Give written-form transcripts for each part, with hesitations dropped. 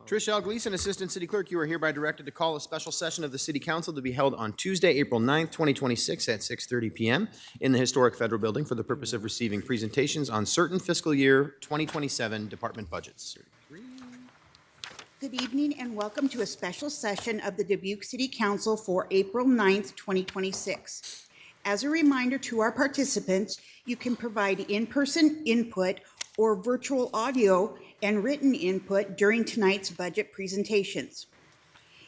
Trish L. Gleason, Assistant City Clerk, you are hereby directed to call a special session of the City Council to be held on Tuesday, April 9th, 2026 at 6:30 p.m. in the Historic Federal Building for the purpose of receiving presentations on certain fiscal year 2027 department budgets. Good evening and welcome to a special session of the Dubuque City Council for April 9th, 2026. As a reminder to our participants, you can provide in-person input or virtual audio and written input during tonight's budget presentations.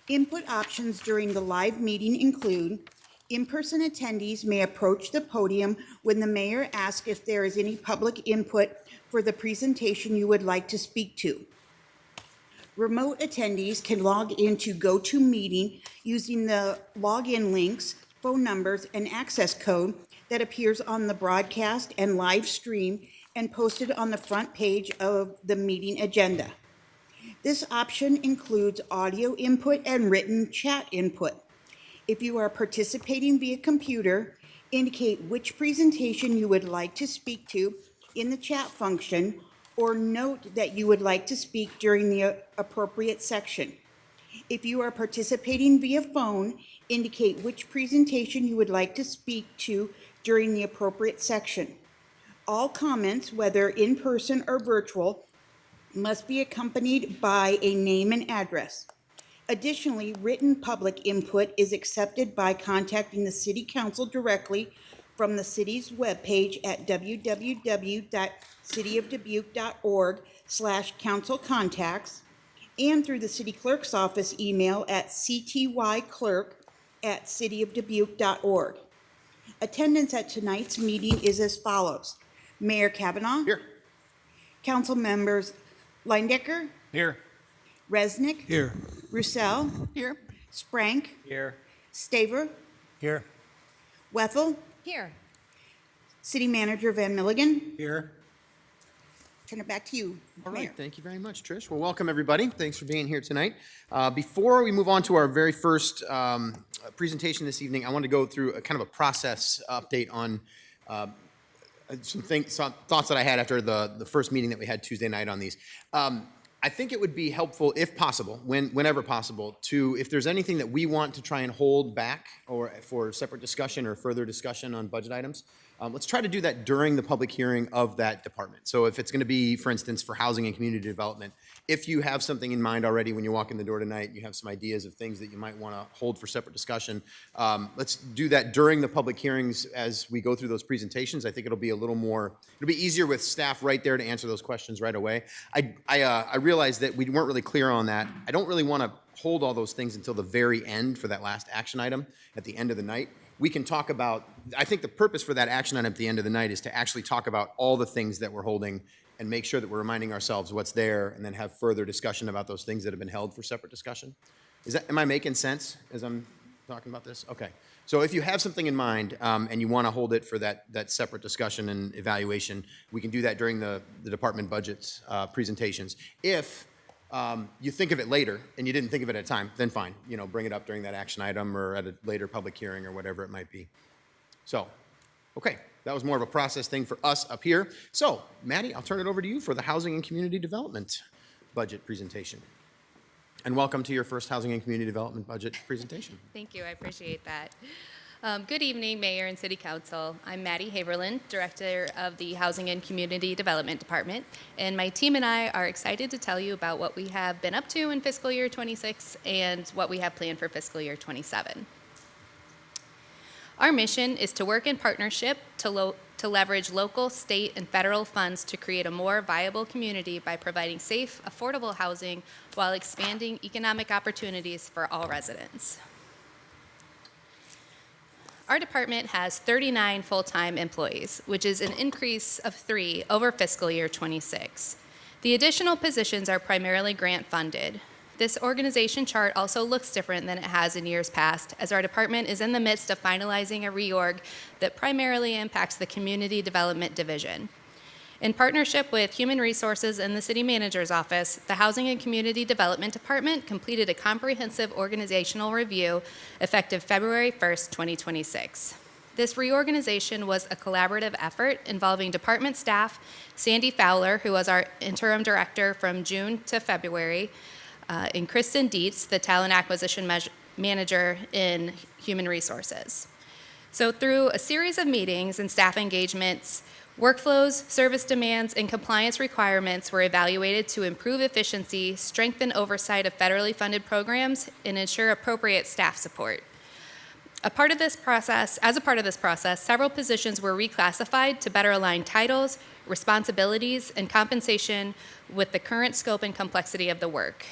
Input options during the live meeting include in-person attendees may approach the podium when the mayor asks if there is any public input for the presentation you would like to speak to. Remote attendees can log into GoToMeeting using the login links, phone numbers, and access code that appears on the broadcast and live stream and posted on the front page of the meeting agenda. This option includes audio input and written chat input. If you are participating via computer, indicate which presentation you would like to speak to in the chat function or note that you would like to speak during the appropriate section. If you are participating via phone, indicate which presentation you would like to speak to during the appropriate section. All comments, whether in person or virtual, must be accompanied by a name and address. Additionally, written public input is accepted by contacting the City Council directly from the city's webpage at www.cityofdubuque.org/councilcontacts and through the City Clerk's office email at ctyclerk@cityofdubuque.org. Attendance at tonight's meeting is as follows. Mayor Kavanaugh. Here. Council members Leindecker. Here. Resnick. Here. Roussel. Here. Sprank. Here. Staver. Here. Wethel. Here. City Manager Van Milligan. Here. Turn it back to you, All Mayor. right, thank you very much, Trish. Well, welcome, everybody. Thanks for being here tonight. Before we move on to our very first presentation this evening, I want to go through a kind of a process update on some thoughts that I had after the first meeting that we had Tuesday night on these. I think it would be helpful, if possible, whenever possible, if there's anything that we want to try and hold back or for separate discussion or further discussion on budget items, let's try to do that during the public hearing of that department. So if it's going to be, for instance, for housing and community development, if you have something in mind already when you walk in the door tonight, you have some ideas of things that you might want to hold for separate discussion, let's do that during the public hearings as we go through those presentations. I think it'll be a little more, it'll be easier with staff right there to answer those questions right away. I realized that we weren't really clear on that. I don't really want to hold all those things until the very end for that last action item at the end of the night. We can talk about, I think the purpose for that action item at the end of the night is to actually talk about all the things that we're holding and make sure that we're reminding ourselves what's there and then have further discussion about those things that have been held for separate discussion. Am I making sense as I'm talking about this? Okay. So if you have something in mind and you want to hold it for that separate discussion and evaluation, we can do that during the department budgets presentations. If you think of it later and you didn't think of it at a time, then fine. You know, bring it up during that action item or at a later public hearing or whatever it might be. So, okay, that was more of a process thing for us up here. So, Maddie, I'll turn it over to you for the Housing and Community Development budget presentation. And welcome to your first Housing and Community Development budget presentation. Thank you. I appreciate that. Good evening, Mayor and City Council. I'm Maddie Haverland, Director of the Housing and Community Development Department, and my team and I are excited to tell you about what we have been up to in fiscal year 26 and what we have planned for fiscal year 27. Our mission is to work in partnership to leverage local, state, and federal funds to create a more viable community by providing safe, affordable housing while expanding economic opportunities for all residents. Our department has 39 full-time employees, which is an increase of 3 over fiscal year 26. The additional positions are primarily grant-funded. This organization chart also looks different than it has in years past, as our department is in the midst of finalizing a reorg that primarily impacts the Community Development Division. In partnership with Human Resources and the City Manager's Office, the Housing and Community Development Department completed a comprehensive organizational review effective February 1st, 2026. This reorganization was a collaborative effort involving department staff, Sandy Fowler, who was our interim director from June to February, and Kristen Dietz, the Talent Acquisition Manager in Human Resources. So through a series of meetings and staff engagements, workflows, service demands, and compliance requirements were evaluated to improve efficiency, strengthen oversight of federally funded programs, and ensure appropriate staff support. As a part of this process, several positions were reclassified to better align titles, responsibilities, and compensation with the current scope and complexity of the work.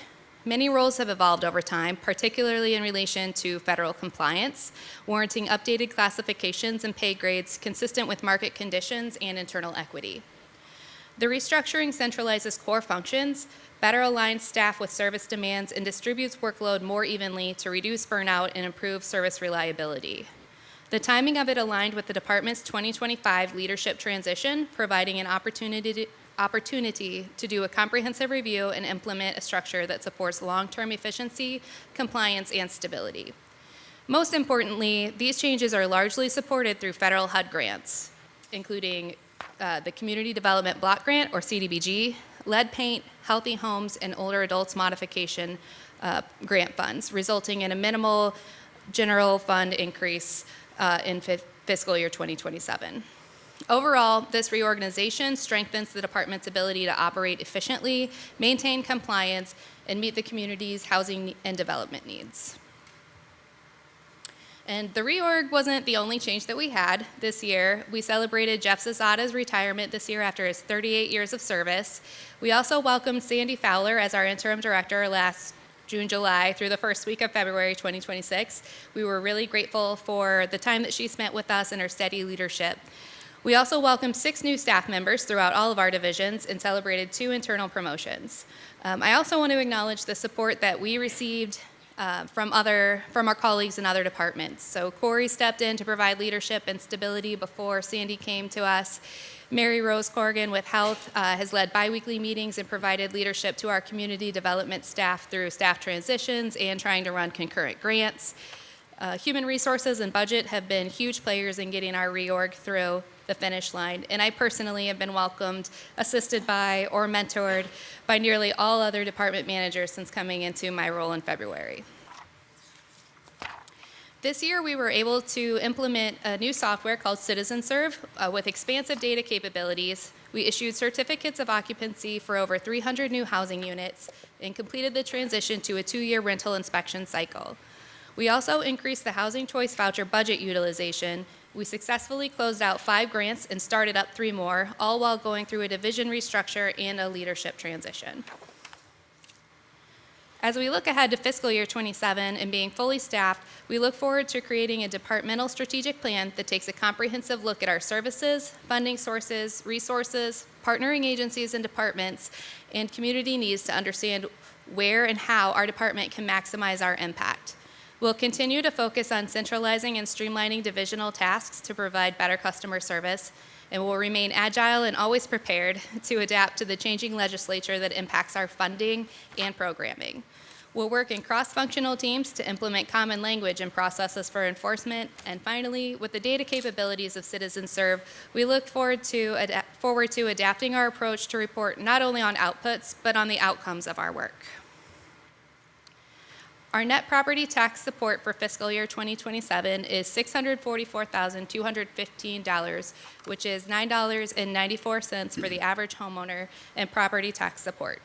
Many roles have evolved over time, particularly in relation to federal compliance, warranting updated classifications and pay grades consistent with market conditions and internal equity. The restructuring centralizes core functions, better aligns staff with service demands, and distributes workload more evenly to reduce burnout and improve service reliability. The timing of it aligned with the department's 2025 leadership transition, providing an opportunity to do a comprehensive review and implement a structure that supports long-term efficiency, compliance, and stability. Most importantly, these changes are largely supported through federal HUD grants, including the Community Development Block Grant, or CDBG, lead paint, healthy homes, and older adults modification grant funds, resulting in a minimal general fund increase in fiscal year 2027. Overall, this reorganization strengthens the department's ability to operate efficiently, maintain compliance, and meet the community's housing and development needs. And the reorg wasn't the only change that we had this year. We celebrated Jeff Zazada's retirement this year after his 38 years of service. We also welcomed Sandy Fowler as our interim director last June, July, through the first week of February 2026. We were really grateful for the time that she spent with us and her steady leadership. We also welcomed 6 new staff members throughout all of our divisions and celebrated 2 internal promotions. I also want to acknowledge the support that we received from our colleagues in other departments. So Corey stepped in to provide leadership and stability before Sandy came to us. Mary Rose Corrigan with Health has led biweekly meetings and provided leadership to our community development staff through staff transitions and trying to run concurrent grants. Human Resources and Budget have been huge players in getting our reorg through the finish line, and I personally have been welcomed, assisted by, or mentored by nearly all other department managers since coming into my role in February. This year, we were able to implement a new software called CitizenServe with expansive data capabilities. We issued certificates of occupancy for over 300 new housing units and completed the transition to a 2-year rental inspection cycle. We also increased the Housing Choice Voucher budget utilization. We successfully closed out 5 grants and started up 3 more, all while going through a division restructure and a leadership transition. As we look ahead to fiscal year 27 and being fully staffed, we look forward to creating a departmental strategic plan that takes a comprehensive look at our services, funding sources, resources, partnering agencies and departments, and community needs to understand where and how our department can maximize our impact. We'll continue to focus on centralizing and streamlining divisional tasks to provide better customer service, and we'll remain agile and always prepared to adapt to the changing legislature that impacts our funding and programming. We'll work in cross-functional teams to implement common language and processes for enforcement. And finally, with the data capabilities of CitizenServe, we look forward to adapting our approach to report not only on outputs, but on the outcomes of our work. Our net property tax support for fiscal year 2027 is $644,215, which is $9.94 for the average homeowner in property tax support.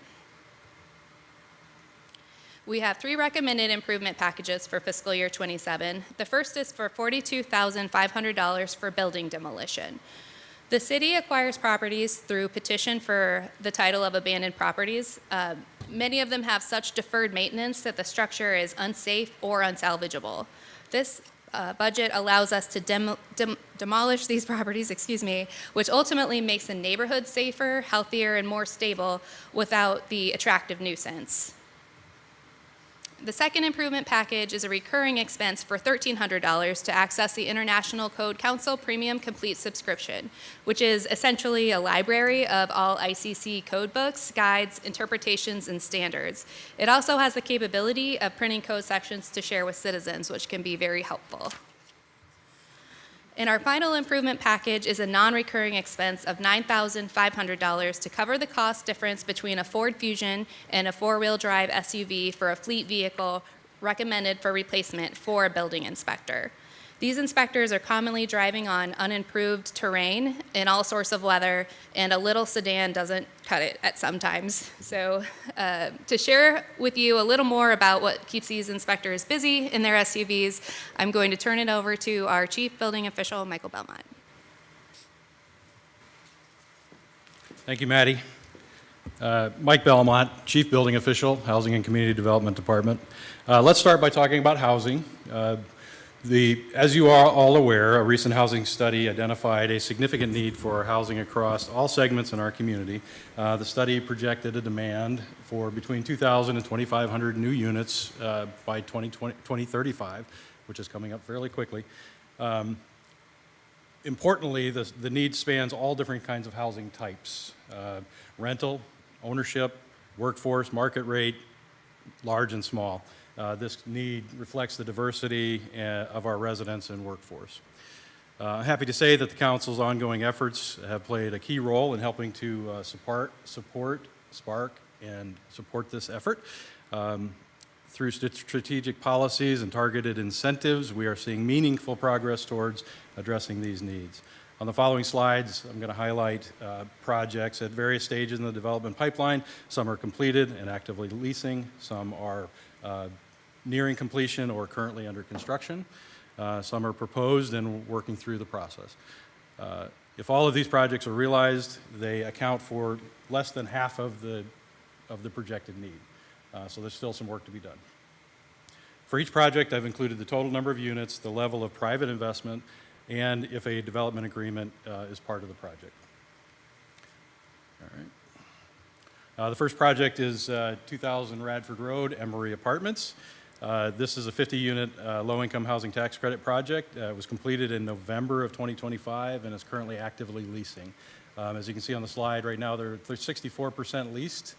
We have 3 recommended improvement packages for fiscal year 27. The first is for $42,500 for building demolition. The city acquires properties through petition for the title of abandoned properties. Many of them have such deferred maintenance that the structure is unsafe or unsalvageable. This budget allows us to demolish these properties, which ultimately makes the neighborhood safer, healthier, and more stable without the attractive nuisance. The second improvement package is a recurring expense for $1,300 to access the International Code Council Premium Complete subscription, which is essentially a library of all ICC code books, guides, interpretations, and standards. It also has the capability of printing code sections to share with citizens, which can be very helpful. And our final improvement package is a non-recurring expense of $9,500 to cover the cost difference between a Ford Fusion and a four-wheel drive SUV for a fleet vehicle recommended for replacement for a building inspector. These inspectors are commonly driving on unimproved terrain in all sorts of weather, and a little sedan doesn't cut it at some times. So to share with you a little more about what keeps these inspectors busy in their SUVs, I'm going to turn it over to our Chief Building Official, Michael Belmont. Thank you, Maddie. Mike Belmont, Chief Building Official, Housing and Community Development Department. Let's start by talking about housing. As you are all aware, a recent housing study identified a significant need for housing across all segments in our community. The study projected a demand for between 2,000 and 2,500 new units by 2035, which is coming up fairly quickly. Importantly, the need spans all different kinds of housing types: rental, ownership, workforce, market rate, large and small. This need reflects the diversity of our residents and workforce. I'm happy to say that the Council's ongoing efforts have played a key role in helping to spark and support this effort. Through strategic policies and targeted incentives, we are seeing meaningful progress towards addressing these needs. On the following slides, I'm going to highlight projects at various stages in the development pipeline. Some are completed and actively leasing. Some are nearing completion or currently under construction. Some are proposed and working through the process. If all of these projects are realized, they account for less than half of the projected need. So there's still some work to be done. For each project, I've included the total number of units, the level of private investment, and if a development agreement is part of the project. All right. The first project is 2000 Radford Road, Emery Apartments. This is a 50-unit low-income housing tax credit project. It was completed in November of 2025 and is currently actively leasing. As you can see on the slide right now, they're 64% leased.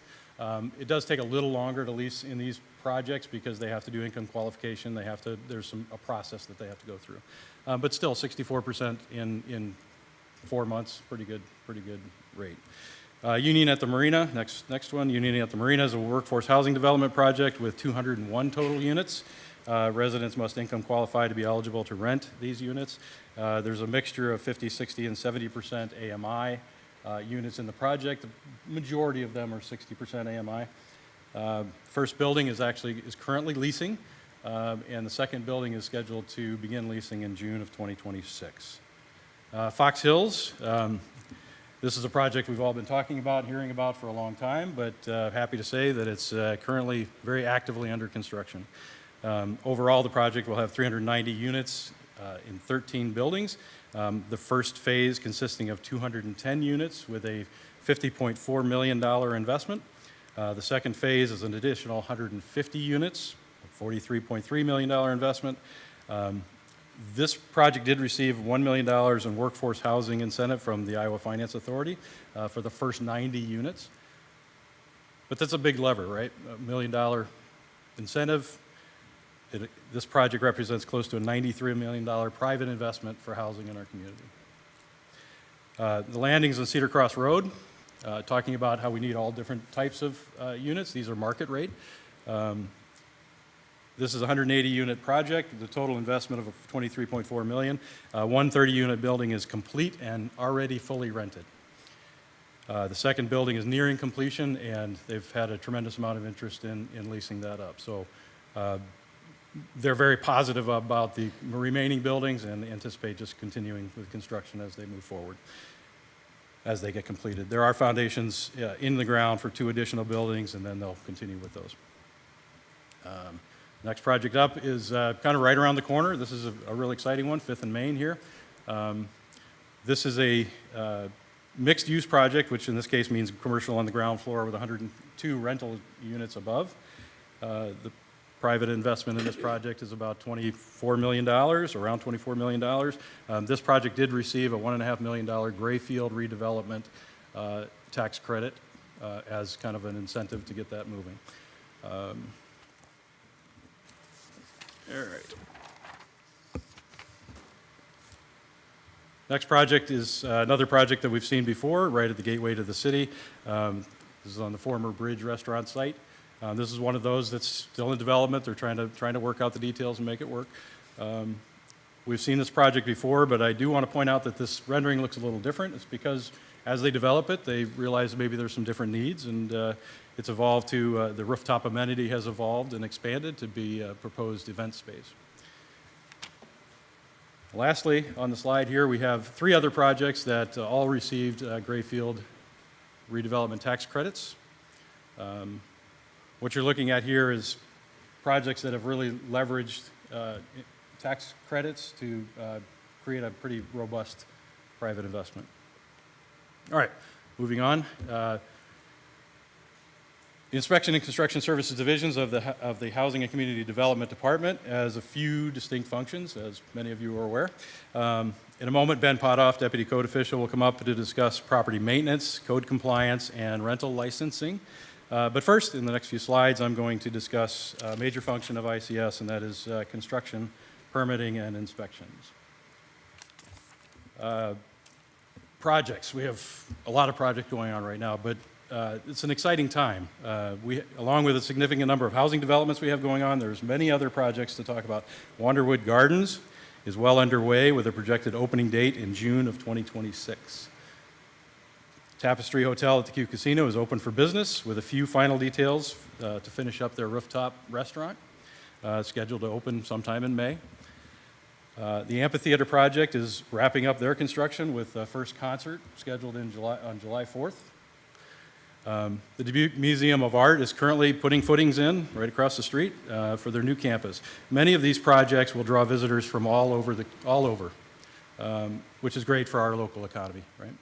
It does take a little longer to lease in these projects because they have to do income qualification. There's a process that they have to go through. But still, 64% in 4 months, pretty good rate. Union at the Marina, next one. Union at the Marina is a workforce housing development project with 201 total units. Residents must income qualify to be eligible to rent these units. There's a mixture of 50, 60, and 70% AMI units in the project. The majority of them are 60% AMI. First building is currently leasing, and the second building is scheduled to begin leasing in June of 2026. Fox Hills. This is a project we've all been talking about, hearing about for a long time, but happy to say that it's currently very actively under construction. Overall, the project will have 390 units in 13 buildings. The first phase consisting of 210 units with a $50.4 million investment. The second phase is an additional 150 units, $43.3 million investment. This project did receive $1 million in workforce housing incentive from the Iowa Finance Authority for the first 90 units. But that's a big lever, right? $1 million incentive. This project represents close to a $93 million private investment for housing in our community. The landings on Cedar Cross Road, talking about how we need all different types of units. These are market rate. This is a 180-unit project, the total investment of $23.4 million. One 30-unit building is complete and already fully rented. The second building is nearing completion, and they've had a tremendous amount of interest in leasing that up. So they're very positive about the remaining buildings and anticipate just continuing with construction as they move forward, as they get completed. There are foundations in the ground for 2 additional buildings, and then they'll continue with those. Next project up is kind of right around the corner. This is a really exciting one, 5th and Main here. This is a mixed-use project, which in this case means commercial on the ground floor with 102 rental units above. The private investment in this project is about $24 million, around $24 million. This project did receive a $1.5 million Grayfield redevelopment tax credit as kind of an incentive to get that moving. All right. Next project is another project that we've seen before, right at the gateway to the city. This is on the former Bridge Restaurant site. This is one of those that's still in development. They're trying to work out the details and make it work. We've seen this project before, but I do want to point out that this rendering looks a little different. It's because as they develop it, they realize maybe there's some different needs, and it's evolved to, the rooftop amenity has evolved and expanded to be a proposed event space. Lastly, on the slide here, we have 3 other projects that all received Grayfield redevelopment tax credits. What you're looking at here is projects that have really leveraged tax credits to create a pretty robust private investment. All right, moving on. The Inspection and Construction Services divisions of the Housing and Community Development Department has a few distinct functions, as many of you are aware. In a moment, Ben Potoff, Deputy Code Official, will come up to discuss property maintenance, code compliance, and rental licensing. But first, in the next few slides, I'm going to discuss a major function of ICS, and that is construction, permitting, and inspections. Projects. We have a lot of projects going on right now, but it's an exciting time. Along with a significant number of housing developments we have going on, there's many other projects to talk about. Wanderwood Gardens is well underway with a projected opening date in June of 2026. Tapestry Hotel at the Q Casino is open for business with a few final details to finish up their rooftop restaurant, scheduled to open sometime in May. The amphitheater project is wrapping up their construction with the first concert scheduled on July 4th. The Dubuque Museum of Art is currently putting footings in right across the street for their new campus. Many of these projects will draw visitors from all over, which is great for our local economy, right?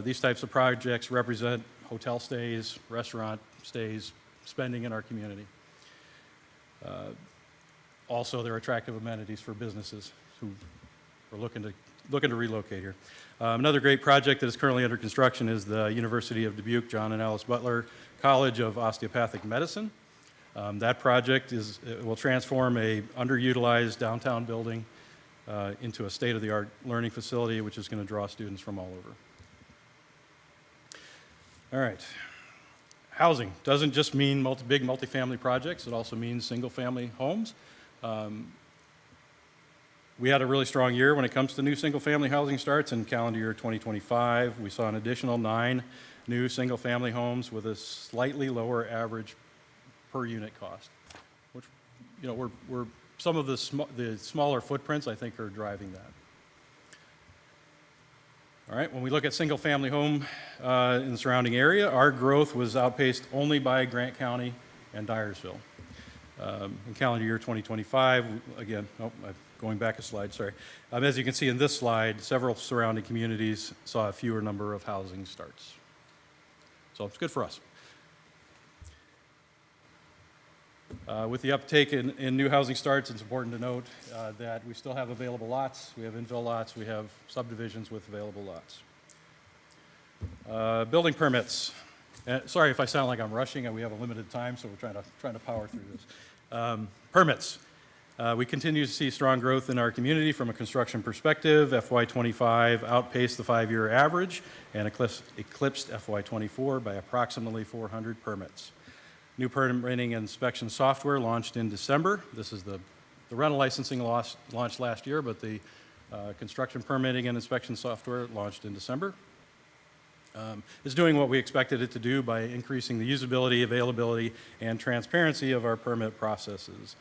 These types of projects represent hotel stays, restaurant stays, spending in our community. Also, they're attractive amenities for businesses who are looking to relocate here. Another great project that is currently under construction is the University of Dubuque John and Alice Butler College of Osteopathic Medicine. That project will transform a underutilized downtown building into a state-of-the-art learning facility, which is going to draw students from all over. All right. Housing doesn't just mean big multifamily projects. It also means single-family homes. We had a really strong year when it comes to new single-family housing starts in calendar year 2025. We saw an additional 9 new single-family homes with a slightly lower average per unit cost, which, you know, we're some of the smaller footprints, I think, are driving that. All right, when we look at single-family home in the surrounding area, our growth was outpaced only by Grant County and Dyersville. In calendar year 2025, again, going back a slide, sorry. As you can see in this slide, several surrounding communities saw a fewer number of housing starts. So it's good for us. With the uptake in new housing starts, it's important to note that we still have available lots. We have infill lots. We have subdivisions with available lots. Building permits. Sorry if I sound like I'm rushing. We have a limited time, so we're trying to power through this. Permits. We continue to see strong growth in our community from a construction perspective. FY25 outpaced the 5-year average and eclipsed FY24 by approximately 400 permits. New permitting and inspection software launched in December. This is the rental licensing launched last year, but the construction permitting and inspection software launched in December. Is doing what we expected it to do by increasing the usability, availability, and transparency of our permit processes.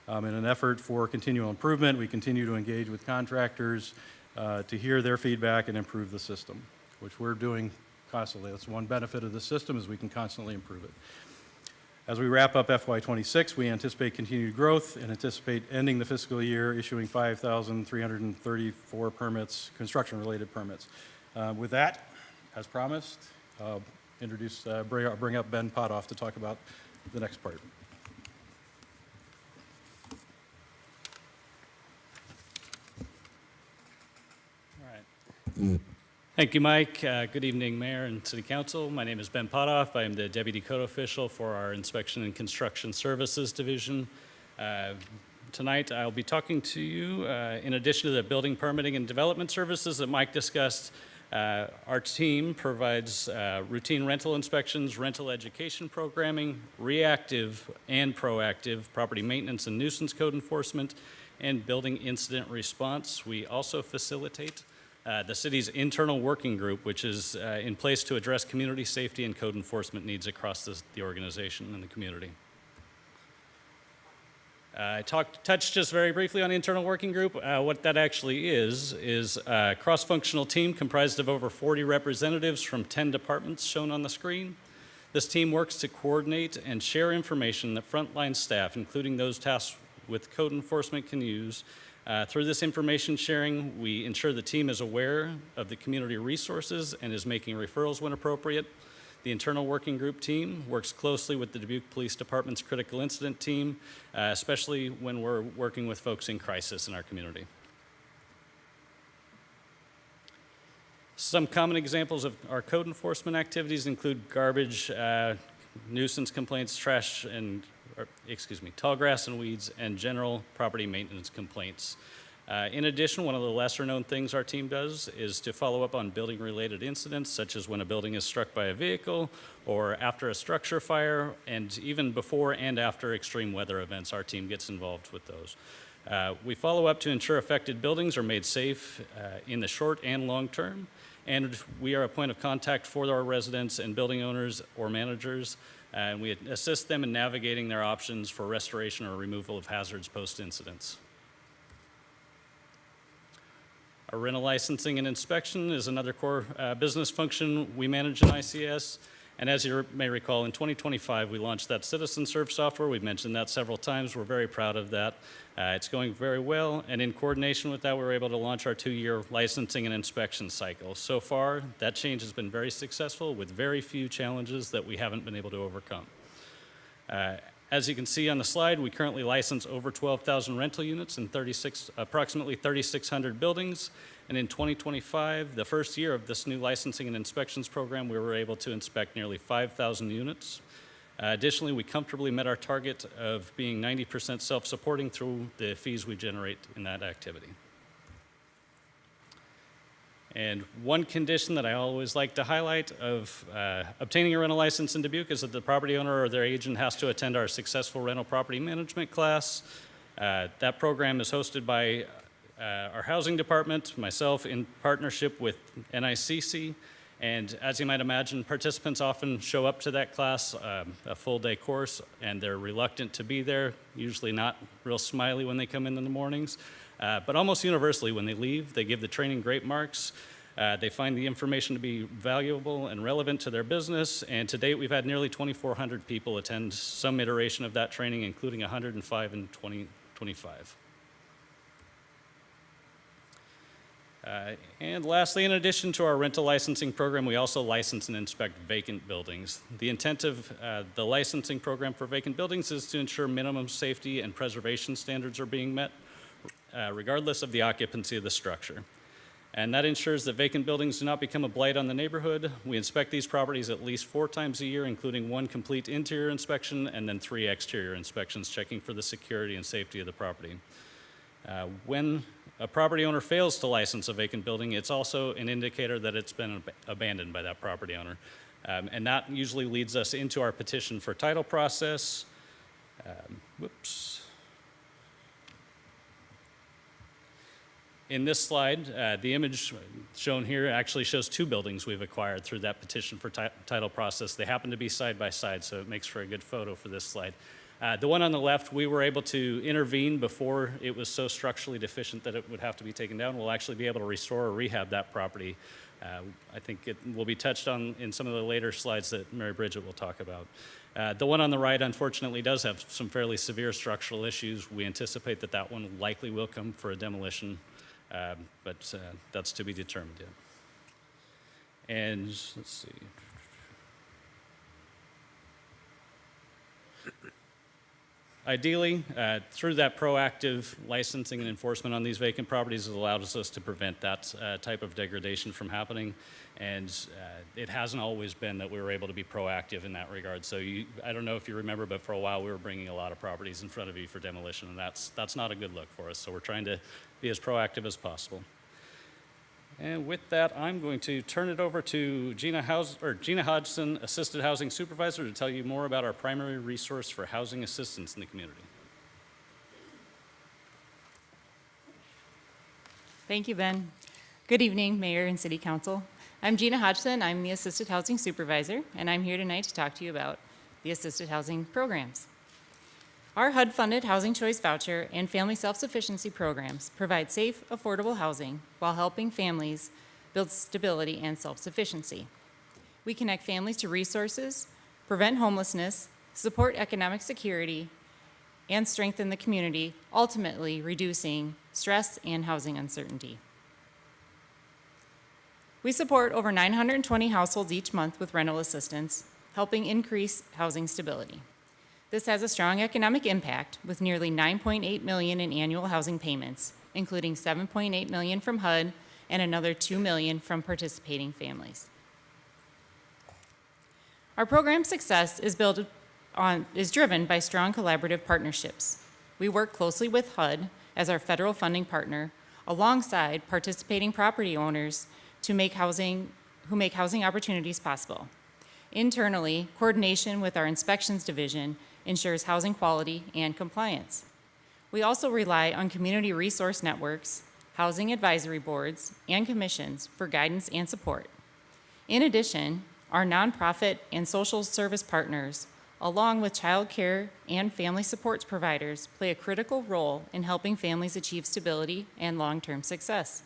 In an effort for continual improvement, we continue to engage with contractors to hear their feedback and improve the system, which we're doing constantly. That's one benefit of the system, is we can constantly improve it. As we wrap up FY26, we anticipate continued growth and anticipate ending the fiscal year issuing 5,334 permits, construction-related permits. With that, as promised, I'll bring up Ben Potoff to talk about the next part. Thank you, Mike. Good evening, Mayor and City Council. My name is Ben Potoff. I am the Deputy Code Official for our Inspection and Construction Services Division. tonight I'll be talking to you in addition to the building permitting and development services that Mike discussed. Our team provides routine rental inspections, rental education programming, reactive and proactive property maintenance and nuisance code enforcement, and building incident response. We also facilitate the city's internal working group, which is in place to address community safety and code enforcement needs across the organization and the community. I touched just very briefly on internal working group. What that actually is a cross-functional team comprised of over 40 representatives from 10 departments shown on the screen. This team works to coordinate and share information that frontline staff, including those tasked with code enforcement, can use. Through this information sharing, we ensure the team is aware of the community resources and is making referrals when appropriate. The internal working group team works closely with the Dubuque Police Department's critical incident team, especially when we're working with folks in crisis in our community. Some common examples of our code enforcement activities include garbage, nuisance complaints, tall grass and weeds, and general property maintenance complaints. In addition, one of the lesser known things our team does is to follow up on building related incidents, such as when a building is struck by a vehicle or after a structure fire, and even before and after extreme weather events, our team gets involved with those. We follow up to ensure affected buildings are made safe in the short and long term, and we are a point of contact for our residents and building owners or managers, and we assist them in navigating their options for restoration or removal of hazards post-incidents. Our rental licensing and inspection is another core business function we manage in ICS. And as you may recall, in 2025, we launched that Citizen Serve software. We've mentioned that several times. We're very proud of that. It's going very well. And in coordination with that, we were able to launch our 2-year licensing and inspection cycle. So far, that change has been very successful with very few challenges that we haven't been able to overcome. As you can see on the slide, we currently license over 12,000 rental units in approximately 3,600 buildings. And in 2025, the first year of this new licensing and inspections program, we were able to inspect nearly 5,000 units. Additionally, we comfortably met our target of being 90% self-supporting through the fees we generate in that activity. And one condition that I always like to highlight of obtaining a rental license in Dubuque is that the property owner or their agent has to attend our successful rental property management class. That program is hosted by our housing department, myself, in partnership with NICC. And as you might imagine, participants often show up to that class, a full day course, and they're reluctant to be there, usually not real smiley when they come in the mornings. But almost universally, when they leave, they give the training great marks. They find the information to be valuable and relevant to their business. And to date, we've had nearly 2,400 people attend some iteration of that training, including 105 in 2025. And lastly, in addition to our rental licensing program, we also license and inspect vacant buildings. The intent of the licensing program for vacant buildings is to ensure minimum safety and preservation standards are being met, regardless of the occupancy of the structure. And that ensures that vacant buildings do not become a blight on the neighborhood. We inspect these properties at least 4 times a year, including 1 complete interior inspection and then 3 exterior inspections, checking for the security and safety of the property. When a property owner fails to license a vacant building, it's also an indicator that it's been abandoned by that property owner. And that usually leads us into our petition for title process. In this slide, the image shown here actually shows 2 buildings we've acquired through that petition for title process. They happen to be side by side, so it makes for a good photo for this slide. The one on the left, we were able to intervene before it was so structurally deficient that it would have to be taken down. We'll actually be able to restore or rehab that property. I think it will be touched on in some of the later slides that Mary Bridget will talk about. The one on the right, unfortunately, does have some fairly severe structural issues. We anticipate that that one likely will come for a demolition, but that's to be determined yet. And let's see. Ideally, through that proactive licensing and enforcement on these vacant properties has allowed us to prevent that type of degradation from happening. And it hasn't always been that we were able to be proactive in that regard. So I don't know if you remember, but for a while we were bringing a lot of properties in front of you for demolition, and that's not a good look for us. So we're trying to be as proactive as possible. And with that, I'm going to turn it over to Gina Hodgson, Assisted Housing Supervisor, to tell you more about our primary resource for housing assistance in the community. Thank you, Ben. Good evening, Mayor and City Council. I'm Gina Hodgson. I'm the Assisted Housing Supervisor, and I'm here tonight to talk to you about the assisted housing programs. Our HUD-funded Housing Choice Voucher and Family Self-Sufficiency programs provide safe, affordable housing while helping families build stability and self-sufficiency. We connect families to resources, prevent homelessness, support economic security, and strengthen the community, ultimately reducing stress and housing uncertainty. We support over 920 households each month with rental assistance, helping increase housing stability. This has a strong economic impact with nearly $9.8 million in annual housing payments, including $7.8 million from HUD and another $2 million from participating families. Our program success is driven by strong collaborative partnerships. We work closely with HUD as our federal funding partner, alongside participating property owners who make housing opportunities possible. Internally, coordination with our inspections division ensures housing quality and compliance. We also rely on community resource networks, housing advisory boards, and commissions for guidance and support. In addition, our nonprofit and social service partners, along with child care and family supports providers, play a critical role in helping families achieve stability and long-term success.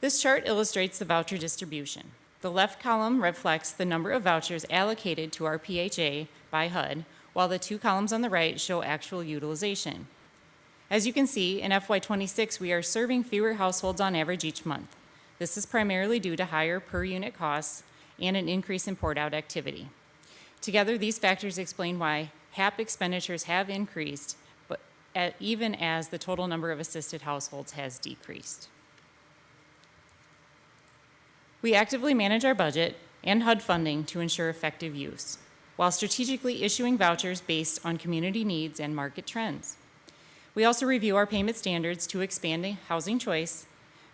This chart illustrates the voucher distribution. The left column reflects the number of vouchers allocated to our PHA by HUD, while the two columns on the right show actual utilization. As you can see, in FY26, we are serving fewer households on average each month. This is primarily due to higher per unit costs and an increase in port-out activity. Together, these factors explain why HAP expenditures have increased, but even as the total number of assisted households has decreased. We actively manage our budget and HUD funding to ensure effective use, while strategically issuing vouchers based on community needs and market trends. We also review our payment standards to expand housing choice.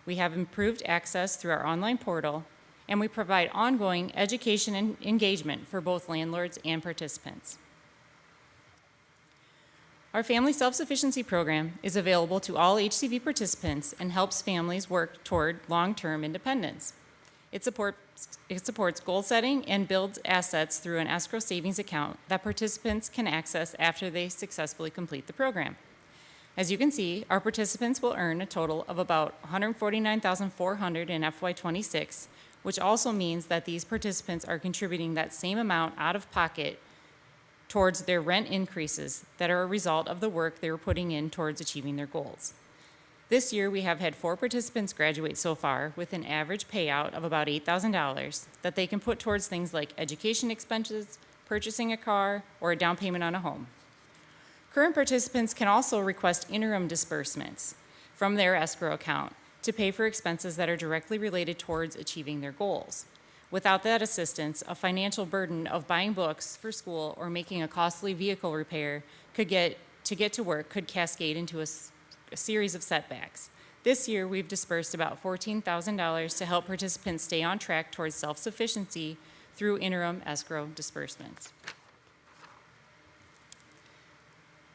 We have improved access through our online portal, and we provide ongoing education and engagement for both landlords and participants. Our Family Self-Sufficiency Program is available to all HCV participants and helps families work toward long-term independence. It supports goal setting and builds assets through an escrow savings account that participants can access after they successfully complete the program. As you can see, our participants will earn a total of about $149,400 in FY26, which also means that these participants are contributing that same amount out of pocket towards their rent increases that are a result of the work they were putting in towards achieving their goals. This year, we have had 4 participants graduate so far with an average payout of about $8,000 that they can put towards things like education expenses, purchasing a car, or a down payment on a home. Current participants can also request interim disbursements from their escrow account to pay for expenses that are directly related towards achieving their goals. Without that assistance, a financial burden of buying books for school or making a costly vehicle repair could cascade into a series of setbacks. This year, we've dispersed about $14,000 to help participants stay on track towards self-sufficiency through interim escrow disbursements.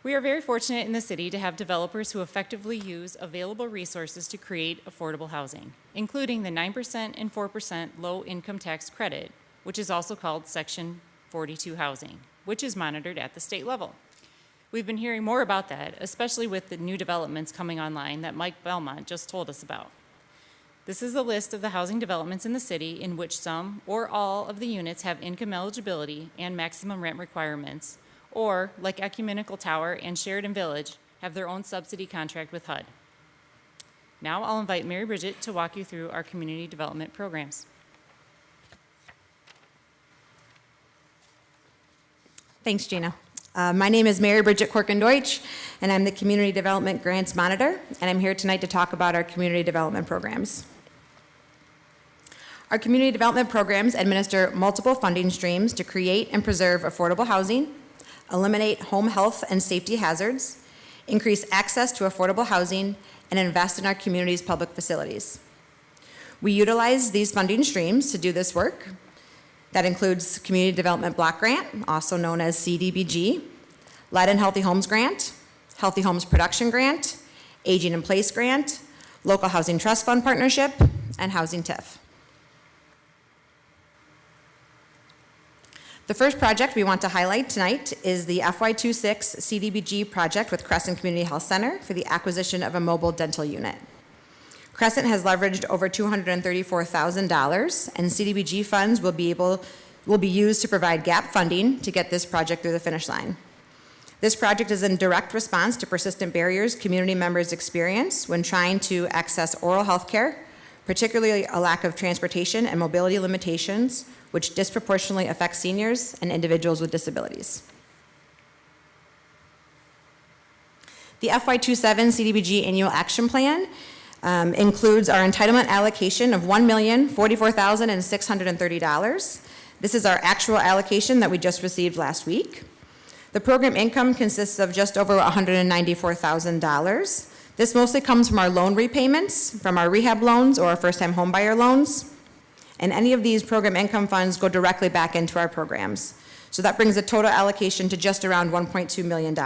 We are very fortunate in the city to have developers who effectively use available resources to create affordable housing, including the 9% and 4% low income tax credit, which is also called Section 42 housing, which is monitored at the state level. We've been hearing more about that, especially with the new developments coming online that Mike Belmont just told us about. This is a list of the housing developments in the city in which some or all of the units have income eligibility and maximum rent requirements, or, like Ecumenical Tower and Sheridan Village, have their own subsidy contract with HUD. Now I'll invite Mary Bridget to walk you through our community development programs. Thanks, Gina. My name is Mary Bridget Korkendeutsch, and I'm the Community Development Grants Monitor, and I'm here tonight to talk about our community development programs. Our community development programs administer multiple funding streams to create and preserve affordable housing, eliminate home health and safety hazards, increase access to affordable housing, and invest in our community's public facilities. We utilize these funding streams to do this work. That includes Community Development Block Grant, also known as CDBG, Lead and Healthy Homes Grant, Healthy Homes Production Grant, Aging in Place Grant, Local Housing Trust Fund Partnership, and Housing TIF. The first project we want to highlight tonight is the FY26 CDBG project with Crescent Community Health Center for the acquisition of a mobile dental unit. Crescent has leveraged over $234,000, and CDBG funds will be used to provide gap funding to get this project through the finish line. This project is in direct response to persistent barriers community members experience when trying to access oral health care, particularly a lack of transportation and mobility limitations, which disproportionately affect seniors and individuals with disabilities. The FY27 CDBG Annual Action Plan includes our entitlement allocation of $1,044,630. This is our actual allocation that we just received last week. The program income consists of just over $194,000. This mostly comes from our loan repayments, from our rehab loans or our first-time homebuyer loans. And any of these program income funds go directly back into our programs. So that brings the total allocation to just around $1.2 million.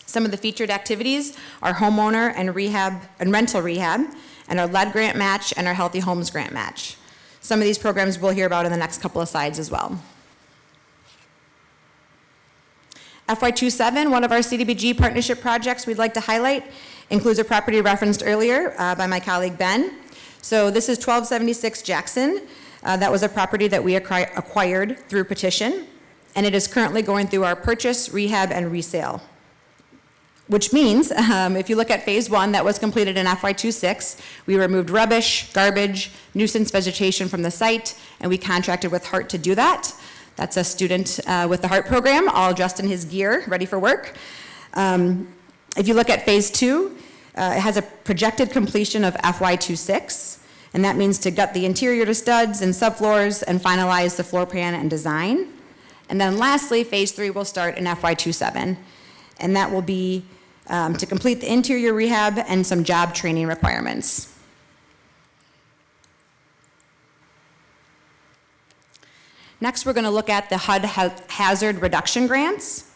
Some of the featured activities are homeowner and rehab and rental rehab, and our lead grant match and our healthy homes grant match. Some of these programs we'll hear about in the next couple of slides as well. FY27, one of our CDBG partnership projects we'd like to highlight, includes a property referenced earlier by my colleague Ben. So this is 1276 Jackson. That was a property that we acquired through petition, and it is currently going through our purchase, rehab, and resale. Which means, if you look at phase 1 that was completed in FY26, we removed rubbish, garbage, nuisance vegetation from the site, and we contracted with Hart to do that. That's a student with the Hart program, all dressed in his gear, ready for work. If you look at phase 2, it has a projected completion of FY26, and that means to gut the interior to studs and subfloors and finalize the floor plan and design. And then lastly, phase 3 will start in FY27, and that will be to complete the interior rehab and some job training requirements. Next, we're going to look at the HUD hazard reduction grants.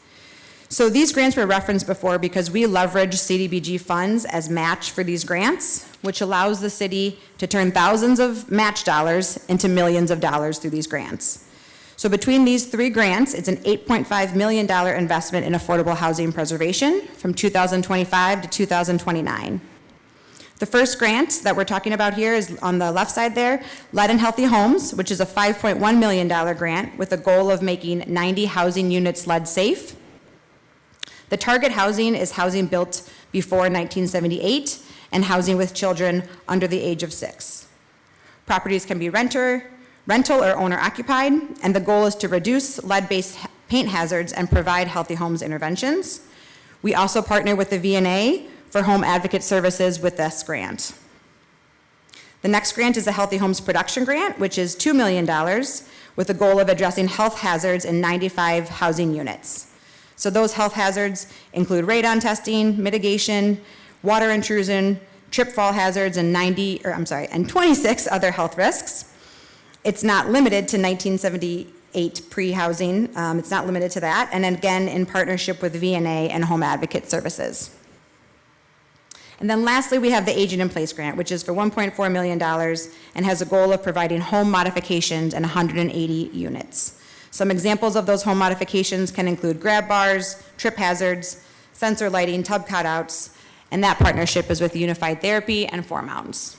So these grants were referenced before because we leverage CDBG funds as match for these grants, which allows the city to turn thousands of match dollars into millions of dollars through these grants. So between these 3 grants, it's an $8.5 million investment in affordable housing preservation from 2025 to 2029. The first grant that we're talking about here is on the left side there, Lead and Healthy Homes, which is a $5.1 million grant with a goal of making 90 housing units lead safe. The target housing is housing built before 1978 and housing with children under the age of 6. Properties can be rental or owner occupied, and the goal is to reduce lead-based paint hazards and provide healthy homes interventions. We also partner with the VNA for home advocate services with this grant. The next grant is a Healthy Homes Production Grant, which is $2 million with the goal of addressing health hazards in 95 housing units. So those health hazards include radon testing, mitigation, water intrusion, trip fall hazards, and 26 other health risks. It's not limited to 1978 pre-housing. It's not limited to that. And again, in partnership with VNA and Home Advocate Services. And then lastly, we have the Aging in Place Grant, which is for $1.4 million and has a goal of providing home modifications in 180 units. Some examples of those home modifications can include grab bars, trip hazards, sensor lighting, tub cutouts, and that partnership is with Unified Therapy and Four Mountains.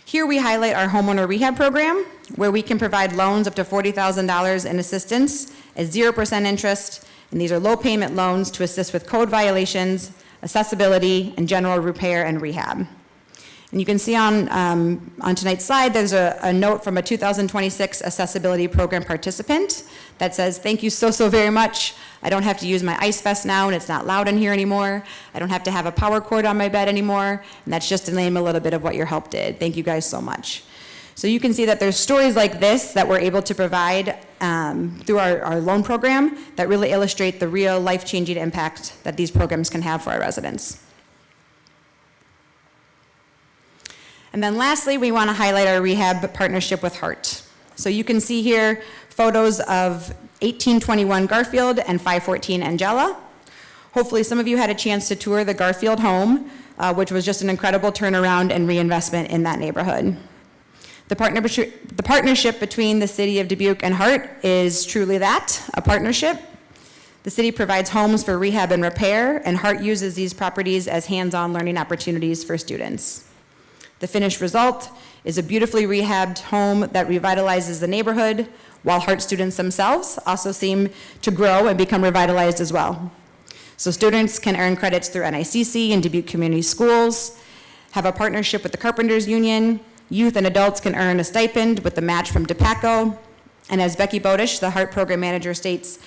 Here we highlight our homeowner rehab program, where we can provide loans up to $40,000 in assistance at 0% interest, and these are low payment loans to assist with code violations, accessibility, and general repair and rehab. And you can see on tonight's slide, there's a note from a 2026 Accessibility Program participant that says, "Thank you so, so very much. I don't have to use my ice vest now, and it's not loud in here anymore. I don't have to have a power cord on my bed anymore." And that's just to name a little bit of what your help did. Thank you guys so much. So you can see that there's stories like this that we're able to provide through our loan program that really illustrate the real life-changing impact that these programs can have for our residents. And then lastly, we want to highlight our rehab partnership with Heart. So you can see here photos of 1821 Garfield and 514 Angela. Hopefully some of you had a chance to tour the Garfield home, which was just an incredible turnaround and reinvestment in that neighborhood. The partnership between the City of Dubuque and Heart is truly that, a partnership. The city provides homes for rehab and repair, and Heart uses these properties as hands-on learning opportunities for students. The finished result is a beautifully rehabbed home that revitalizes the neighborhood, while Heart students themselves also seem to grow and become revitalized as well. So students can earn credits through NICC and Dubuque Community Schools, have a partnership with the Carpenters Union. Youth and adults can earn a stipend with the match from DePaco. And as Becky Bodish, the Heart Program Manager, states,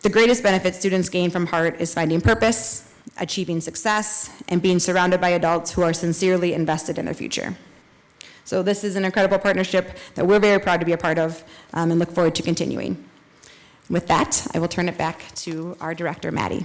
the greatest benefit students gain from Heart is finding purpose, achieving success, and being surrounded by adults who are sincerely invested in their future. So this is an incredible partnership that we're very proud to be a part of and look forward to continuing. With that, I will turn it back to our director, Maddie.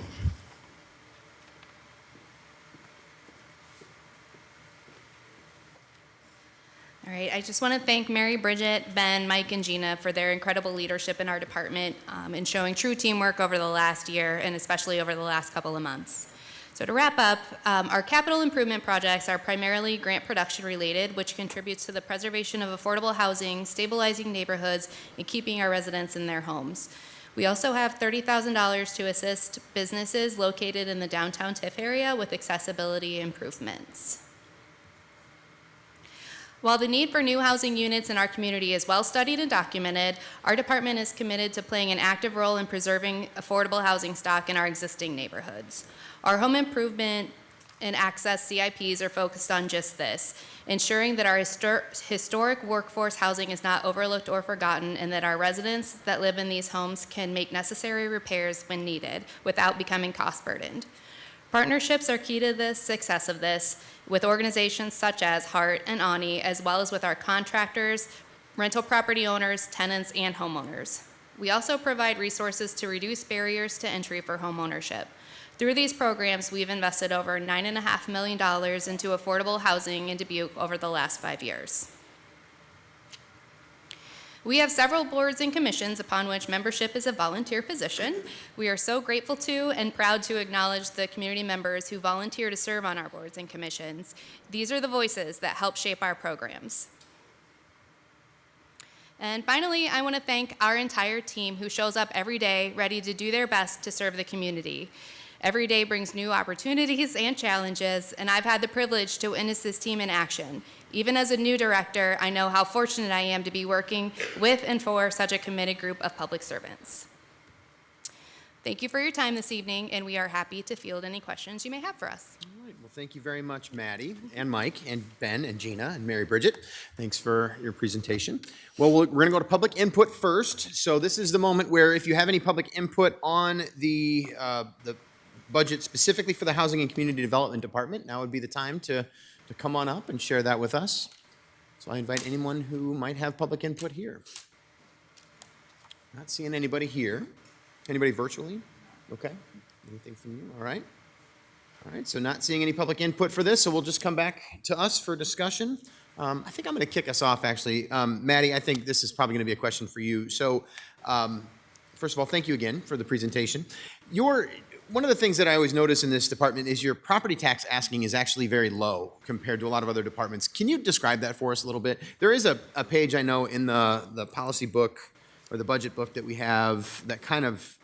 All right, I just want to thank Mary, Bridget, Ben, Mike, and Gina for their incredible leadership in our department and showing true teamwork over the last year and especially over the last couple of months. So to wrap up, our capital improvement projects are primarily grant production related, which contributes to the preservation of affordable housing, stabilizing neighborhoods, and keeping our residents in their homes. We also have $30,000 to assist businesses located in the downtown TIF area with accessibility improvements. While the need for new housing units in our community is well studied and documented, our department is committed to playing an active role in preserving affordable housing stock in our existing neighborhoods. Our home improvement and access CIPs are focused on just this, ensuring that our historic workforce housing is not overlooked or forgotten, and that our residents that live in these homes can make necessary repairs when needed without becoming cost burdened. Partnerships are key to the success of this, with organizations such as Heart and ANI, as well as with our contractors, rental property owners, tenants, and homeowners. We also provide resources to reduce barriers to entry for homeownership. Through these programs, we've invested over $9.5 million into affordable housing in Dubuque over the last 5 years. We have several boards and commissions upon which membership is a volunteer position. We are so grateful to and proud to acknowledge the community members who volunteer to serve on our boards and commissions. These are the voices that help shape our programs. And finally, I want to thank our entire team who shows up every day ready to do their best to serve the community. Every day brings new opportunities and challenges, and I've had the privilege to witness this team in action. Even as a new director, I know how fortunate I am to be working with and for such a committed group of public servants. Thank you for your time this evening, and we are happy to field any questions you may have for us. All right, well, thank you very much, Maddie and Mike and Ben and Gina and Mary Bridget. Thanks for your presentation. Well, we're going to go to public input first. So this is the moment where if you have any public input on the budget specifically for the Housing and Community Development Department, now would be the time to come on up and share that with us. So I invite anyone who might have public input here. Not seeing anybody here. Anybody virtually? Okay. Anything from you? All right. All right, so not seeing any public input for this, so we'll just come back to us for discussion. I think I'm going to kick us off, actually. Maddie, I think this is probably going to be a question for you. So, first of all, thank you again for the presentation. One of the things that I always notice in this department is your property tax asking is actually very low compared to a lot of other departments. Can you describe that for us a little bit? There is a page I know in the policy book or the budget book that we have that kind of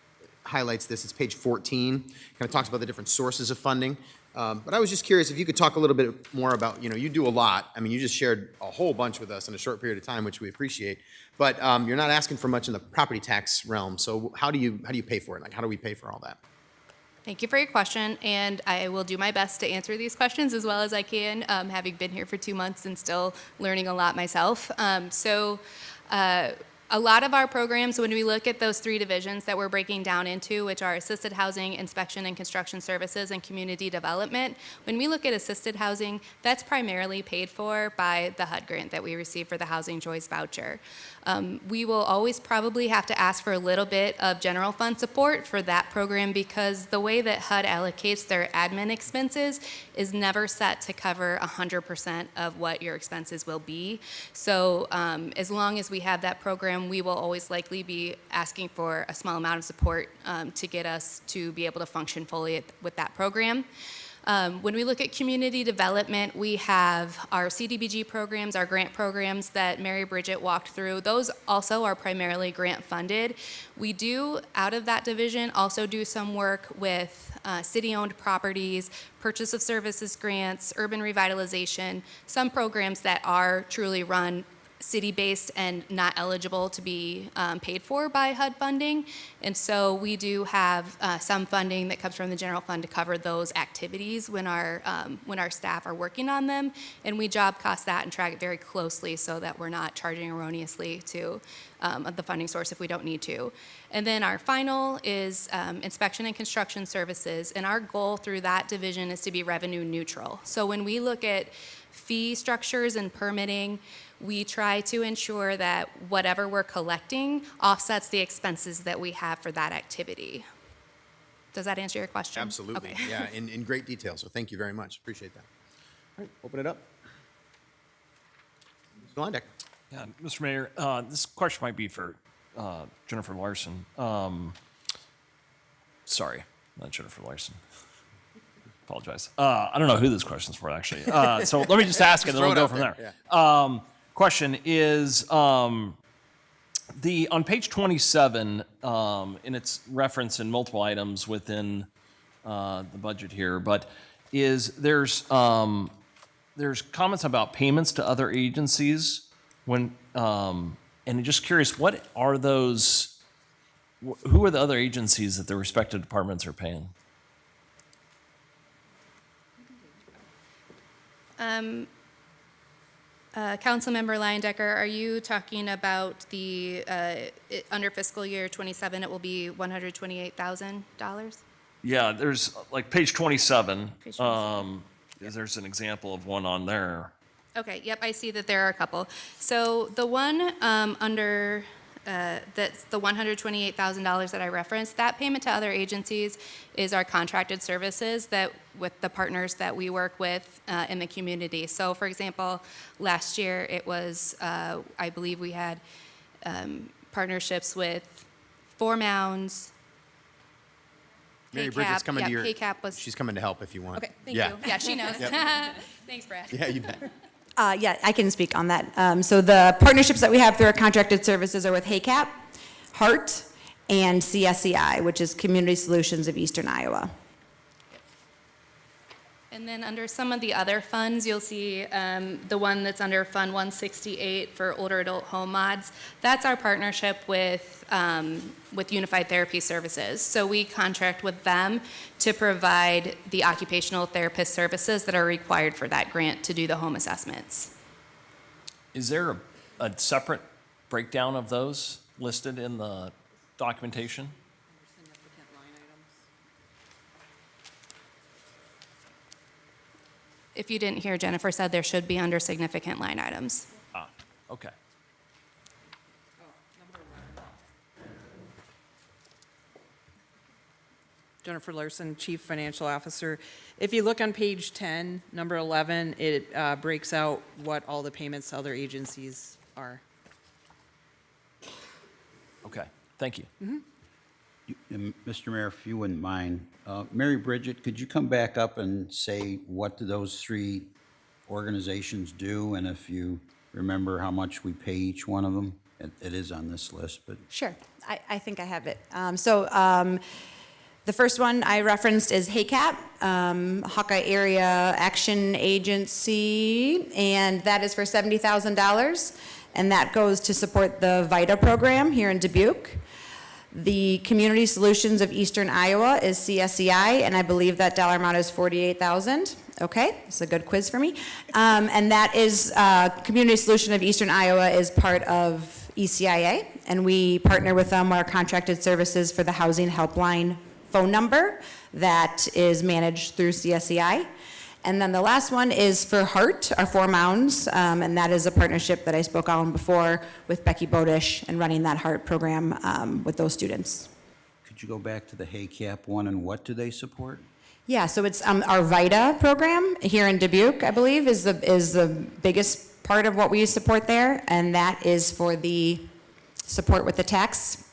highlights this. It's page 14, kind of talks about the different sources of funding. But I was just curious if you could talk a little bit more about, you do a lot. I mean, you just shared a whole bunch with us in a short period of time, which we appreciate. But you're not asking for much in the property tax realm. So how do you pay for it? Like, how do we pay for all that? Thank you for your question, and I will do my best to answer these questions as well as I can, having been here for 2 months and still learning a lot myself. A lot of our programs, when we look at those 3 divisions that we're breaking down into, which are assisted housing, inspection and construction services, and community development, when we look at assisted housing, that's primarily paid for by the HUD grant that we receive for the Housing Choice Voucher. We will always probably have to ask for a little bit of general fund support for that program because the way that HUD allocates their admin expenses is never set to cover 100% of what your expenses will be. So as long as we have that program, we will always likely be asking for a small amount of support to get us to be able to function fully with that program. When we look at community development, we have our CDBG programs, our grant programs that Mary Bridget walked through. Those also are primarily grant funded. We do, out of that division, also do some work with city-owned properties, purchase of services grants, urban revitalization, some programs that are truly run city-based and not eligible to be paid for by HUD funding. And so we do have some funding that comes from the general fund to cover those activities when our staff are working on them. And we job cost that and track it very closely so that we're not charging erroneously to the funding source if we don't need to. And then our final is inspection and construction services. And our goal through that division is to be revenue neutral. So when we look at fee structures and permitting, we try to ensure that whatever we're collecting offsets the expenses that we have for that activity. Does that answer your question? Absolutely. Okay. Yeah, in great detail. So thank you very much. Appreciate that. All right, open it up. Mr. Londeck. Yeah, Mr. Mayor, this question might be for Jennifer Larson. Sorry, not Jennifer Larson. Apologize. I don't know who this question's for, actually. So let me just ask it, and then we'll go from there. Question is, on page 27, and it's referenced in multiple items within the budget here, but there's comments about payments to other agencies and I'm just curious, what are those? Who are the other agencies that the respective departments are paying? Councilmember Leyendecker, are you talking about the, under fiscal year 27, it will be $128,000? Yeah, there's like page 27. Page 27. There's an example of one on there. Okay, yep, I see that there are a couple. So the one under, that's the $128,000 that I referenced, that payment to other agencies is our contracted services that with the partners that we work with in the community. So for example, last year it was, I believe we had partnerships with Four Mounds. Mary Bridget's coming to your. KCAP was. She's coming to help if you want. Okay, thank you. Yeah, she knows. Thanks, Brad. Yeah, you bet. Yeah, I can speak on that. So the partnerships that we have through our contracted services are with HACAP, HART, and CSEI, which is Community Solutions of Eastern Iowa. And then under some of the other funds, you'll see the one that's under Fund 168 for older adult home mods. That's our partnership with Unified Therapy Services. So we contract with them to provide the occupational therapist services that are required for that grant to do the home assessments. Is there a separate breakdown of those listed in the documentation? If you didn't hear, Jennifer said there should be under significant line items. Ah, okay. Jennifer Larson, Chief Financial Officer. If you look on page 10, number 11, it breaks out what all the payments to other agencies are. Okay, thank you. And Mr. Mayor, if you wouldn't mind, Mary Bridget, could you come back up and say what do those three organizations do? And if you remember how much we pay each one of them? It is on this list, but. Sure, I think I have it. The first one I referenced is HACAP, Hawkeye Area Action Agency, and that is for $70,000, and that goes to support the VITA program here in Dubuque. The Community Solutions of Eastern Iowa is CSEI, and I believe that dollar amount is $48,000. Okay, it's a good quiz for me. And that is, Community Solution of Eastern Iowa is part of ECIA, and we partner with them, our contracted services for the Housing Helpline phone number that is managed through CSEI. And then the last one is for HEART, our Four Mounds, and that is a partnership that I spoke on before with Becky Bodish and running that HEART program with those students. Could you go back to the HACAP one, and what do they support? Yeah, so it's our VITA program here in Dubuque, I believe, is the biggest part of what we support there, and that is for the support with the tax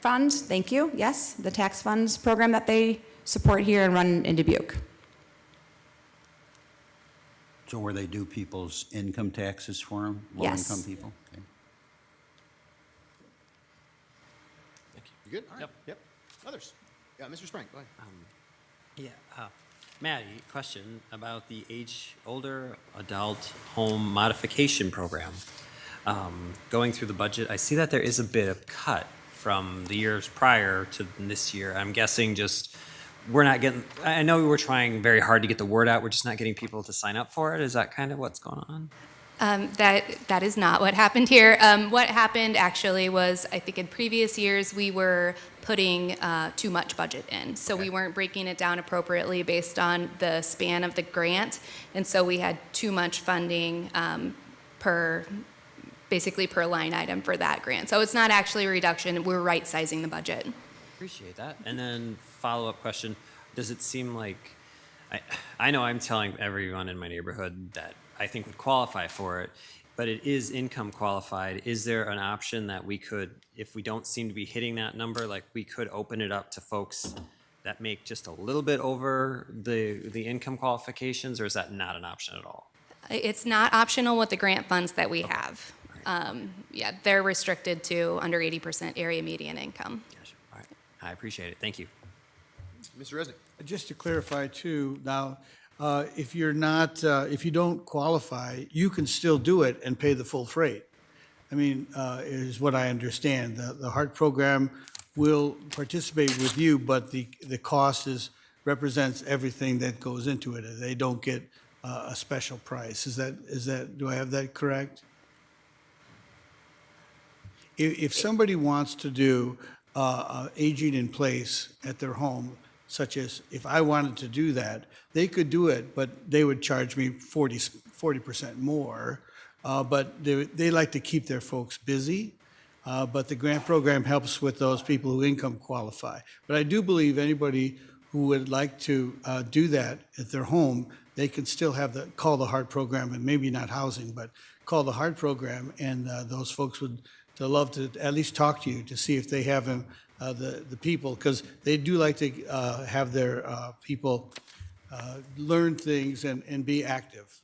fund. Thank you. Yes, the tax funds program that they support here and run in Dubuque. So where they do people's income taxes for them? Yes. Low-income people? Okay. You good? All right. Yep. Others? Yeah, Mr. Sprang, go ahead. Maddie, question about the older adult home modification program. Going through the budget, I see that there is a bit of cut from the years prior to this year. I'm guessing just we're not getting, I know we were trying very hard to get the word out, we're just not getting people to sign up for it. Is that kind of what's going on? That is not what happened here. What happened actually was, I think in previous years, we were putting too much budget in. So we weren't breaking it down appropriately based on the span of the grant. And so we had too much funding basically per line item for that grant. So it's not actually a reduction, we're right-sizing the budget. Appreciate that. And then follow-up question, does it seem like, I know I'm telling everyone in my neighborhood that I think would qualify for it, but it is income qualified. Is there an option that we could, if we don't seem to be hitting that number, like we could open it up to folks that make just a little bit over the income qualifications, or is that not an option at all? It's not optional with the grant funds that we have. Yeah, they're restricted to under 80% area median income. Gotcha. All right. I appreciate it. Thank you. Mr. Resnick? Just to clarify too, now, if you're not, if you don't qualify, you can still do it and pay the full freight. I mean, is what I understand. The HEART program will participate with you, but the cost represents everything that goes into it. They don't get a special price. Is that, do I have that correct? If somebody wants to do aging in place at their home, such as if I wanted to do that, they could do it, but they would charge me 40% more. But they like to keep their folks busy. But the grant program helps with those people who income qualify. But I do believe anybody who would like to do that at their home, they can still call the HEART program, and maybe not housing, but call the HEART program, and those folks would love to at least talk to you to see if they have the people, because they do like to have their people learn things and be active.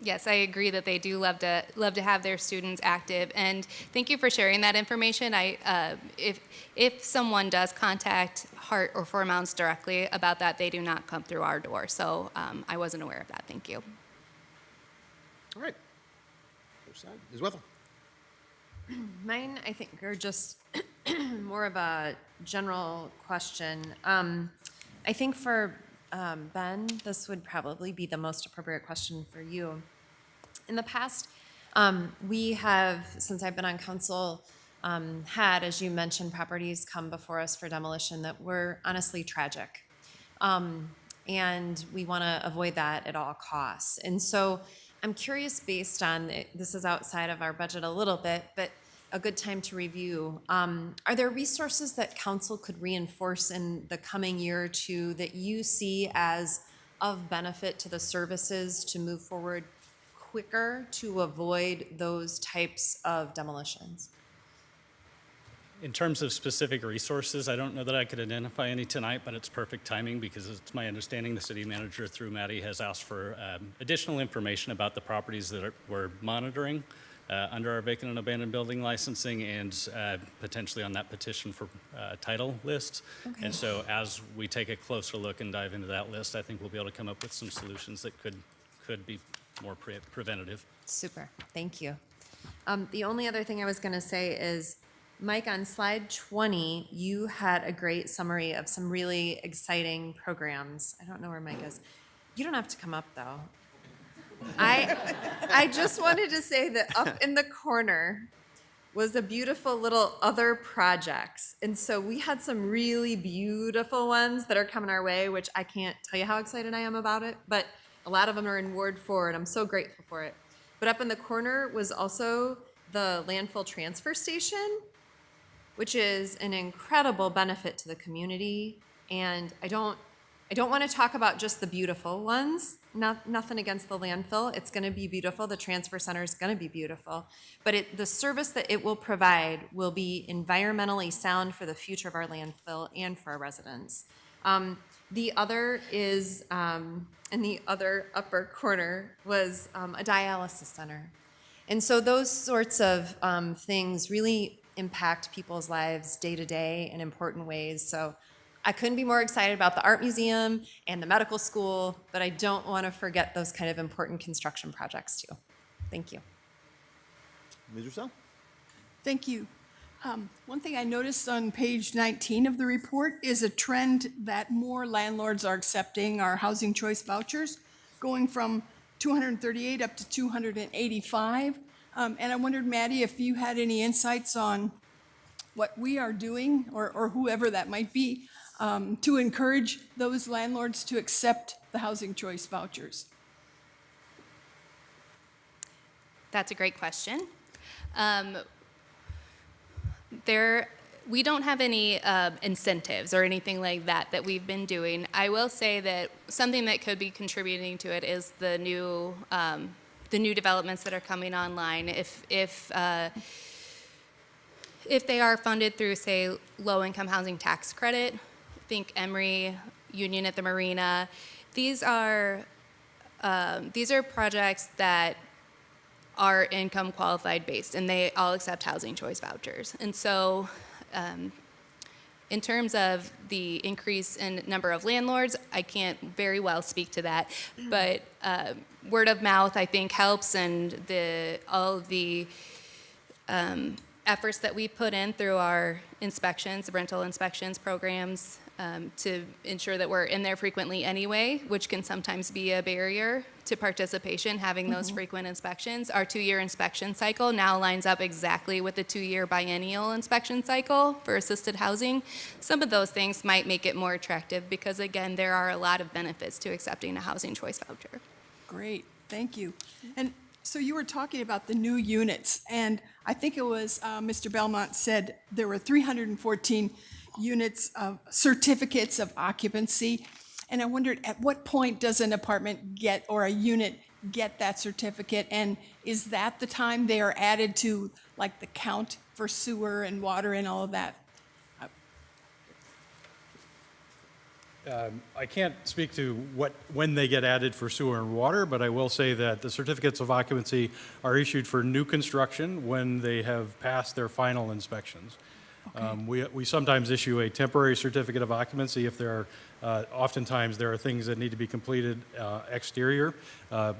Yes, I agree that they do love to have their students active, and thank you for sharing that information. If someone does contact HEART or Four Mounds directly about that, they do not come through our door. So I wasn't aware of that. Thank you. All right. Other side. Ms. Wethel? Mine, I think, are just more of a general question. I think for Ben, this would probably be the most appropriate question for you. In the past, we have, since I've been on council, had, as you mentioned, properties come before us for demolition that were honestly tragic. And we want to avoid that at all costs. And so I'm curious, based on, this is outside of our budget a little bit, but a good time to review. Are there resources that council could reinforce in the coming year or two that you see as of benefit to the services to move forward quicker to avoid those types of demolitions? In terms of specific resources, I don't know that I could identify any tonight, but it's perfect timing because it's my understanding the city manager through Maddie has asked for additional information about the properties that we're monitoring under our vacant and abandoned building licensing and potentially on that petition for title list. Okay. And so as we take a closer look and dive into that list, I think we'll be able to come up with some solutions that could be more preventative. Super, thank you. The only other thing I was gonna say is Mike, on slide 20, you had a great summary of some really exciting programs. I don't know where Mike is. You don't have to come up, though. I just wanted to say that up in the corner was a beautiful little other projects. And so we had some really beautiful ones that are coming our way, which I can't tell you how excited I am about it, but a lot of them are in Ward 4, and I'm so grateful for it. But up in the corner was also the landfill transfer station, which is an incredible benefit to the community. And I don't want to talk about just the beautiful ones. Nothing against the landfill. It's going to be beautiful. The transfer center is going to be beautiful. But the service that it will provide will be environmentally sound for the future of our landfill and for our residents. The other is, in the other upper corner, was a dialysis center. And so those sorts of things really impact people's lives day to day in important ways. So I couldn't be more excited about the art museum and the medical school, but I don't want to forget those kind of important construction projects too. Thank you. Ms. Russell? Thank you. One thing I noticed on page 19 of the report is a trend that more landlords are accepting our housing choice vouchers, going from 238 up to 285. And I wondered, Maddie, if you had any insights on what we are doing, or whoever that might be, to encourage those landlords to accept the housing choice vouchers. That's a great question. We don't have any incentives or anything like that we've been doing. I will say that something that could be contributing to it is the new developments that are coming online. If they are funded through, say, low-income housing tax credit, think Emory, Union at the Marina. These are projects that are income qualified based, and they all accept housing choice vouchers. And so in terms of the increase in number of landlords, I can't very well speak to that, but word of mouth, I think, helps, and all of the efforts that we put in through our inspections, rental inspections programs, to ensure that we're in there frequently anyway, which can sometimes be a barrier to participation, having those frequent inspections. Our 2-year inspection cycle now lines up exactly with the 2-year biennial inspection cycle for assisted housing. Some of those things might make it more attractive because, again, there are a lot of benefits to accepting a housing choice voucher. Great, thank you. And so you were talking about the new units, and I think it was Mr. Belmont said there were 314 units of certificates of occupancy. And I wondered, at what point does an apartment get, or a unit get that certificate? And is that the time they are added to, like, the count for sewer and water and all of that? I can't speak to when they get added for sewer and water, but I will say that the certificates of occupancy are issued for new construction when they have passed their final inspections. Okay. We sometimes issue a temporary certificate of occupancy if there are, oftentimes there are things that need to be completed exterior,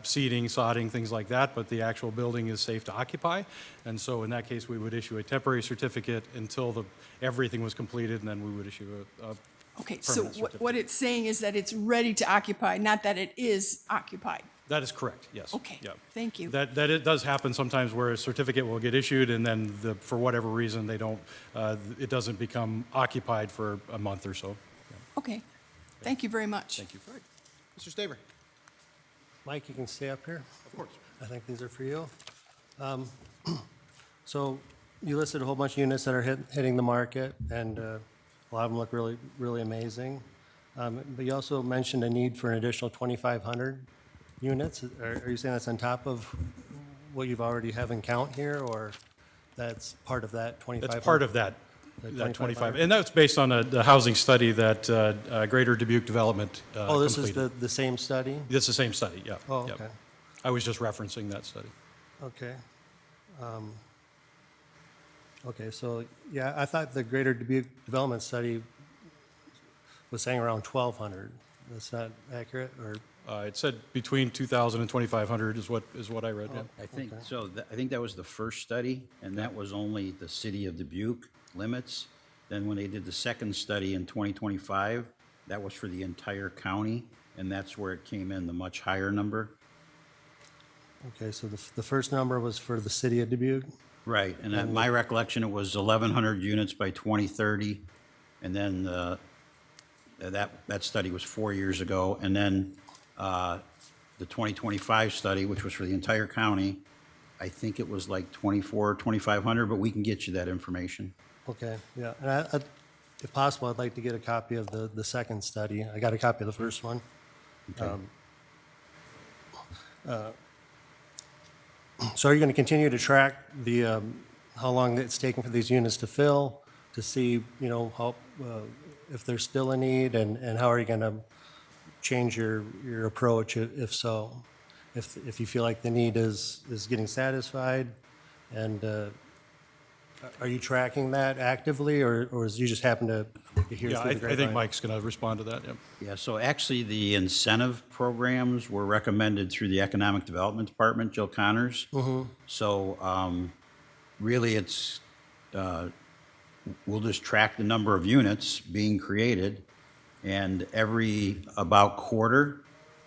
seating, sodding, things like that, but the actual building is safe to occupy. And so in that case, we would issue a temporary certificate until everything was completed, and then we would issue a Okay, so what it's saying is that it's ready to occupy, not that it is occupied. That is correct, yes. Okay, Yeah. thank you. That it does happen sometimes where a certificate will get issued and then for whatever reason they don't, it doesn't become occupied for a month or so. Yeah. Okay, thank you very much. Thank you. All right. Mr. Staver? Mike, you can stay up here. Of course. I think these are for you. So you listed a whole bunch of units that are hitting the market, and a lot of them look really, really amazing. But you also mentioned a need for an additional 2,500 units. Are you saying that's on top of what you've already have in count here, or that's part of that 2,500? That's part of that 25. And that's based on the housing study that Greater Dubuque Development Oh, this completed. is the same study? It's the same study, yeah. Oh, yeah. okay. I was just referencing that study. Okay. Okay, so, yeah, I thought the Greater Dubuque Development Study was saying around 1,200 That's not accurate, or? It said between 2,000 and 2,500 is what I read, yeah. I think, so I think that was the first study, and that was only the city of Dubuque limits. Then when they did the second study in 2025, that was for the entire county, and that's where it came in, the much higher number. Okay, so the first number was for the city of Dubuque? Right, and at my recollection, it was 1,100 units by 2030, and then that study was 4 years ago, and then the 2025 study, which was for the entire county, I think it was like 2,500, but we can get you that information. Okay, yeah, and if possible, I'd like to get a copy of the second study. I got a copy of the first one. Okay. So are you going to continue to track the, how long it's taking for these units to fill, to see, you know, how, if there's still a need, and how are you going to change your approach if so? If you feel like the need is getting satisfied, and are you tracking that actively, or is you just happen to hear Yeah, through the I grapevine? think Mike's going to respond to that, yeah. Yeah, so actually, the incentive programs were recommended through the Economic Development Department, Jill Connors. So really, it's, we'll just track the number of units being created, and every about quarter,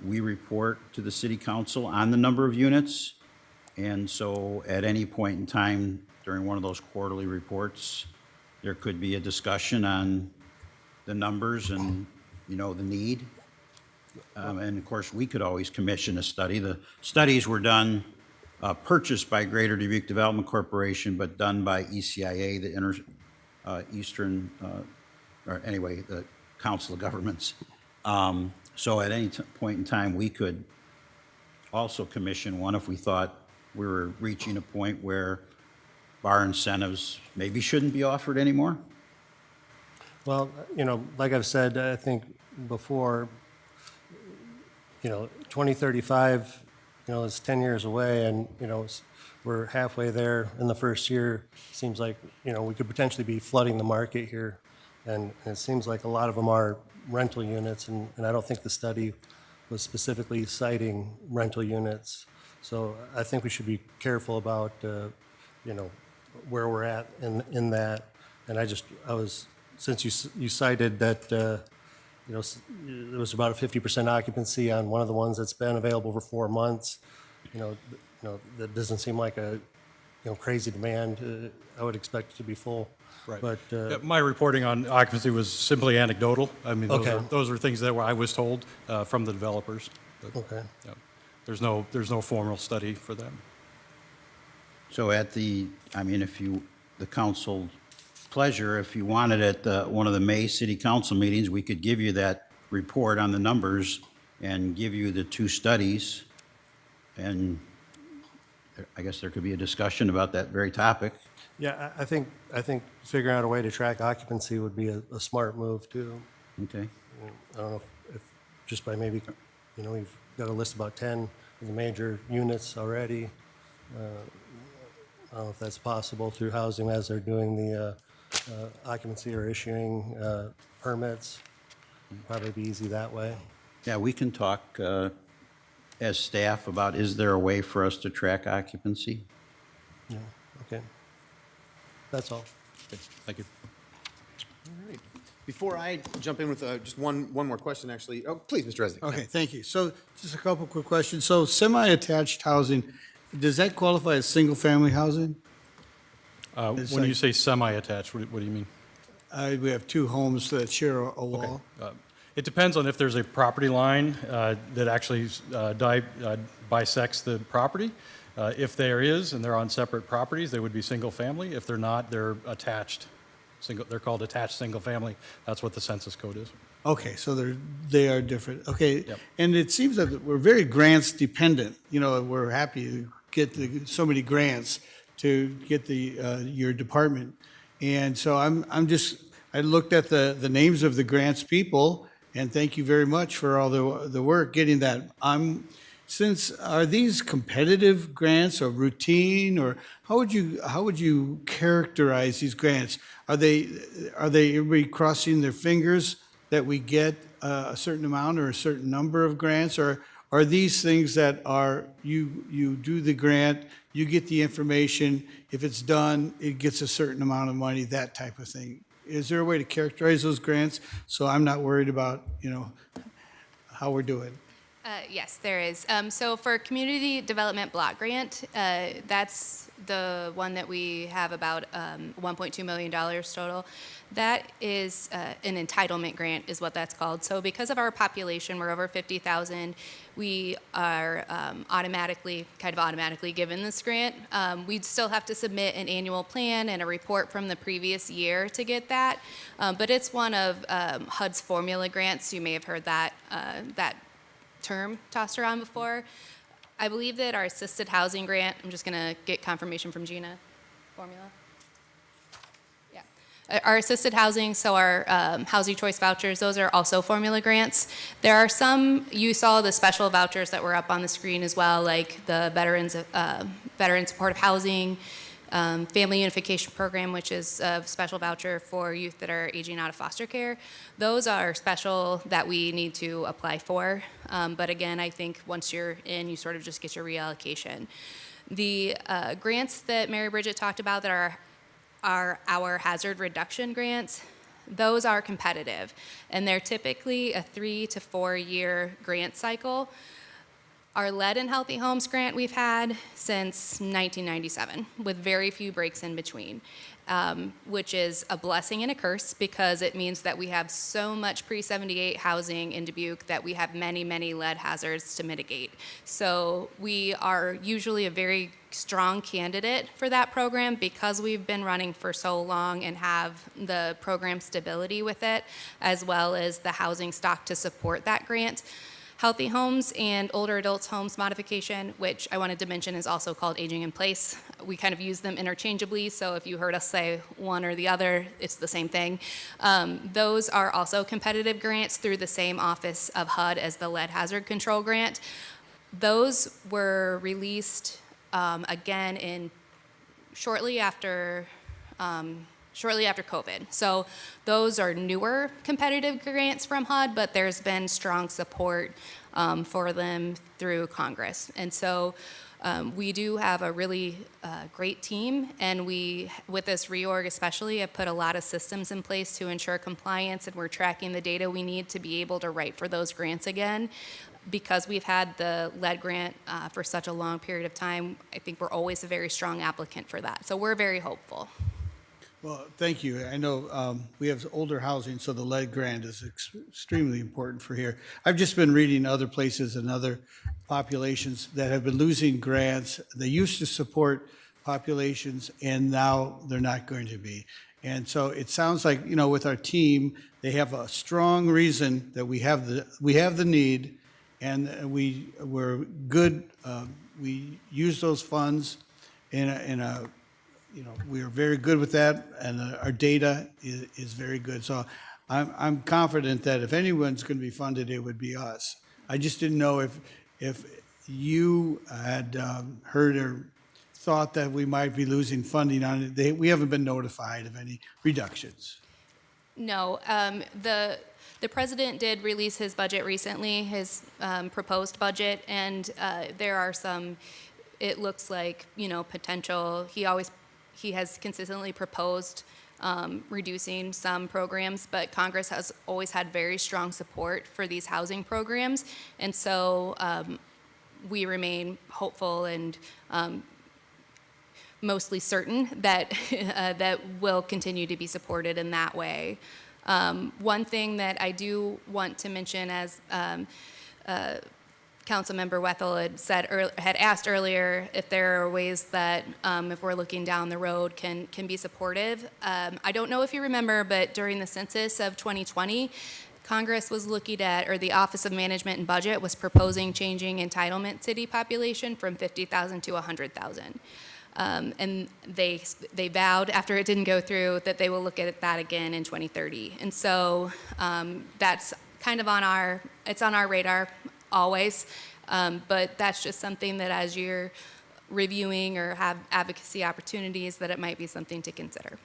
we report to the city council on the number of units. And so at any point in time during one of those quarterly reports, there could be a discussion on the numbers and, you know, the need. And of course, we could always commission a study. The studies were done, purchased by Greater Dubuque Development Corporation, but done by ECIA, the Eastern, or anyway, the Council of Governments. So at any point in time, we could also commission one if we thought we were reaching a point where our incentives maybe shouldn't be offered anymore. Well, you know, like I've said, I think before, you know, 2035, you know, is 10 years away, and, you know, we're halfway there in the first year. Seems like, you know, we could potentially be flooding the market here, and it seems like a lot of them are rental units, and I don't think the study was specifically citing rental units. So I think we should be careful about, you know, where we're at in that. And I was, since you cited that, you know, there was about a 50% occupancy on one of the ones that's been available for 4 months, you know, that doesn't seem like a, you know, crazy demand. I would expect it to be full. Right. But, Yeah, my reporting on occupancy was simply anecdotal. I mean, those are things that I was told from the developers. But, okay. yeah, there's no formal study for them. So at the, I mean, if you, the council pleasure, if you wanted at one of the May city council meetings, we could give you that report on the numbers and give you the two studies. And I guess there could be a discussion about that very topic. Yeah, I think figuring out a way to track occupancy would be a smart move too. Okay. I don't know if just by maybe, you know, we've got a list about 10 of the major units already. I don't know if that's possible through housing as they're doing the occupancy or issuing permits. Probably be easy that way. Yeah, we can talk as staff about, is there a way for us to track occupancy? Yeah, okay. That's all. Okay, thank you. All right. Before I jump in with just one more question, actually. Oh, please, Mr. Resnick. Okay, thank you. So just a couple quick questions. So semi-attached housing, does that qualify as single-family housing? It's When you like- say semi-attached, what do you mean? We have two homes that share a wall. It depends on if there's a property line that actually bisects the property. If there is, and they're on separate properties, they would be single-family. If they're not, they're attached. They're called attached single-family. That's what the census code is. Okay, so they are different. Okay, Yep. and it seems that we're very grants dependent. You know, we're happy to get so many grants to get your department. And so I looked at the names of the grants people, and thank you very much for all the work getting that. Are these competitive grants or routine, or how would you characterize these grants? Are they everybody crossing their fingers that we get a certain amount or a certain number of grants, or are these things that are, you do the grant, you get the information, if it's done, it gets a certain amount of money, that type of thing? Is there a way to characterize those grants so I'm not worried about, how we're doing? Yes, there is. So for Community Development Block Grant, that's the one that we have about $1.2 million total. That is an entitlement grant is what that's called. So because of our population, we're over 50,000, we are automatically given this grant. We'd still have to submit an annual plan and a report from the previous year to get that. But it's one of HUD's formula grants. You may have heard that term tossed around before. I believe that our assisted housing grant, I'm just going to get confirmation from Gina. Formula? Yeah. Our assisted housing, so our housing choice vouchers, those are also formula grants. There are some, you saw the special vouchers that were up on the screen as well, like the Veteran Supportive Housing, Family Unification Program, which is a special voucher for youth that are aging out of foster care. Those are special that we need to apply for. But again, I think once you're in, you sort of just get your reallocation. The grants that Mary Bridget talked about that are our hazard reduction grants, those are competitive. And they're typically a 3 to 4 year grant cycle. Our Lead and Healthy Homes grant we've had since 1997, with very few breaks in between, which is a blessing and a curse because it means that we have so much pre-78 housing in Dubuque that we have many, many lead hazards to mitigate. So we are usually a very strong candidate for that program because we've been running for so long and have the program stability with it, as well as the housing stock to support that grant. Healthy Homes and Older Adults Homes Modification, which I wanted to mention is also called Aging in Place. We kind of use them interchangeably, so if you heard us say one or the other, it's the same thing. Those are also competitive grants through the same office of HUD as the Lead Hazard Control Grant. Those were released again in shortly after COVID. So those are newer competitive grants from HUD, but there's been strong support for them through Congress. And so we do have a really great team, and we, with this reorg especially, have put a lot of systems in place to ensure compliance, and we're tracking the data we need to be able to write for those grants again. Because we've had the lead grant for such a long period of time, I think we're always a very strong applicant for that. So we're very hopeful. Well, thank you. I know we have older housing, so the lead grant is extremely important for here. I've just been reading other places and other populations that have been losing grants. They used to support populations, and now they're not going to be. And so it sounds like, with our team, they have a strong reason that we have the need, and we're good. We use those funds in a we are very good with that, and our data is very good. So I'm confident that if anyone's going to be funded, it would be us. I just didn't know if you had heard or thought that we might be losing funding on it. We haven't been notified of any reductions. No, the president did release his budget recently, his proposed budget, and there are some, it looks like, potential. He has consistently proposed reducing some programs, but Congress has always had very strong support for these housing programs. And so we remain hopeful and mostly certain that that will continue to be supported in that way. One thing that I do want to mention, as Councilmember Wethel had asked earlier, if there are ways that, if we're looking down the road, can be supportive. I don't know if you remember, but during the census of 2020, Congress was looking at, or the Office of Management and Budget was proposing changing entitlement city population from 50,000 to 100,000. And they vowed, after it didn't go through, that they will look at that again in 2030. And so that's kind of on our radar always, but that's just something that as you're reviewing or have advocacy opportunities, that it might be something to consider.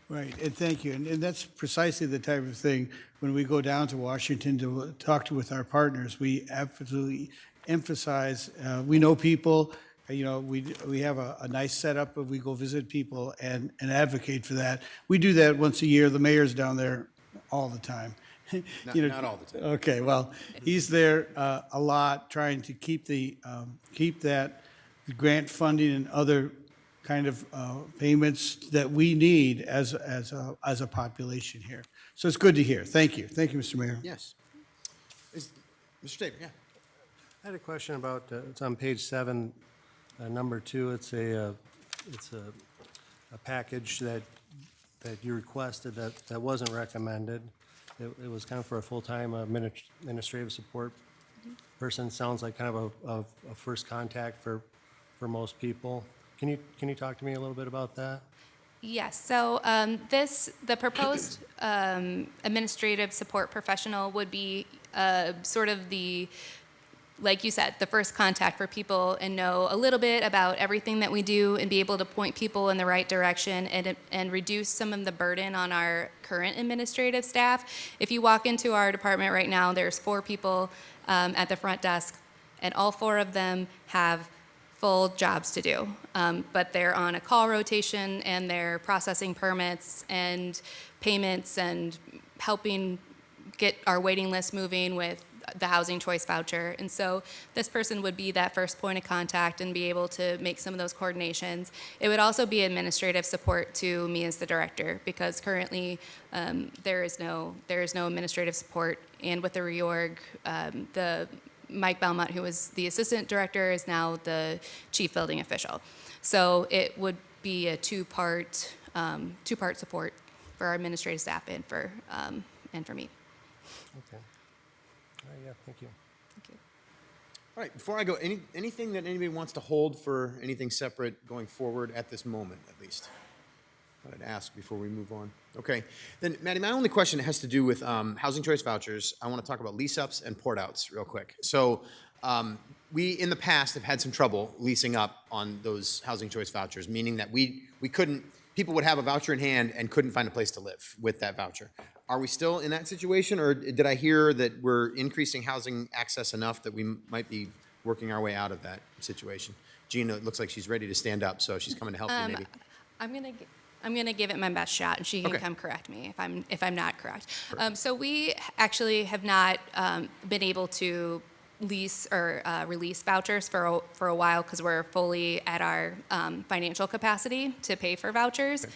Right, and thank you. And that's precisely the type of thing, when we go down to Washington to talk with our partners, we absolutely emphasize, we know people, we have a nice setup, but we go visit people and advocate for that. We do that once a year. The mayor's down there all the time. Not all the time. Okay, well, he's there a lot, trying to keep keep that grant funding and other kind of payments that we need as a population here. So it's good to hear. Thank you. Thank you, Mr. Mayor. Yes. Mr. Tabor, yeah. I had a question about, it's on page 7, number 2. It's a package that you requested that wasn't recommended. It was kind of for a full-time administrative support person. Sounds like kind of a first contact for most people. Can you talk to me a little bit about that? Yes, so the proposed administrative support professional would be sort of like you said, the first contact for people and know a little bit about everything that we do and be able to point people in the right direction and reduce some of the burden on our current administrative staff. If you walk into our department right now, there's 4 people at the front desk, and all 4 of them have full jobs to do, but they're on a call rotation and they're processing permits and payments and helping get our waiting list moving with the housing choice voucher. And so this person would be that first point of contact and be able to make some of those coordinations. It would also be administrative support to me as the director, because currently there is no administrative support. And with the reorg, the Mike Belmont, who was the assistant director, is now the chief building official. So it would be a two-part support for our administrative staff and for me. Okay. All right, yeah, thank you. Thank you. All right, before I go, anything that anybody wants to hold for anything separate going forward at this moment, at least? I'd ask before we move on. Okay, then Maddie, my only question has to do with housing choice vouchers. I want to talk about lease ups and port outs real quick. So we in the past have had some trouble leasing up on those housing choice vouchers, meaning that we couldn't, people would have a voucher in hand and couldn't find a place to live with that voucher. Are we still in that situation, or did I hear that we're increasing housing access enough that we might be working our way out of that situation? Gina, it looks like she's ready to stand up, so she's coming to help you maybe. I'm gonna give it my best shot, and she can come correct me if I'm not correct. So we actually have not been able to lease or release vouchers for a while because we're fully at our financial capacity to pay for vouchers. Okay.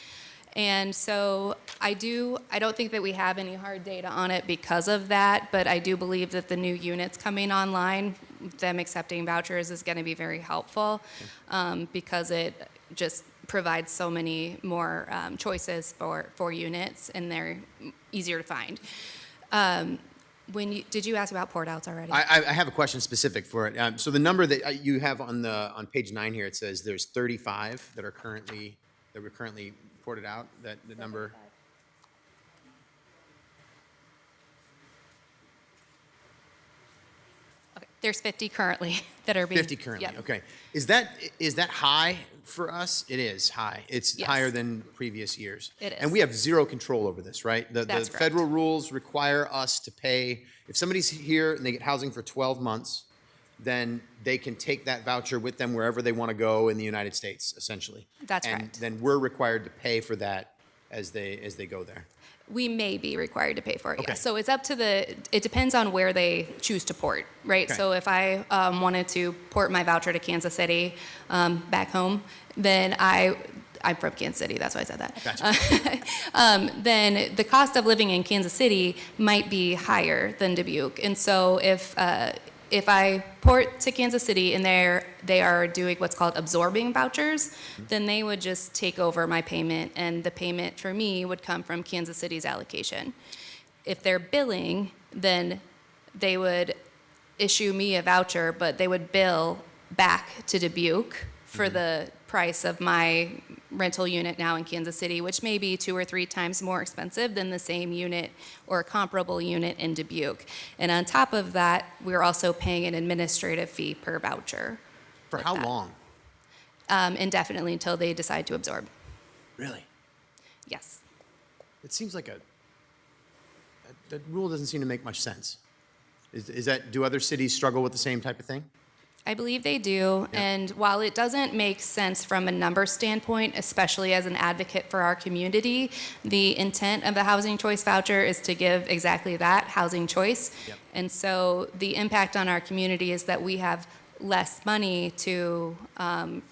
And so I don't think that we have any hard data on it because of that, but I do believe that the new units coming online, them accepting vouchers, is going to be very helpful because it just provides so many more choices for units, and they're easier to find. Did you ask about port outs already? I have a question specific for it. So the number that you have on page 9 here, it says there's 35 that we're currently ported out. That the number. Okay, there's 50 currently that are being. 50 currently. Yep. Okay. Is that high for us? It is high. It's Yes. higher than previous years. It is. And we have zero control over this, right? The That's correct. federal rules require us to pay. If somebody's here and they get housing for 12 months, then they can take that voucher with them wherever they want to go in the United States, essentially. That's and correct. then we're required to pay for that as they go there. We may be required to pay for it, Okay. yes. So it's up to it depends on where they choose to port, right? Okay. So if I wanted to port my voucher to Kansas City back home, then I'm from Kansas City, that's why I said that. Gotcha. Then the cost of living in Kansas City might be higher than Dubuque. And so if I port to Kansas City and they are doing what's called absorbing vouchers, then they would just take over my payment, and the payment for me would come from Kansas City's allocation. If they're billing, then they would issue me a voucher, but they would bill back to Dubuque for the price of my rental unit now in Kansas City, which may be 2 or 3 times more expensive than the same unit or comparable unit in Dubuque. And on top of that, we're also paying an administrative fee per voucher. For how long? Indefinitely until they decide to absorb. Really? Yes. it seems like that rule doesn't seem to make much sense. Is that, do other cities struggle with the same type of thing? I believe they do, and while it doesn't make sense from a number standpoint, especially as an advocate for our community, the intent of the housing choice voucher is to give exactly that, housing choice. Yep. And so the impact on our community is that we have less money to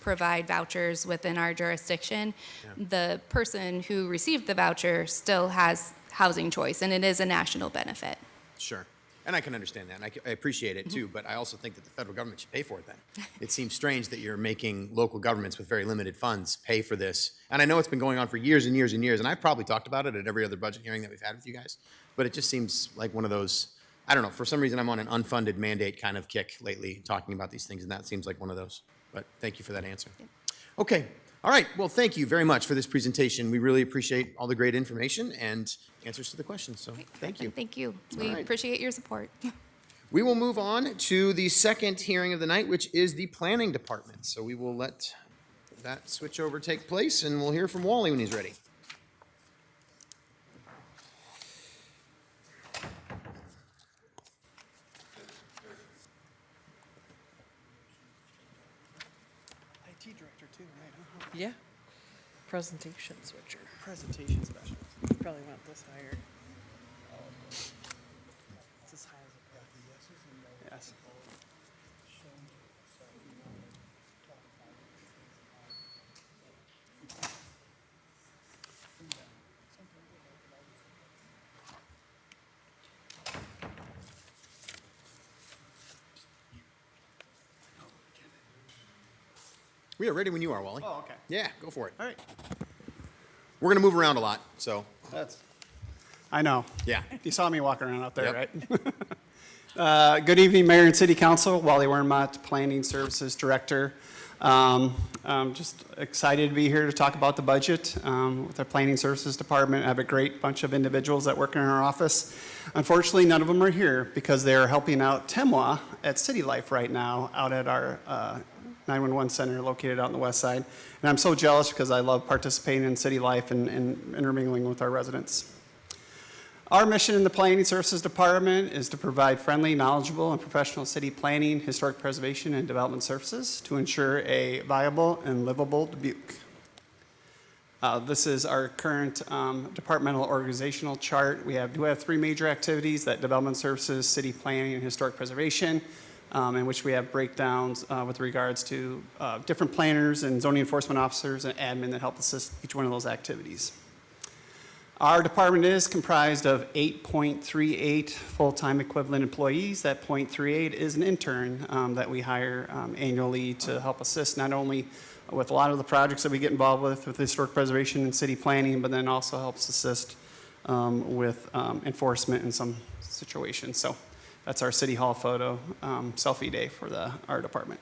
provide vouchers within our jurisdiction. The person who received the voucher still has housing choice, and it is a national benefit. Sure. And I can understand that, and I appreciate it too, but I also think that the federal government should pay for it then. It seems strange that you're making local governments with very limited funds pay for this. And I know it's been going on for years and years and years, and I've probably talked about it at every other budget hearing that we've had with you guys, but it just seems like one of those, I don't know, for some reason I'm on an unfunded mandate kind of kick lately talking about these things, and that seems like one of those. But thank you for that answer. Okay. All right. Well, thank you very much for this presentation. We really appreciate all the great information and answers to the questions. So thank you. Thank you. We All right. appreciate your support. We will move on to the second hearing of the night, which is the planning department. So we will let that switch over take place, and we'll hear from Wally when he's ready. IT director too, right? Yeah. Presentation switcher. Presentation specialist. You probably want this higher. It's as high as it Yes. We are ready when you are, Wally. Oh, okay. Yeah, go for it. All right. We're going to move around a lot, so I know. yeah. You saw me walking around out there, Yep. right? Good evening, Mayor and City Council. Wally Wernmott, Planning Services Director. I'm just excited to be here to talk about the budget with our Planning Services Department. I have a great bunch of individuals that work in our office. Unfortunately, none of them are here because they are helping out Temwa at City Life right now out at our 911 center located out on the west side. And I'm so jealous because I love participating in city life and intermingling with our residents. Our mission in the Planning Services Department is to provide friendly, knowledgeable, and professional city planning, historic preservation, and development services to ensure a viable and livable Dubuque. This is our current departmental organizational chart. We have three major activities: that development services, city planning, and historic preservation, in which we have breakdowns with regards to different planners and zoning enforcement officers and admin that help assist each one of those activities. Our department is comprised of 8.38 full-time equivalent employees. That 0.38 is an intern that we hire annually to help assist not only with a lot of the projects that we get involved with historic preservation and city planning, but then also helps assist with enforcement in some situations. So that's our City Hall photo selfie day for our department.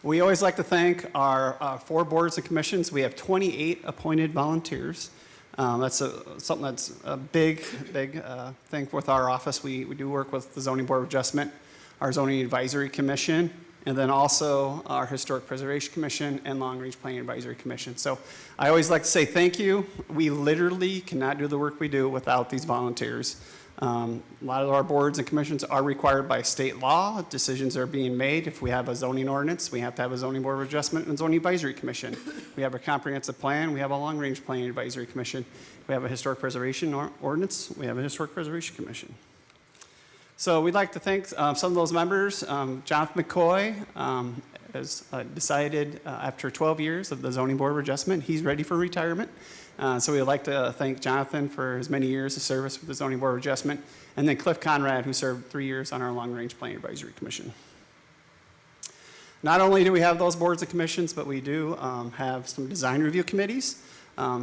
We always like to thank our 4 boards and commissions. We have 28 appointed volunteers. That's something that's a big thing with our office. We do work with the Zoning Board of Adjustment, our Zoning Advisory Commission, and then also our Historic Preservation Commission and Long Range Planning Advisory Commission. So I always like to say thank you. We literally cannot do the work we do without these volunteers. A lot of our boards and commissions are required by state law. Decisions are being made. If we have a zoning ordinance, we have to have a zoning board of adjustment and zoning advisory commission. We have a comprehensive plan. We have a long-range planning advisory commission. We have a historic preservation ordinance. We have a historic preservation commission. So we'd like to thank some of those members. Jonathan McCoy has decided after 12 years of the zoning board of adjustment, he's ready for retirement. So we'd like to thank Jonathan for his many years of service with the Zoning Board of Adjustment, and then Cliff Conrad, who served 3 years on our Long Range Planning Advisory Commission. Not only do we have those boards and commissions, but we do have some design review committees,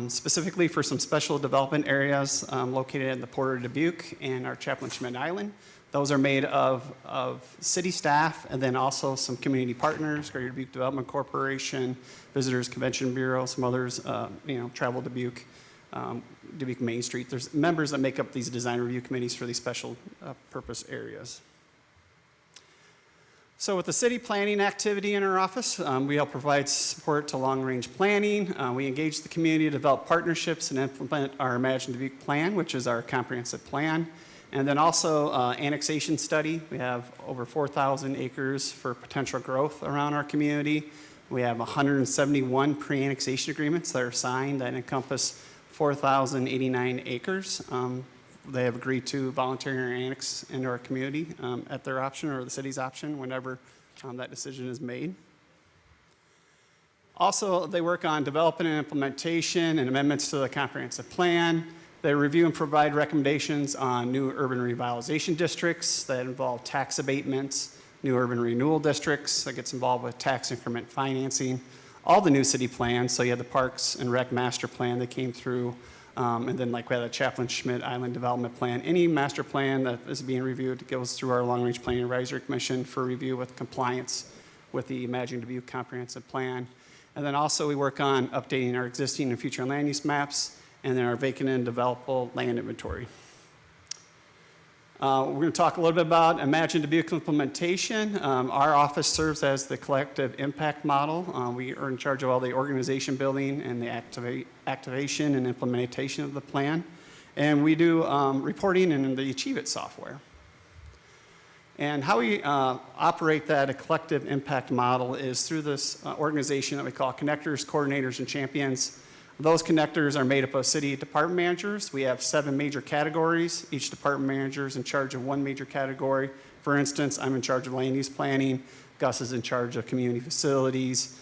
specifically for some special development areas located in the Port of Dubuque and our Chaplain Schmidt Island. Those are made of city staff and then also some community partners, Greater Dubuque Development Corporation, Visitors Convention Bureau, some others, Travel Dubuque, Dubuque Main Street. There's members that make up these design review committees for these special purpose areas. So with the city planning activity in our office, we help provide support to long-range planning. We engage the community to develop partnerships and implement our Imagine Dubuque plan, which is our comprehensive plan. And then also annexation study. We have over 4,000 acres for potential growth around our community. We have 171 pre-annexation agreements that are signed that encompass 4,089 acres. They have agreed to voluntarily annex into our community at their option or the city's option whenever that decision is made. Also, they work on development and implementation and amendments to the comprehensive plan. They review and provide recommendations on new urban revitalization districts that involve tax abatements, new urban renewal districts that gets involved with tax increment financing, all the new city plans. So you have the Parks and Rec Master Plan that came through, and then like we had a Chaplain Schmidt Island Development Plan. Any master plan that is being reviewed goes through our Long Range Planning Advisory Commission for review with compliance with the Imagine Dubuque Comprehensive Plan. And then also we work on updating our existing and future land use maps and then our vacant and developable land inventory. We're going to talk a little bit about Imagine Dubuque implementation. Our office serves as the collective impact model. We are in charge of all the organization building and the activation and implementation of the plan. And we do reporting in the Achieve It software. And how we operate that, a collective impact model, is through this organization that we call connectors, coordinators, and champions. Those connectors are made up of city department managers. We have 7 major categories. Each department manager is in charge of one major category. For instance, I'm in charge of land use planning. Gus is in charge of community facilities.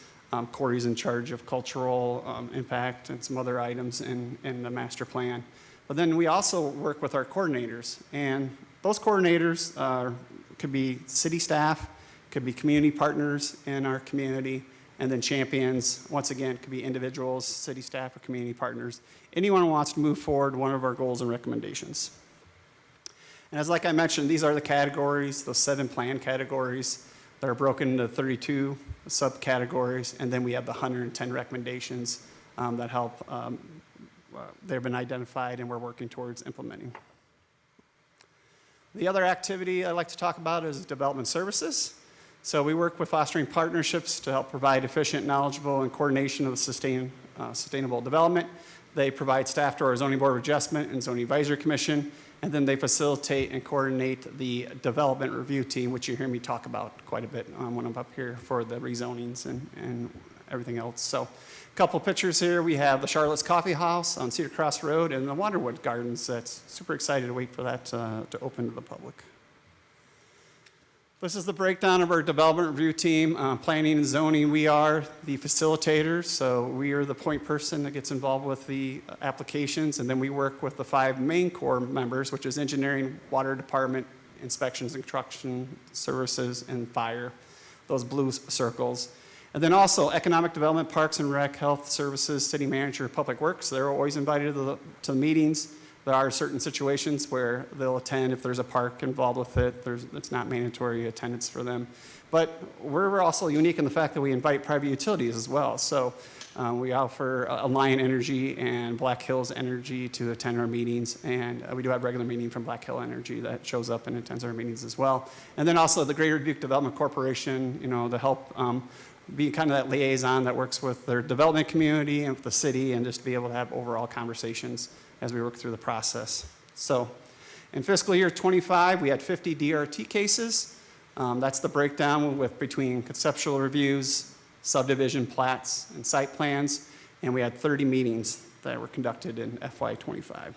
Corey's in charge of cultural impact and some other items in the master plan. But then we also work with our coordinators. And those coordinators could be city staff, could be community partners in our community, and then champions, once again, could be individuals, city staff, or community partners. Anyone who wants to move forward, one of our goals and recommendations. And as like I mentioned, these are the categories, those 7 plan categories that are broken into 32 subcategories, and then we have the 110 recommendations that help, they've been identified and we're working towards implementing. The other activity I'd like to talk about is development services. So we work with fostering partnerships to help provide efficient, knowledgeable, and coordination of sustainable development. They provide staff to our Zoning Board of Adjustment and Zoning Advisory Commission, and then they facilitate and coordinate the development review team, which you hear me talk about quite a bit when I'm up here for the rezonings and everything else. So a couple pictures here. We have the Charlotte's Coffee House on Cedar Cross Road and the Wanderwood Gardens. That's super excited to wait for that to open to the public. This is the breakdown of our development review team. Planning and zoning, we are the facilitators, so we are the point person that gets involved with the applications, and then we work with the 5 main core members, which is engineering, water department, inspections and construction services, and fire, those blue circles. And then also economic development, parks and rec, health services, city manager, public works. They're always invited to the meetings. There are certain situations where they'll attend if there's a park involved with it. It's not mandatory attendance for them. But we're also unique in the fact that we invite private utilities as well. So we offer Alliant Energy and Black Hills Energy to attend our meetings. And we do have regular meeting from Black Hill Energy that shows up and attends our meetings as well. And then also the Greater Dubuque Development Corporation, to help be kind of that liaison that works with their development community and with the city, and just be able to have overall conversations as we work through the process. So in fiscal year 25, we had 50 DRT cases. That's the breakdown between conceptual reviews, subdivision plats, and site plans. And we had 30 meetings that were conducted in FY25.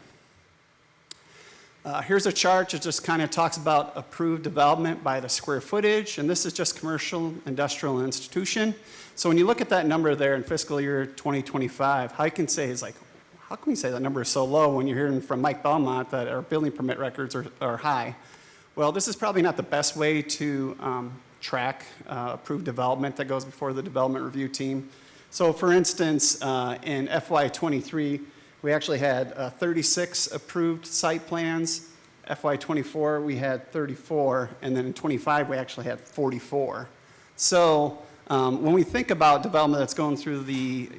Here's a chart that just kind of talks about approved development by the square footage, and this is just commercial, industrial, and institution. So when you look at that number there in fiscal year 2025, how can we say that number is so low when you're hearing from Mike Belmont that our building permit records are high? Well, this is probably not the best way to track approved development that goes before the development review team. So for instance, in FY23, we actually had 36 approved site plans. FY24, we had 34, and then in 25, we actually had 44. So when we think about development that's going through the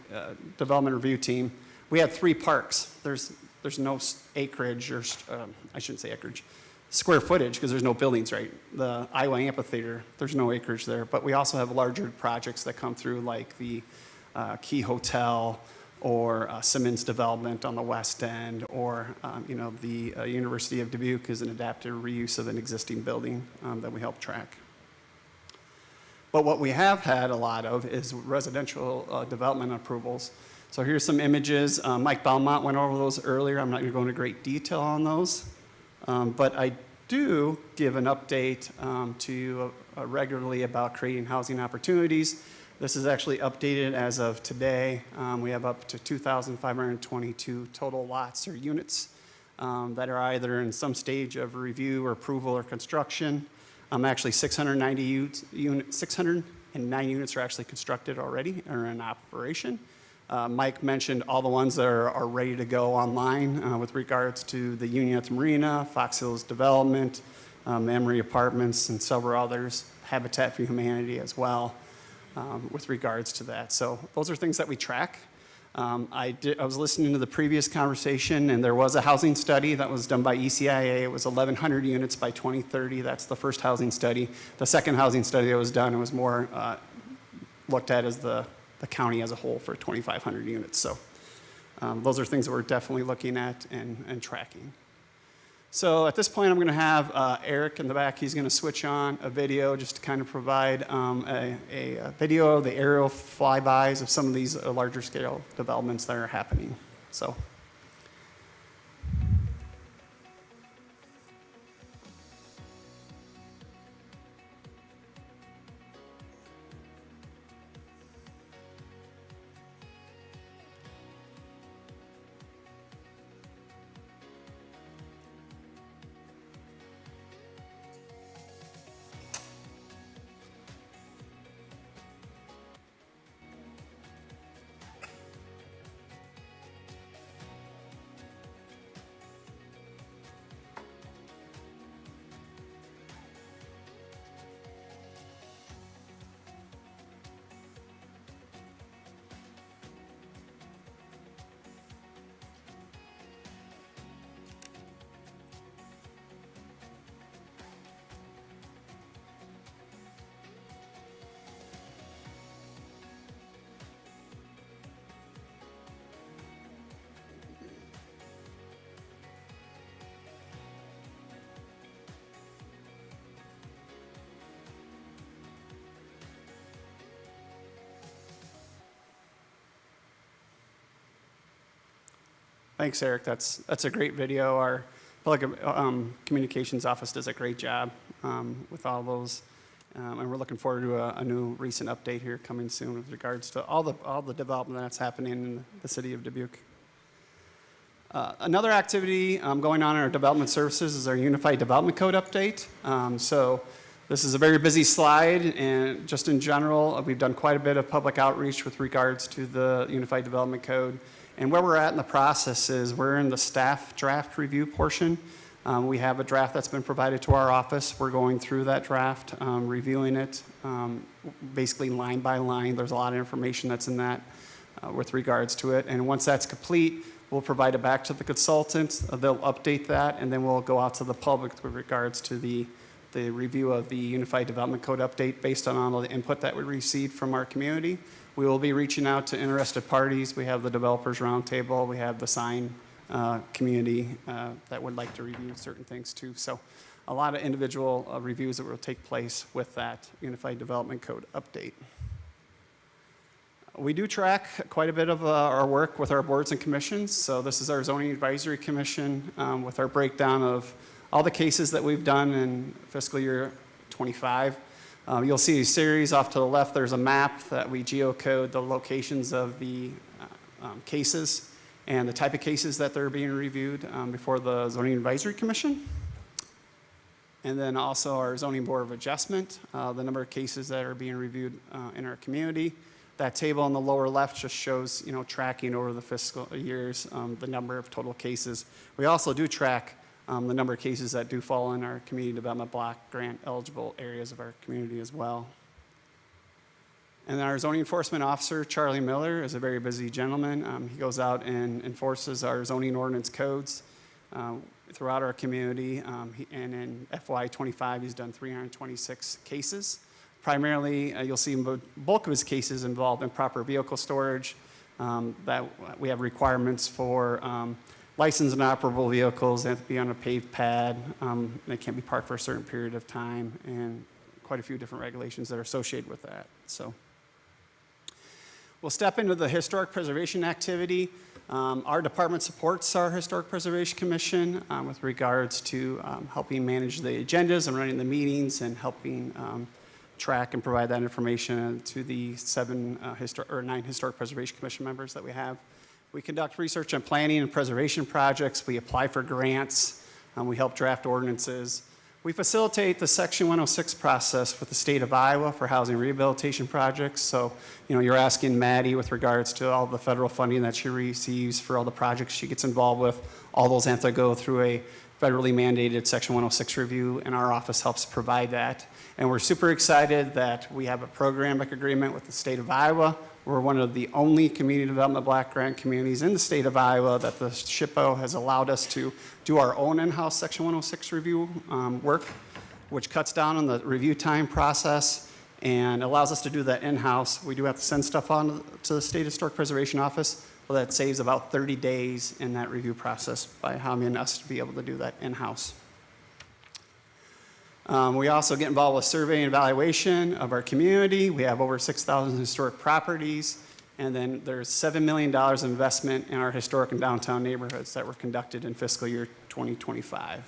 development review team, we had 3 parks. There's no acreage, or I shouldn't say acreage. square footage, because there's no buildings, right? The Iowa Amphitheater, there's no acreage there, but we also have larger projects that come through, like the Key Hotel, or Simmons Development on the west end, or the University of Dubuque is an adaptive reuse of an existing building that we help track. But what we have had a lot of is residential development approvals. So here's some images. Mike Belmont went over those earlier. I'm not going to go into great detail on those. But I do give an update to you regularly about creating housing opportunities. This is actually updated as of today. We have up to 2,522 total lots or units that are either in some stage of review or approval or construction. Actually, 609 units are actually constructed already or in operation. Mike mentioned all the ones that are ready to go online with regards to the Union at the Marina, Fox Hills Development, Emory Apartments, and several others, Habitat for Humanity as well, with regards to that. So those are things that we track. I was listening to the previous conversation, and there was a housing study that was done by ECIA. It was 1,100 units by 2030. That's the first housing study. The second housing study that was done, it was more looked at as the county as a whole for 2,500 units. So those are things that we're definitely looking at and tracking. So at this point, I'm going to have Eric in the back. He's going to switch on a video just to kind of provide a video of the aerial flybys of some of these larger scale developments that are happening. So. Thanks, Eric. That's a great video. Our public communications office does a great job with all those, and we're looking forward to a new recent update here coming soon with regards to all the development that's happening in the city of Dubuque. Another activity going on in our development services is our Unified Development Code update. So this is a very busy slide, and just in general, we've done quite a bit of public outreach with regards to the Unified Development Code. And where we're at in the process is we're in the staff draft review portion. We have a draft that's been provided to our office. We're going through that draft, reviewing it, basically line by line. There's a lot of information that's in that with regards to it. And once that's complete, we'll provide it back to the consultant. They'll update that, and then we'll go out to the public with regards to the review of the Unified Development Code update based on all the input that we received from our community. We will be reaching out to interested parties. We have the Developers Roundtable. We have the sign community that would like to review certain things too. So a lot of individual reviews that will take place with that Unified Development Code update. We do track quite a bit of our work with our boards and commissions. So this is our Zoning Advisory Commission with our breakdown of all the cases that we've done in fiscal year 25. You'll see a series off to the left. There's a map that we geocode the locations of the cases and the type of cases that they're being reviewed before the Zoning Advisory Commission. And then also our Zoning Board of Adjustment, the number of cases that are being reviewed in our community. That table on the lower left just shows, tracking over the fiscal years, the number of total cases. We also do track the number of cases that do fall in our community development block grant eligible areas of our community as well. And our zoning enforcement officer, Charlie Miller, is a very busy gentleman. He goes out and enforces our zoning ordinance codes. throughout our community. And in FY25, he's done 326 cases. Primarily, you'll see the bulk of his cases involved improper vehicle storage. That we have requirements for licensed and operable vehicles. They have to be on a paved pad. They can't be parked for a certain period of time, and quite a few different regulations that are associated with that. So we'll step into the historic preservation activity. Our department supports our Historic Preservation Commission with regards to helping manage the agendas and running the meetings and helping track and provide that information to the 9 Historic Preservation Commission members that we have. We conduct research and planning and preservation projects. We apply for grants. We help draft ordinances. We facilitate the Section 106 process with the state of Iowa for housing rehabilitation projects. So, you're asking Maddie with regards to all the federal funding that she receives for all the projects she gets involved with. All those have to go through a federally mandated Section 106 review, and our office helps provide that. And we're super excited that we have a programmatic agreement with the state of Iowa. We're one of the only community development block grant communities in the state of Iowa that the SHPO has allowed us to do our own in-house Section 106 review work, which cuts down on the review time process and allows us to do that in-house. We do have to send stuff on to the State Historic Preservation Office, but that saves about 30 days in that review process by having us to be able to do that in-house. We also get involved with survey and evaluation of our community. We have over 6,000 historic properties, and then there's $7 million of investment in our historic and downtown neighborhoods that were conducted in fiscal year 2025.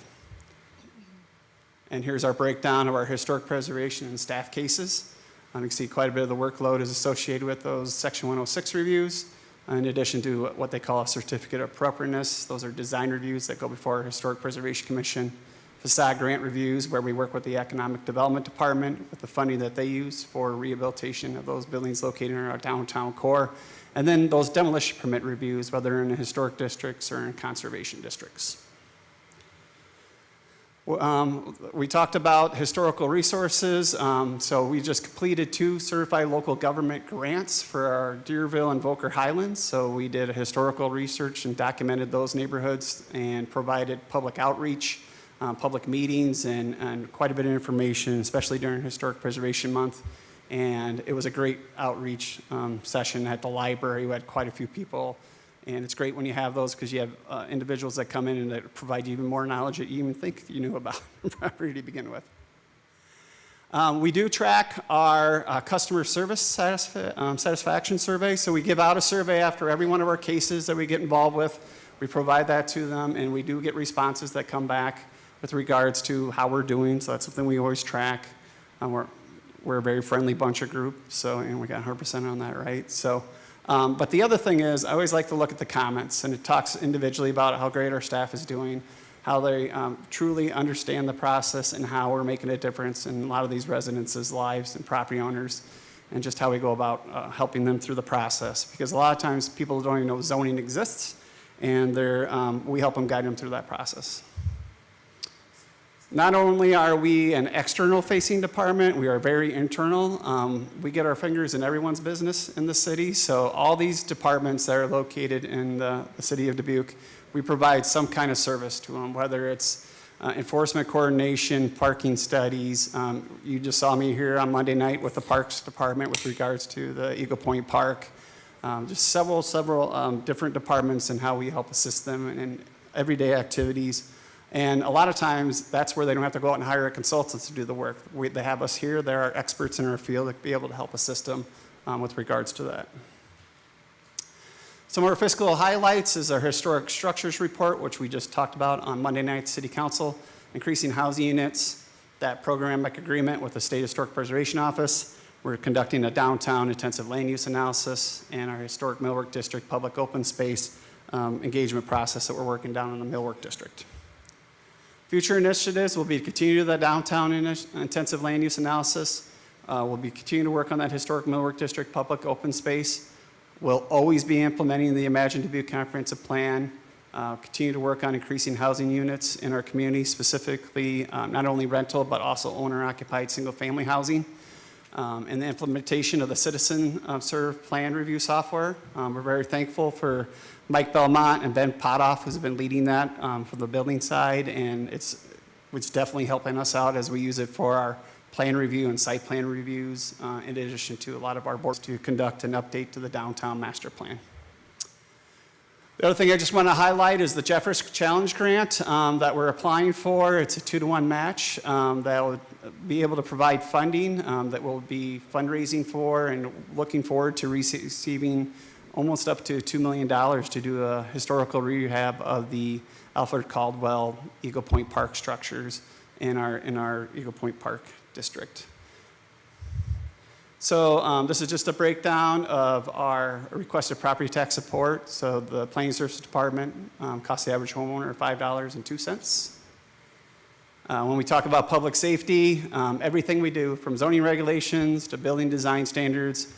And here's our breakdown of our historic preservation and staff cases. You can see quite a bit of the workload is associated with those Section 106 reviews, in addition to what they call a certificate of appropriateness. Those are design reviews that go before our Historic Preservation Commission. Facade grant reviews, where we work with the Economic Development Department with the funding that they use for rehabilitation of those buildings located in our downtown core. And then those demolition permit reviews, whether in historic districts or in conservation districts. We talked about historical resources. So we just completed 2 certified local government grants for our Deerville and Volker Highlands. So we did a historical research and documented those neighborhoods and provided public outreach, public meetings, and quite a bit of information, especially during Historic Preservation Month. And it was a great outreach session at the library. We had quite a few people. And it's great when you have those because you have individuals that come in and that provide you even more knowledge that you even think you knew about the property to begin with. We do track our customer service satisfaction survey. So we give out a survey after every one of our cases that we get involved with. We provide that to them, and we do get responses that come back with regards to how we're doing. So that's something we always track. We're a very friendly bunch of group, so, and we got 100% on that, right? So, but the other thing is, I always like to look at the comments, and it talks individually about how great our staff is doing, how they truly understand the process, and how we're making a difference in a lot of these residents' lives and property owners, and just how we go about helping them through the process. Because a lot of times people don't even know zoning exists, and we help them, guide them through that process. Not only are we an external-facing department, we are very internal. We get our fingers in everyone's business in the city. So all these departments that are located in the city of Dubuque, we provide some kind of service to them, whether it's enforcement coordination, parking studies. You just saw me here on Monday night with the Parks Department with regards to the Eagle Point Park. Just several different departments and how we help assist them in everyday activities. And a lot of times, that's where they don't have to go out and hire a consultant to do the work. They have us here. They're our experts in our field that be able to help assist them with regards to that. Some of our fiscal highlights is our historic structures report, which we just talked about on Monday night, City Council, increasing housing units, that programmatic agreement with the State Historic Preservation Office. We're conducting a downtown intensive land use analysis and our historic Millwork District public open space engagement process that we're working down in the Millwork District. Future initiatives will be to continue the downtown intensive land use analysis. We'll be continuing to work on that historic Millwork District public open space. We'll always be implementing the Imagine Dubuque Comprehensive Plan. Continue to work on increasing housing units in our community, specifically not only rental, but also owner-occupied single-family housing. and the implementation of the Citizen Serve Plan Review software. We're very thankful for Mike Belmont and Ben Potoff, who's been leading that for the building side, and it's definitely helping us out as we use it for our plan review and site plan reviews, in addition to a lot of our boards to conduct an update to the downtown master plan. The other thing I just want to highlight is the Jeffers Challenge Grant that we're applying for. It's a 2-to-1 match that will be able to provide funding that we'll be fundraising for and looking forward to receiving almost up to $2 million to do a historical rehab of the Alfred Caldwell Eagle Point Park structures in our Eagle Point Park district. So this is just a breakdown of our requested property tax support. So the Planning Services Department costs the average homeowner $5.02. When we talk about public safety, everything we do, from zoning regulations to building design standards,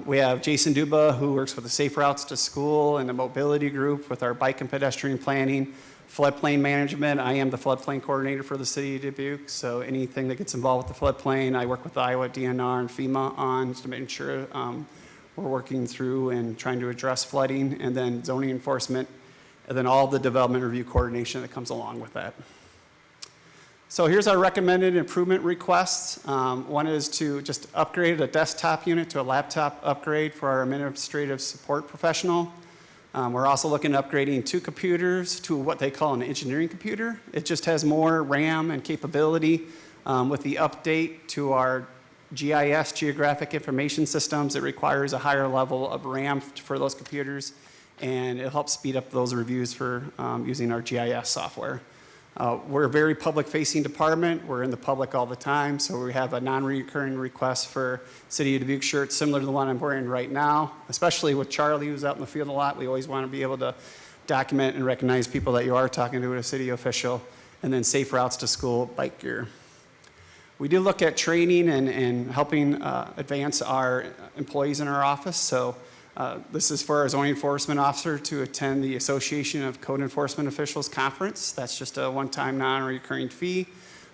we have Jason Dubuque, who works with the Safe Routes to School and the Mobility Group with our bike and pedestrian planning, floodplain management. I am the floodplain coordinator for the city of Dubuque, so anything that gets involved with the floodplain, I work with the Iowa DNR and FEMA on to make sure we're working through and trying to address flooding, and then zoning enforcement, and then all the development review coordination that comes along with that. So here's our recommended improvement requests. One is to just upgrade a desktop unit to a laptop upgrade for our administrative support professional. We're also looking at upgrading 2 computers to what they call an engineering computer. It just has more RAM and capability. With the update to our GIS, Geographic Information Systems, it requires a higher level of RAM for those computers, and it helps speed up those reviews for using our GIS software. We're a very public-facing department. We're in the public all the time, so we have a non-recurring request for City of Dubuque shirts similar to the one I'm wearing right now, especially with Charlie, who's out in the field a lot. We always want to be able to document and recognize people that you are talking to, a city official, and then Safe Routes to School bike gear. We do look at training and helping advance our employees in our office, so this is for our zoning enforcement officer to attend the Association of Code Enforcement Officials Conference. That's just a one-time non-recurring fee.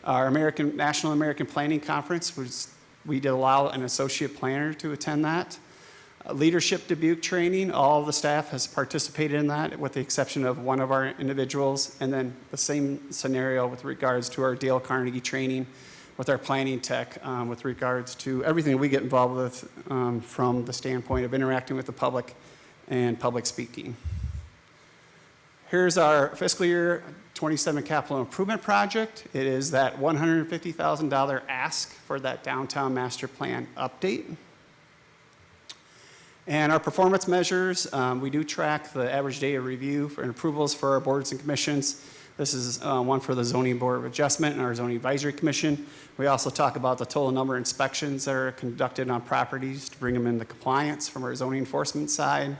Our National American Planning Conference, we did allow an associate planner to attend that. Leadership Dubuque training, all of the staff has participated in that with the exception of one of our individuals. And then the same scenario with regards to our Dale Carnegie training with our planning tech with regards to everything we get involved with from the standpoint of interacting with the public and public speaking. Here's our fiscal year 27 capital improvement project. It is that $150,000 ask for that downtown master plan update. And our performance measures, we do track the average day of review and approvals for our boards and commissions. This is one for the Zoning Board of Adjustment and our Zoning Advisory Commission. We also talk about the total number of inspections that are conducted on properties to bring them into compliance from our zoning enforcement side.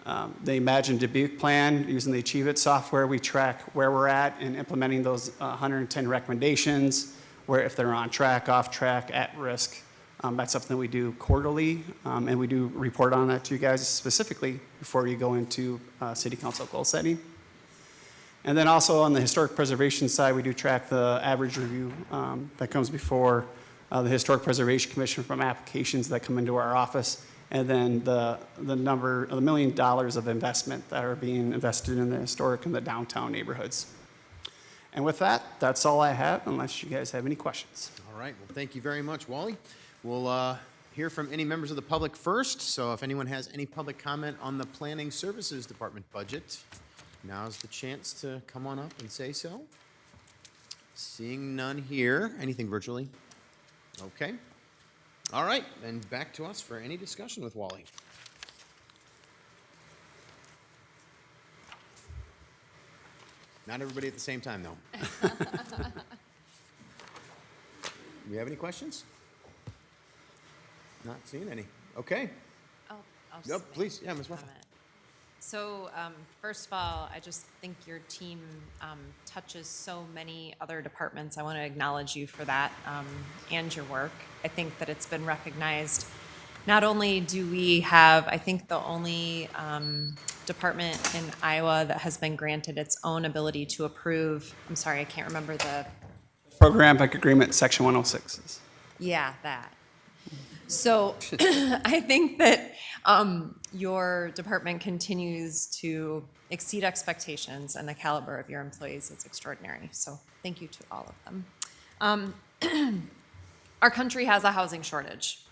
The Imagine Dubuque plan, using the Achieve It software, we track where we're at in implementing those 110 recommendations, where if they're on track, off track, at risk. That's something we do quarterly, and we do report on that to you guys specifically before you go into City Council goal setting. And then also on the historic preservation side, we do track the average review that comes before the Historic Preservation Commission from applications that come into our office, and then the $1 million of investment that are being invested in the historic and the downtown neighborhoods. And with that, that's all I have, unless you guys have any questions. All right, well, thank you very much, Wally. We'll hear from any members of the public first, so if anyone has any public comment on the Planning Services Department budget, now's the chance to come on up and say so. Seeing none here. Anything virtually? Okay. All right, then back to us for any discussion with Wally. Not everybody at the same time, though. Do we have any questions? Not seeing any. Okay. I'll just Yep, make please. Yeah, a Ms. Murphy. comment. So, first of all, I just think your team touches so many other departments. I want to acknowledge you for that and your work. I think that it's been recognized. Not only do we have, I think, the only department in Iowa that has been granted its own ability to approve, I'm sorry, I can't remember the, Program agreement, section 106. yeah, that. So I think that your department continues to exceed expectations, and the caliber of your employees is extraordinary. So thank you to all of them. Our country has a housing shortage.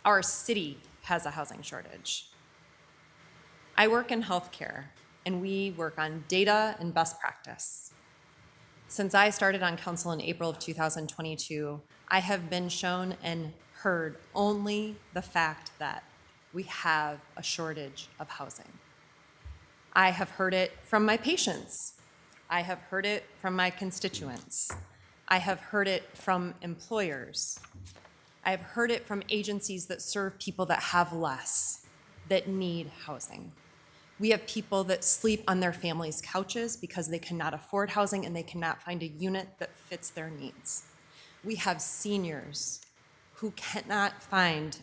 Our city has a housing shortage. I work in healthcare, and we work on data and best practice. Since I started on council in April of 2022, I have been shown and heard only the fact that we have a shortage of housing. I have heard it from my patients. I have heard it from my constituents. I have heard it from employers. I have heard it from agencies that serve people that have less, that need housing. We have people that sleep on their families' couches because they cannot afford housing and they cannot find a unit that fits their needs. We have seniors who cannot find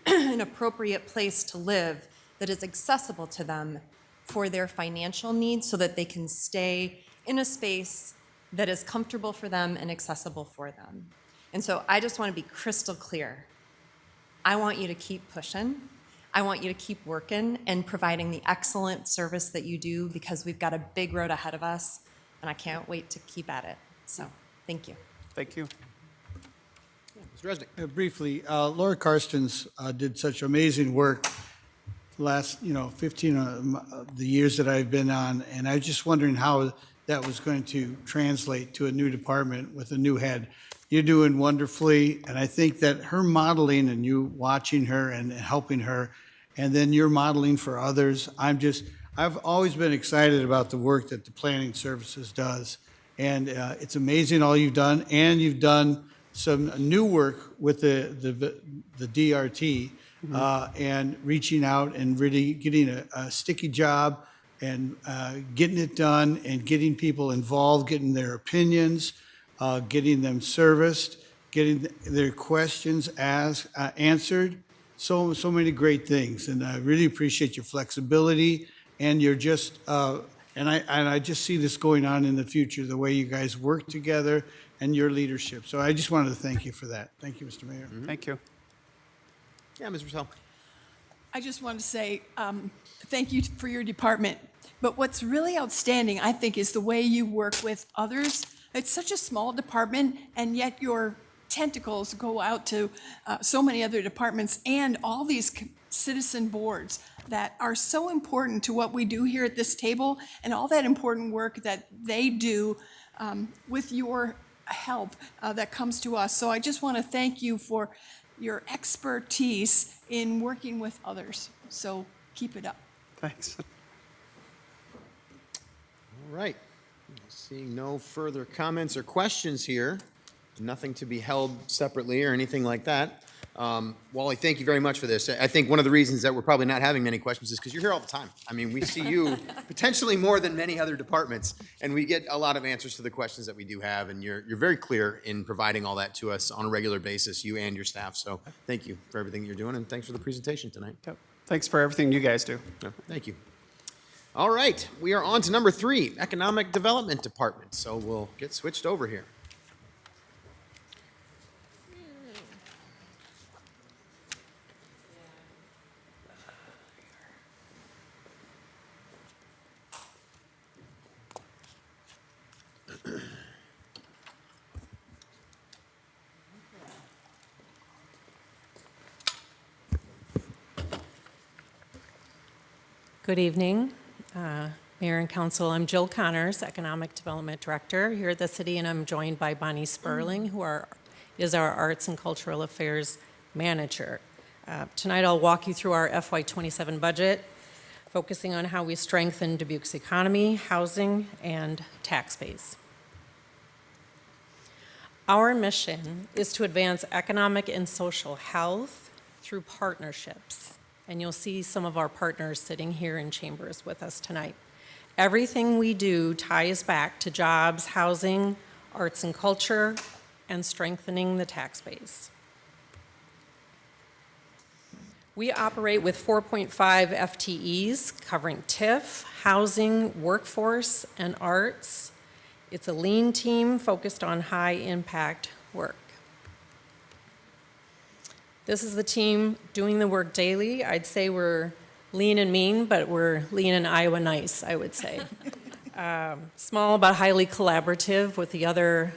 an appropriate place to live that is accessible to them for their financial needs so that they can stay in a space that is comfortable for them and accessible for them. And so I just want to be crystal clear. I want you to keep pushing. I want you to keep working and providing the excellent service that you do, because we've got a big road ahead of us, and I can't wait to keep at it. So, thank you. Thank you. Mr. Resnick. Briefly, Laura Karstens did such amazing work the last, 15 of the years that I've been on, and I was just wondering how that was going to translate to a new department with a new head. You're doing wonderfully, and I think that her modeling and you watching her and helping her, and then you're modeling for others, I've always been excited about the work that the planning services does. And it's amazing all you've done, and you've done some new work with the DRT and reaching out and really getting a sticky job and getting it done and getting people involved, getting their opinions, getting them serviced, getting their questions answered. So many great things, and I really appreciate your flexibility and your just. And I just see this going on in the future, the way you guys work together and your leadership. So I just wanted to thank you for that. Thank you, Mr. Mayor. Thank you. Yeah, Ms. Purcell. I just want to say thank you for your department. But what's really outstanding, I think, is the way you work with others. It's such a small department, and yet your tentacles go out to so many other departments and all these citizen boards that are so important to what we do here at this table, and all that important work that they do with your help that comes to us. So I just want to thank you for your expertise in working with others. So keep it up. Thanks. All right. Seeing no further comments or questions here, nothing to be held separately or anything like that. Wally, thank you very much for this. I think one of the reasons that we're probably not having many questions is because you're here all the time. I mean, we see you potentially more than many other departments, and we get a lot of answers to the questions that we do have, and you're very clear in providing all that to us on a regular basis, you and your staff. So thank you for everything you're doing, and thanks for the presentation tonight. Yep. Thanks for everything you guys do. Thank you. All right, we are on to number 3, Economic Development Department. So we'll get switched over here. Good evening, Mayor and Council. I'm Jill Connors, Economic Development Director here at the city, and I'm joined by Bonnie Sperling, who is our Arts and Cultural Affairs Manager. Tonight I'll walk you through our FY27 budget, focusing on how we strengthen Dubuque's economy, housing, and tax base. Our mission is to advance economic and social health through partnerships. And you'll see some of our partners sitting here in chambers with us tonight. Everything we do ties back to jobs, housing, arts and culture, and strengthening the tax base. We operate with 4.5 FTEs covering TIF, housing, workforce, and arts. It's a lean team focused on high-impact work. This is the team doing the work daily. I'd say we're lean and mean, but we're lean and Iowa nice, I would say. Small but highly collaborative with the other,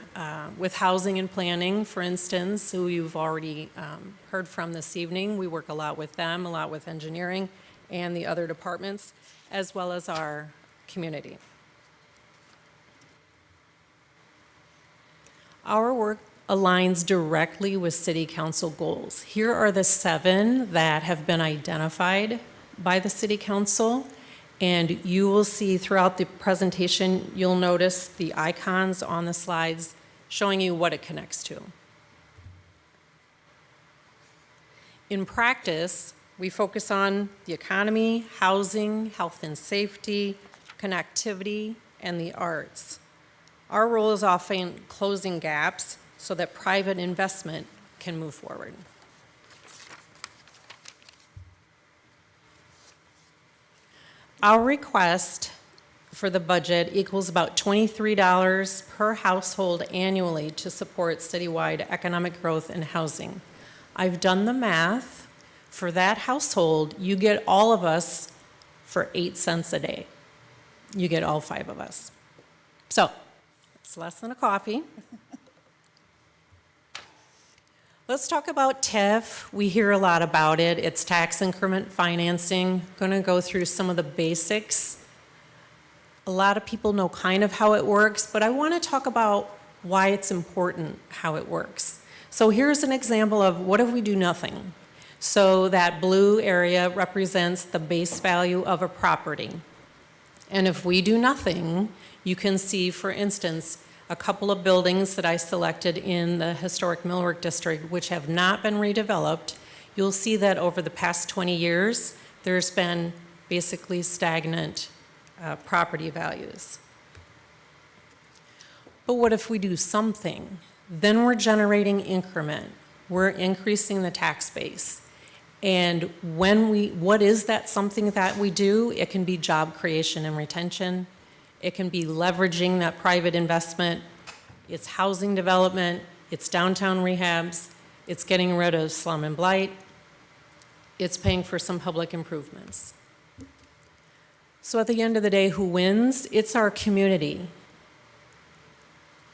with housing and planning, for instance, who you've already heard from this evening. We work a lot with them, a lot with engineering and the other departments, as well as our community. Our work aligns directly with City Council goals. Here are the 7 that have been identified by the City Council. And you will see throughout the presentation, you'll notice the icons on the slides showing you what it connects to. In practice, we focus on the economy, housing, health and safety, connectivity, and the arts. Our role is often closing gaps so that private investment can move forward. Our request for the budget equals about $23 per household annually to support citywide economic growth and housing. I've done the math. For that household, you get all of us for 8 cents a day. You get all 5 of us. So, it's less than a coffee. Let's talk about TIF. We hear a lot about it. It's tax increment financing. Going to go through some of the basics. A lot of people know kind of how it works, but I want to talk about why it's important how it works. So here's an example of what if we do nothing. So that blue area represents the base value of a property. And if we do nothing, you can see, for instance, a couple of buildings that I selected in the historic Millwork District, which have not been redeveloped. You'll see that over the past 20 years, there's been basically stagnant property values. But what if we do something? Then we're generating increment. We're increasing the tax base. And what is that something that we do? It can be job creation and retention. It can be leveraging that private investment. It's housing development. It's downtown rehabs. It's getting rid of slum and blight. It's paying for some public improvements. So at the end of the day, who wins? It's our community.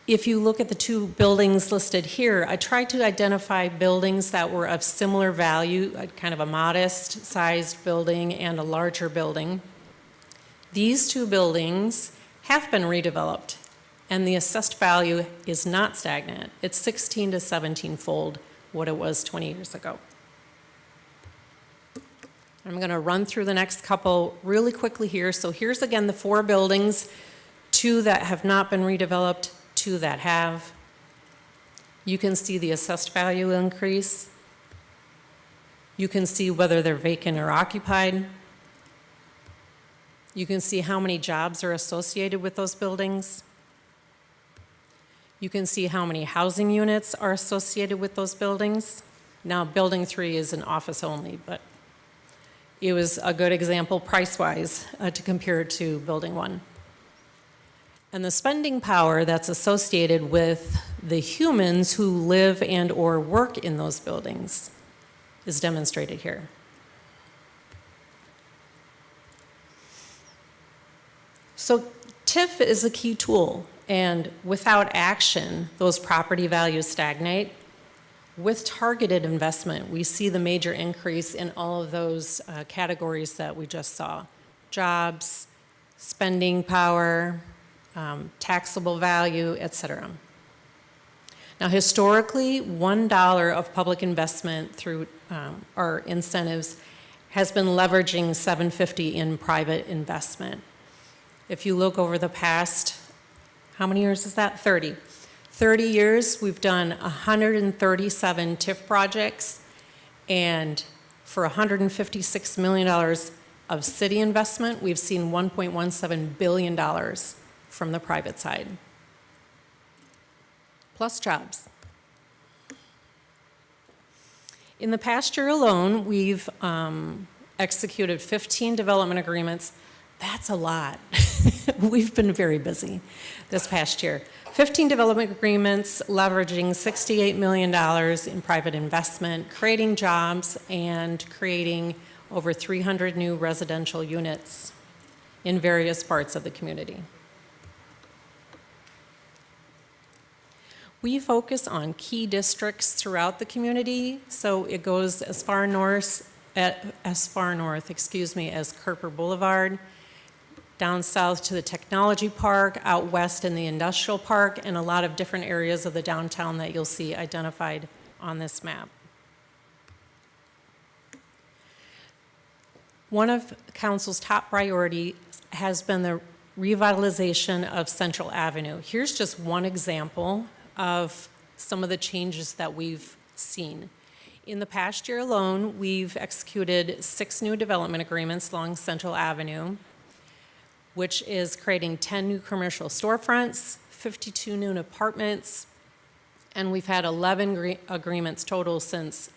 If you look at the 2 buildings listed here, I tried to identify buildings that were of similar value, kind of a modest-sized building and a larger building. These 2 buildings have been redeveloped, and the assessed value is not stagnant. It's 16 to 17-fold what it was 20 years ago. I'm going to run through the next couple really quickly here. So here's again the 4 buildings, 2 that have not been redeveloped, 2 that have. You can see the assessed value increase. You can see whether they're vacant or occupied. You can see how many jobs are associated with those buildings. You can see how many housing units are associated with those buildings. Now, building 3 is an office only, but it was a good example price-wise to compare to building 1. And the spending power that's associated with the humans who live and or work in those buildings is demonstrated here. So TIF is a key tool, and without action, those property values stagnate. With targeted investment, we see the major increase in all of those categories that we just saw. Jobs, spending power, taxable value, et cetera. Now, historically, $1 of public investment through our incentives has been leveraging $7.50 in private investment. If you look over the past, how many years is that? 30. 30 years, we've done 137 TIF projects, and for $156 million of city investment, we've seen $1.17 billion from the private side, plus jobs. In the past year alone, we've executed 15 development agreements. That's a lot. We've been very busy this past year. 15 development agreements leveraging $68 million in private investment, creating jobs, and creating over 300 new residential units in various parts of the community. We focus on key districts throughout the community, so it goes as far north, as Kerper Boulevard, down south to the Technology Park, out west in the Industrial Park, and a lot of different areas of the downtown that you'll see identified on this map. One of Council's top priorities has been the revitalization of Central Avenue. Here's just one example of some of the changes that we've seen. In the past year alone, we've executed 6 new development agreements along Central Avenue, which is creating 10 new commercial storefronts, 52 new apartments, and we've had 11 agreements total since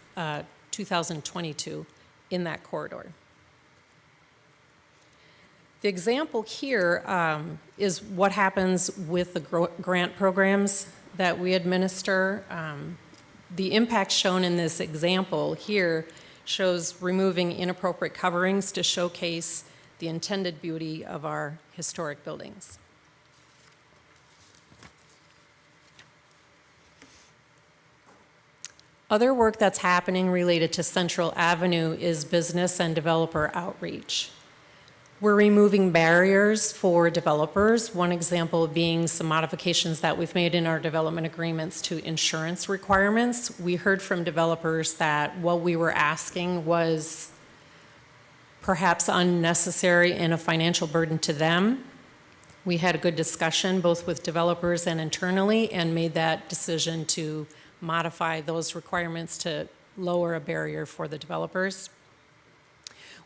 2022 in that corridor. The example here is what happens with the grant programs that we administer. The impact shown in this example here shows removing inappropriate coverings to showcase the intended beauty of our historic buildings. Other work that's happening related to Central Avenue is business and developer outreach. We're removing barriers for developers, one example being some modifications that we've made in our development agreements to insurance requirements. We heard from developers that what we were asking was perhaps unnecessary and a financial burden to them. We had a good discussion both with developers and internally and made that decision to modify those requirements to lower a barrier for the developers.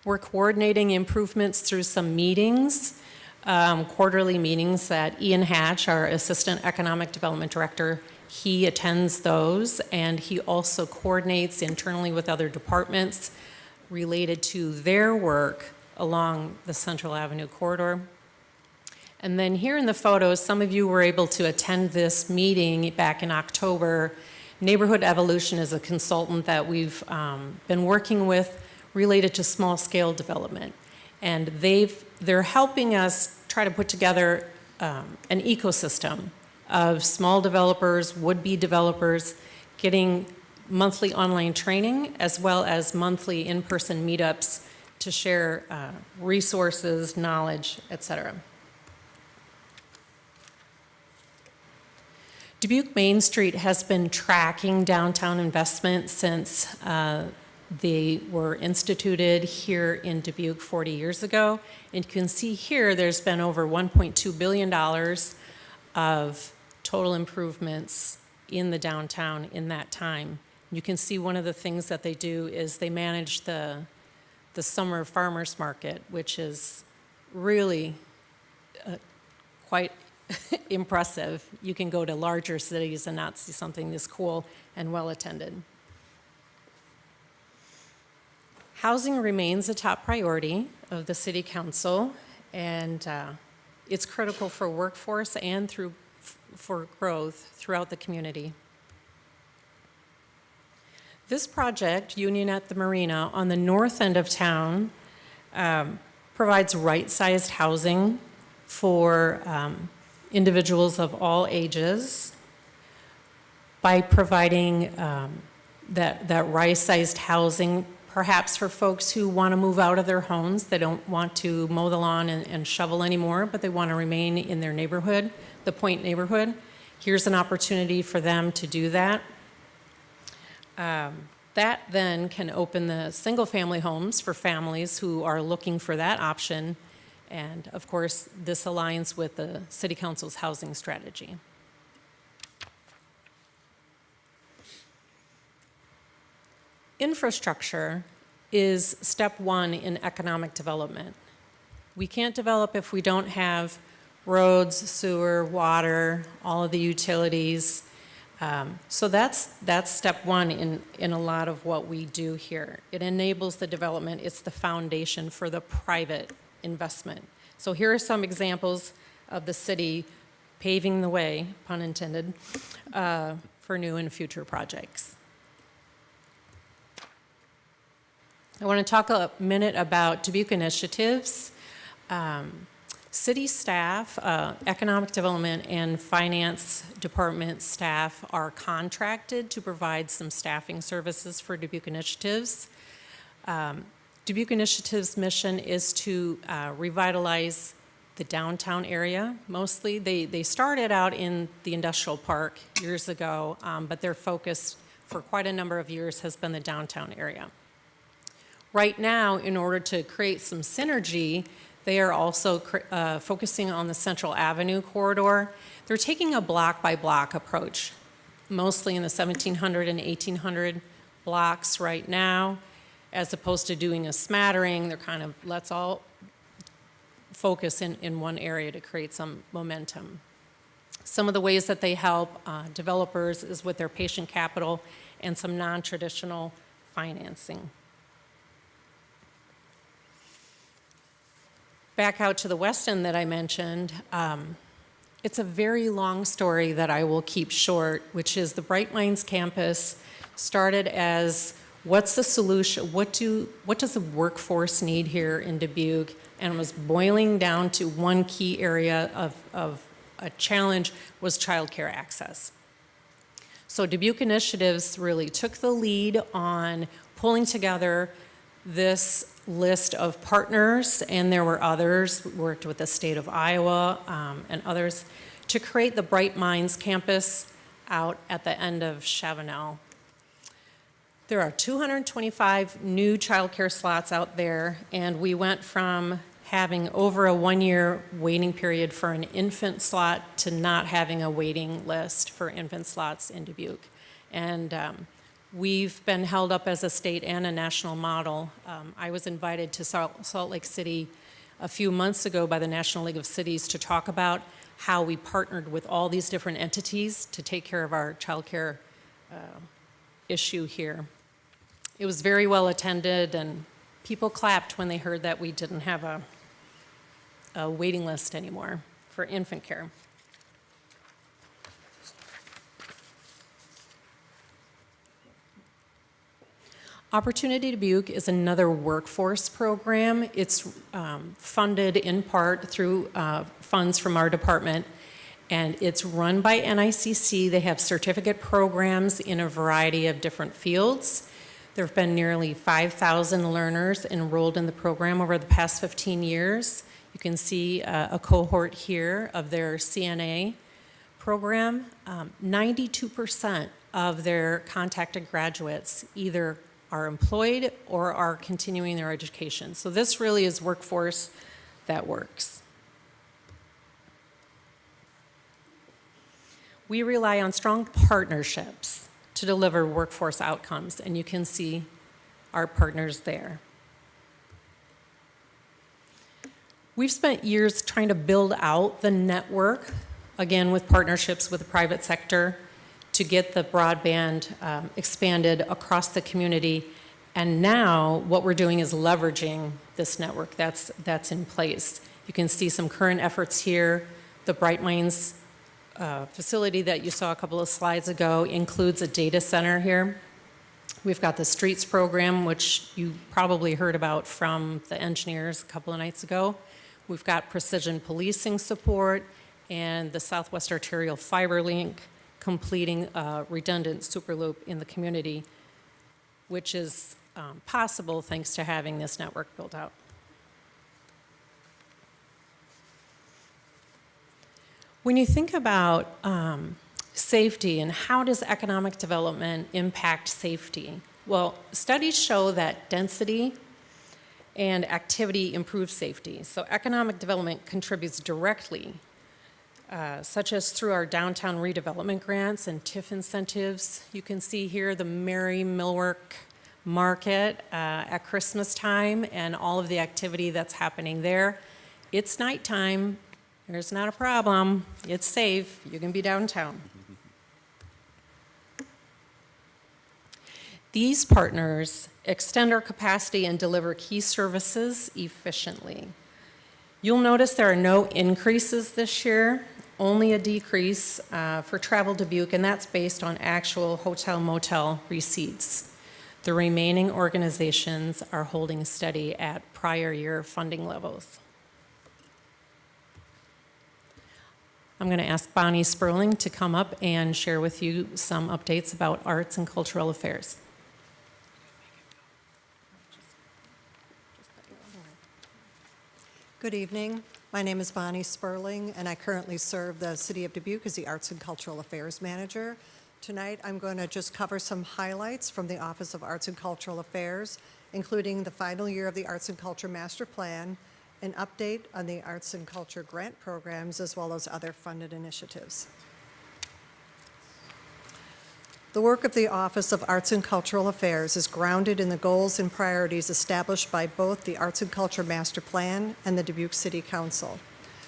We're coordinating improvements through some meetings, quarterly meetings that Ian Hatch, our Assistant Economic Development Director, he attends those, and he also coordinates internally with other departments related to their work along the Central Avenue corridor. And then here in the photos, some of you were able to attend this meeting back in October. Neighborhood Evolution is a consultant that we've been working with related to small-scale development. And they're helping us try to put together an ecosystem of small developers, would-be developers, getting monthly online training as well as monthly in-person meetups to share resources, knowledge, et cetera. Dubuque Main Street has been tracking downtown investment since they were instituted here in Dubuque 40 years ago. And you can see here there's been over $1.2 billion of total improvements in the downtown in that time. You can see one of the things that they do is they manage the summer farmers market, which is really quite impressive. You can go to larger cities and not see something this cool and well attended. Housing remains a top priority of the City Council, and it's critical for workforce and for growth throughout the community. This project, Union at the Marina, on the north end of town, provides right-sized housing for individuals of all ages by providing that right-sized housing, perhaps for folks who want to move out of their homes. They don't want to mow the lawn and shovel anymore, but they want to remain in their neighborhood, the Point neighborhood. Here's an opportunity for them to do that. That then can open the single-family homes for families who are looking for that option. And of course, this aligns with the City Council's housing strategy. Infrastructure is step one in economic development. We can't develop if we don't have roads, sewer, water, all of the utilities. So that's step one in a lot of what we do here. It enables the development. It's the foundation for the private investment. So here are some examples of the city paving the way, pun intended, for new and future projects. I want to talk a minute about Dubuque initiatives. City staff, economic development and finance department staff are contracted to provide some staffing services for Dubuque initiatives. Dubuque initiatives' mission is to revitalize the downtown area mostly. They started out in the industrial park years ago, but their focus for quite a number of years has been the downtown area. Right now, in order to create some synergy, they are also focusing on the Central Avenue corridor. They're taking a block-by-block approach, mostly in the 1700 and 1800 blocks right now, as opposed to doing a smattering. They're kind of, let's all focus in one area to create some momentum. Some of the ways that they help developers is with their patient capital and some non-traditional financing. Back out to the west end that I mentioned, it's a very long story that I will keep short, which is the Bright Minds campus started as what's the solution, what does the workforce need here in Dubuque, and was boiling down to one key area of a challenge was childcare access. So Dubuque Initiatives really took the lead on pulling together this list of partners, and there were others, worked with the state of Iowa and others, to create the Bright Minds campus out at the end of Chavanel. There are 225 new childcare slots out there, and we went from having over a one-year waiting period for an infant slot to not having a waiting list for infant slots in Dubuque. And we've been held up as a state and a national model. I was invited to Salt Lake City a few months ago by the National League of Cities to talk about how we partnered with all these different entities to take care of our childcare issue here. It was very well attended, and people clapped when they heard that we didn't have a waiting list anymore for infant care. Opportunity Dubuque is another workforce program. It's funded in part through funds from our department, and it's run by NICC. They have certificate programs in a variety of different fields. There have been nearly 5,000 learners enrolled in the program over the past 15 years. You can see a cohort here of their CNA program. 92% of their contacted graduates either are employed or are continuing their education. So this really is workforce that works. We rely on strong partnerships to deliver workforce outcomes, and you can see our partners there. We've spent years trying to build out the network, again with partnerships with the private sector, to get the broadband expanded across the community. And now what we're doing is leveraging this network that's in place. You can see some current efforts here. The Bright Minds facility that you saw a couple of slides ago includes a data center here. We've got the Streets program, which you probably heard about from the engineers a couple of nights ago. We've got precision policing support and the Southwest Arterial Fiber Link, completing a redundant superloop in the community, which is possible thanks to having this network built out. When you think about safety and how does economic development impact safety? Well, studies show that density and activity improve safety. So economic development contributes directly, such as through our downtown redevelopment grants and TIF incentives. You can see here the Mary Millwork Market at Christmas time and all of the activity that's happening there. It's nighttime. There's not a problem. It's safe. You can be downtown. These partners extend our capacity and deliver key services efficiently. You'll notice there are no increases this year. only a decrease for Travel Dubuque, and that's based on actual hotel motel receipts. The remaining organizations are holding steady at prior year funding levels. I'm going to ask Bonnie Sperling to come up and share with you some updates about arts and cultural affairs. Good evening. My name is Bonnie Sperling, and I currently serve the City of Dubuque as the Arts and Cultural Affairs Manager. Tonight, I'm going to just cover some highlights from the Office of Arts and Cultural Affairs, including the final year of the Arts and Culture Master Plan, an update on the Arts and Culture grant programs, as well as other funded initiatives. The work of the Office of Arts and Cultural Affairs is grounded in the goals and priorities established by both the Arts and Culture Master Plan and the Dubuque City Council.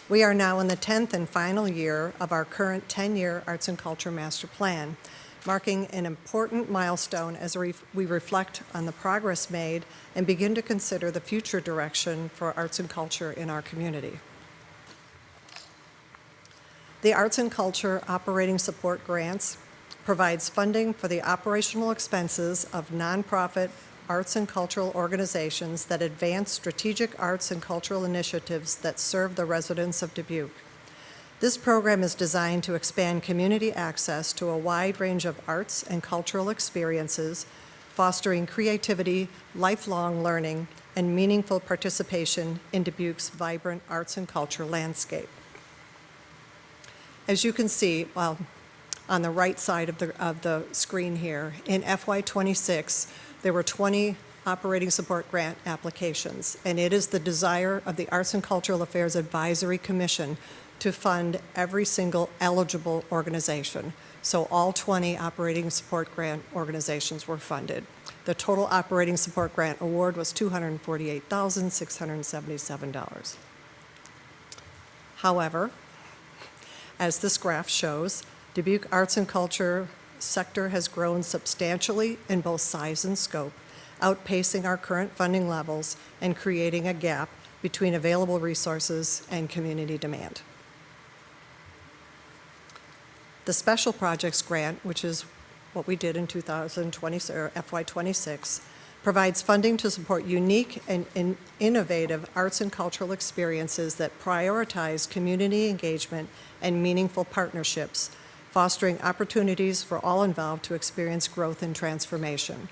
We are now in the 10th and final year of our current 10-year Arts and Culture Master Plan, marking an important milestone as we reflect on the progress made and begin to consider the future direction for arts and culture in our community. The Arts and Culture Operating Support Grants provides funding for the operational expenses of nonprofit arts and cultural organizations that advance strategic arts and cultural initiatives that serve the residents of Dubuque. This program is designed to expand community access to a wide range of arts and cultural experiences, fostering creativity, lifelong learning, and meaningful participation in Dubuque's vibrant arts and culture landscape. As you can see, well, on the right side of the screen here, in FY26, there were 20 operating support grant applications, and it is the desire of the Arts and Cultural Affairs Advisory Commission to fund every single eligible organization. So all 20 operating support grant organizations were funded. The total operating support grant award was $248,677. However, as this graph shows, Dubuque Arts and Culture sector has grown substantially in both size and scope, outpacing our current funding levels and creating a gap between available resources and community demand. The Special Projects Grant, which is what we did in 2020 or FY26, provides funding to support unique and innovative arts and cultural experiences that prioritize community engagement and meaningful partnerships, fostering opportunities for all involved to experience growth and transformation.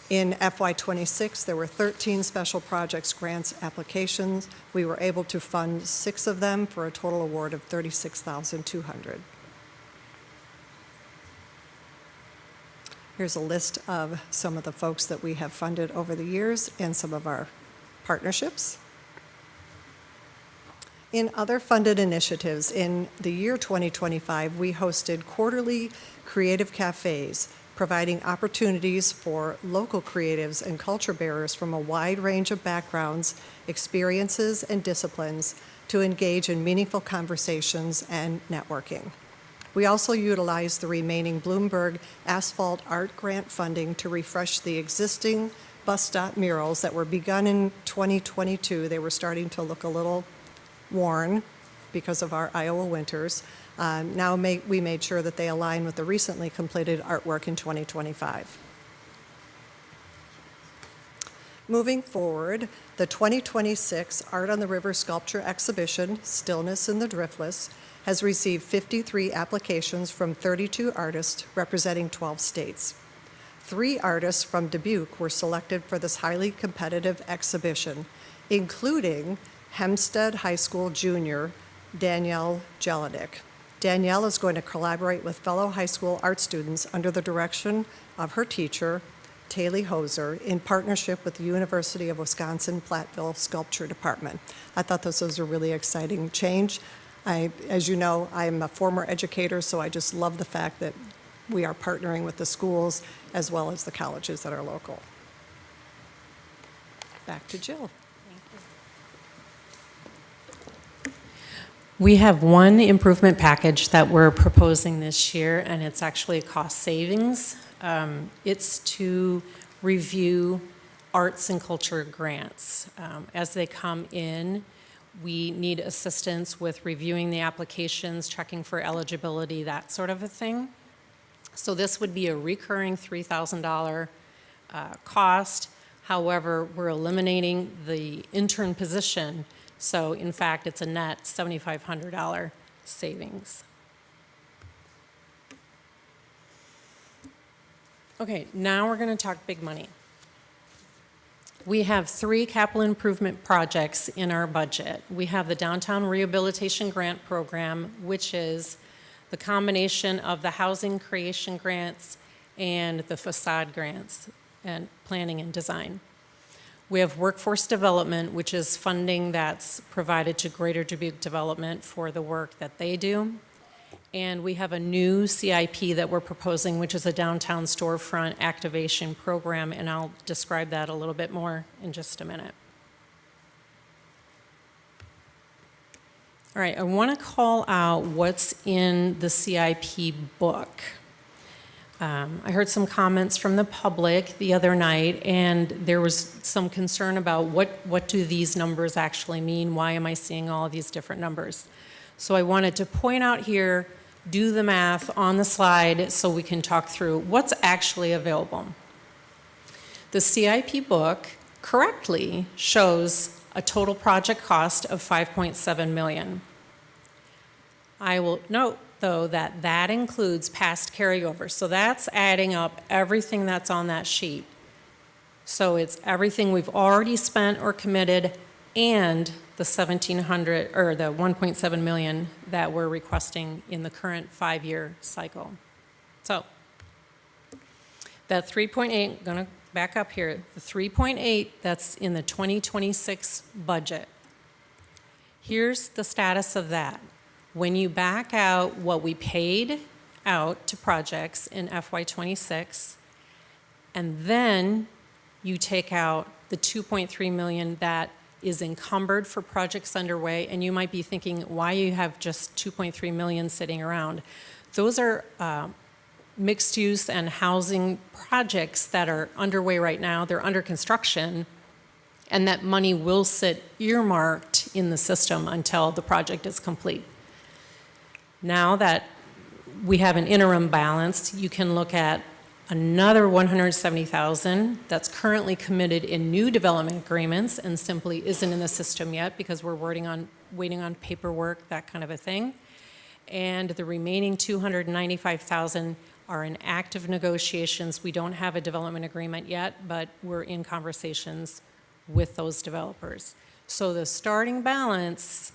In FY26, there were 13 special projects grants applications. We were able to fund 6 of them for a total award of $36,200. Here's a list of some of the folks that we have funded over the years and some of our partnerships. In other funded initiatives, in the year 2025, we hosted quarterly creative cafes, providing opportunities for local creatives and culture bearers from a wide range of backgrounds, experiences, and disciplines to engage in meaningful conversations and networking. We also utilized the remaining Bloomberg Asphalt Art Grant funding to refresh the existing bus stop murals that were begun in 2022. They were starting to look a little worn because of our Iowa winters. We made sure that they align with the recently completed artwork in 2025. Moving forward, the 2026 Art on the River Sculpture Exhibition, Stillness in the Driftless, has received 53 applications from 32 artists representing 12 states. 3 artists from Dubuque were selected for this highly competitive exhibition, including Hempstead High School junior Danielle Jelinek. Danielle is going to collaborate with fellow high school art students under the direction of her teacher, Taylor Hoser, in partnership with the University of Wisconsin-Platteville Sculpture Department. I thought this was a really exciting change. As you know, I'm a former educator, so I just love the fact that we are partnering with the schools as well as the colleges that are local. Back to Jill. We have one improvement package that we're proposing this year, and it's actually a cost savings. It's to review arts and culture grants. As they come in, we need assistance with reviewing the applications, checking for eligibility, that sort of a thing. So this would be a recurring $3,000 cost. However, we're eliminating the intern position, so in fact, it's a net $7,500 savings. Okay, now we're going to talk big money. We have 3 capital improvement projects in our budget. We have the Downtown Rehabilitation Grant Program, which is the combination of the housing creation grants and the facade grants and planning and design. We have workforce development, which is funding that's provided to Greater Dubuque Development for the work that they do. And we have a new CIP that we're proposing, which is a downtown storefront activation program, and I'll describe that a little bit more in just a minute. All right, I want to call out what's in the CIP book. I heard some comments from the public the other night, and there was some concern about what do these numbers actually mean? Why am I seeing all of these different numbers? So I wanted to point out here, do the math on the slide so we can talk through what's actually available. The CIP book correctly shows a total project cost of $5.7 million. I will note, though, that that includes past carryovers. So that's adding up everything that's on that sheet. So it's everything we've already spent or committed and the 1,700 or the 1.7 million that we're requesting in the current 5-year cycle. So that 3.8, going to back up here, the 3.8 that's in the 2026 budget. Here's the status of that. When you back out what we paid out to projects in FY26, and then you take out the 2.3 million that is encumbered for projects underway, and you might be thinking, why you have just 2.3 million sitting around? Those are mixed use and housing projects that are underway right now. They're under construction, and that money will sit earmarked in the system until the project is complete. Now that we have an interim balance, you can look at another 170,000 that's currently committed in new development agreements and simply isn't in the system yet because we're waiting on paperwork, that kind of a thing. And the remaining 295,000 are in active negotiations. We don't have a development agreement yet, but we're in conversations with those developers. So the starting balance,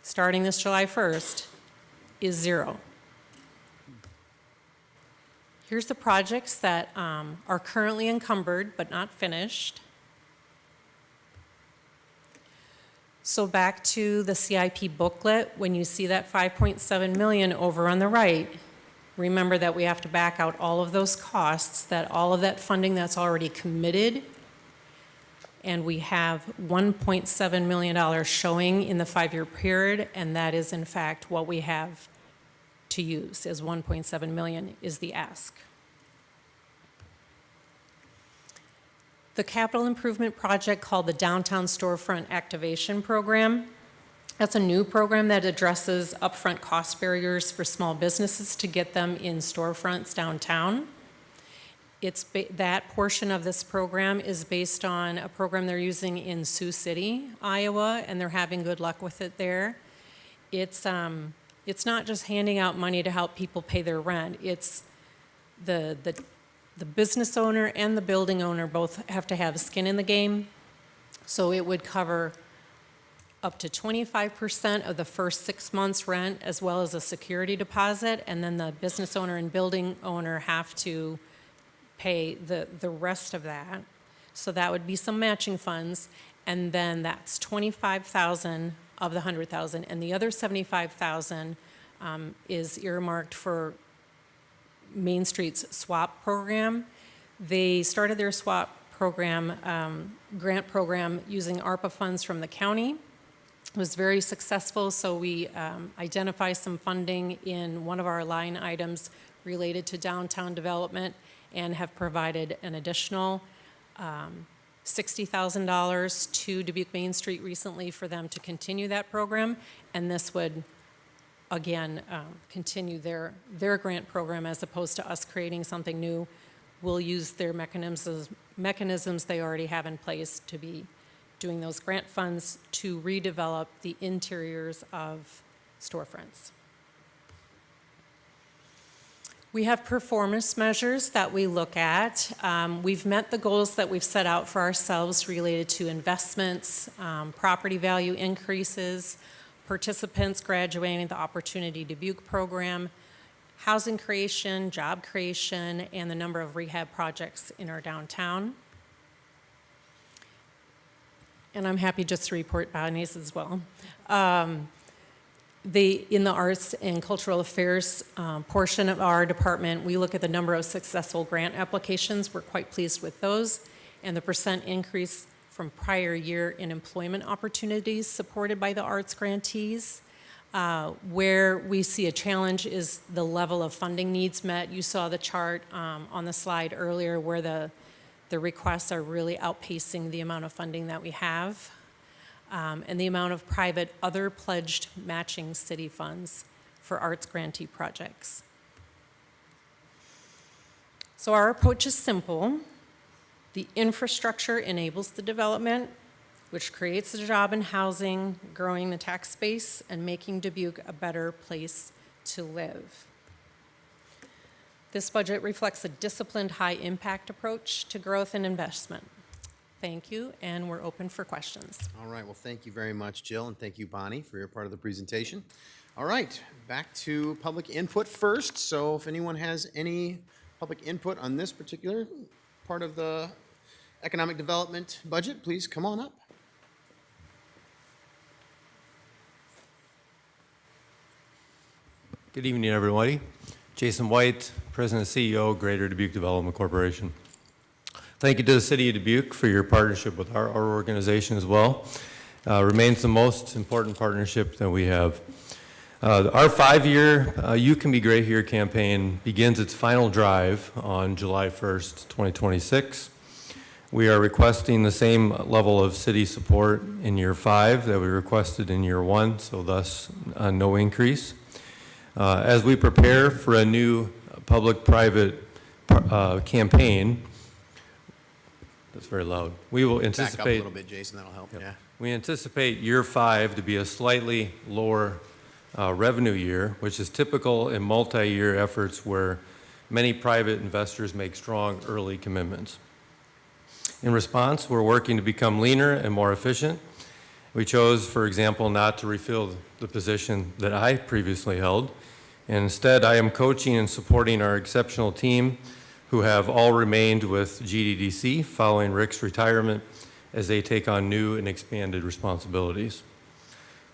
starting this July 1st, is 0. Here's the projects that are currently encumbered but not finished. So back to the CIP booklet, when you see that 5.7 million over on the right, remember that we have to back out all of those costs, that all of that funding that's already committed, and we have $1.7 million showing in the 5-year period, and that is in fact what we have to use, is 1.7 million is the ask. The capital improvement project called the Downtown Storefront Activation Program, that's a new program that addresses upfront cost barriers for small businesses to get them in storefronts downtown. That portion of this program is based on a program they're using in Sioux City, Iowa, and they're having good luck with it there. It's not just handing out money to help people pay their rent. It's the business owner and the building owner both have to have skin in the game. So it would cover up to 25% of the first 6 months' rent, as well as a security deposit, and then the business owner and building owner have to pay the rest of that. So that would be some matching funds, and then that's 25,000 of the 100,000, and the other 75,000 is earmarked for Main Street's SWAP program. They started their SWAP program, grant program, using ARPA funds from the county. It was very successful, so we identified some funding in one of our line items related to downtown development and have provided an additional $60,000 to Dubuque Main Street recently for them to continue that program, and this would, again, continue their grant program as opposed to us creating something new. We'll use their mechanisms they already have in place to be doing those grant funds to redevelop the interiors of storefronts. We have performance measures that we look at. We've met the goals that we've set out for ourselves related to investments, property value increases, participants graduating the Opportunity Dubuque program, housing creation, job creation, and the number of rehab projects in our downtown. And I'm happy just to report Bonnie's as well. In the Arts and Cultural Affairs portion of our department, we look at the number of successful grant applications. We're quite pleased with those, and the % increase from prior year in employment opportunities supported by the arts grantees. Where we see a challenge is the level of funding needs met. You saw the chart on the slide earlier where the requests are really outpacing the amount of funding that we have. And the amount of private other pledged matching city funds for arts grantee projects. So our approach is simple. The infrastructure enables the development, which creates a job and housing, growing the tax base, and making Dubuque a better place to live. This budget reflects a disciplined, high-impact approach to growth and investment. Thank you, and we're open for questions. All right, well, thank you very much, Jill, and thank you, Bonnie, for your part of the presentation. All right, back to public input first. So if anyone has any public input on this particular part of the economic development budget, please come on up. Good evening, everybody. Jason White, President and CEO, Greater Dubuque Development Corporation. Thank you to the City of Dubuque for your partnership with our organization as well. Remains the most important partnership that we have. Our 5-year You Can Be Great Here campaign begins its final drive on July 1st, 2026. We are requesting the same level of city support in year 5 that we requested in year 1, so thus no increase. As we prepare for a new public-private campaign, that's very loud. We will anticipate. Back up a little bit, Jason, that'll help, yeah. We anticipate year 5 to be a slightly lower revenue year, which is typical in multi-year efforts where many private investors make strong early commitments. In response, we're working to become leaner and more efficient. We chose, for example, not to refill the position that I previously held. And instead, I am coaching and supporting our exceptional team who have all remained with GDDC following Rick's retirement as they take on new and expanded responsibilities.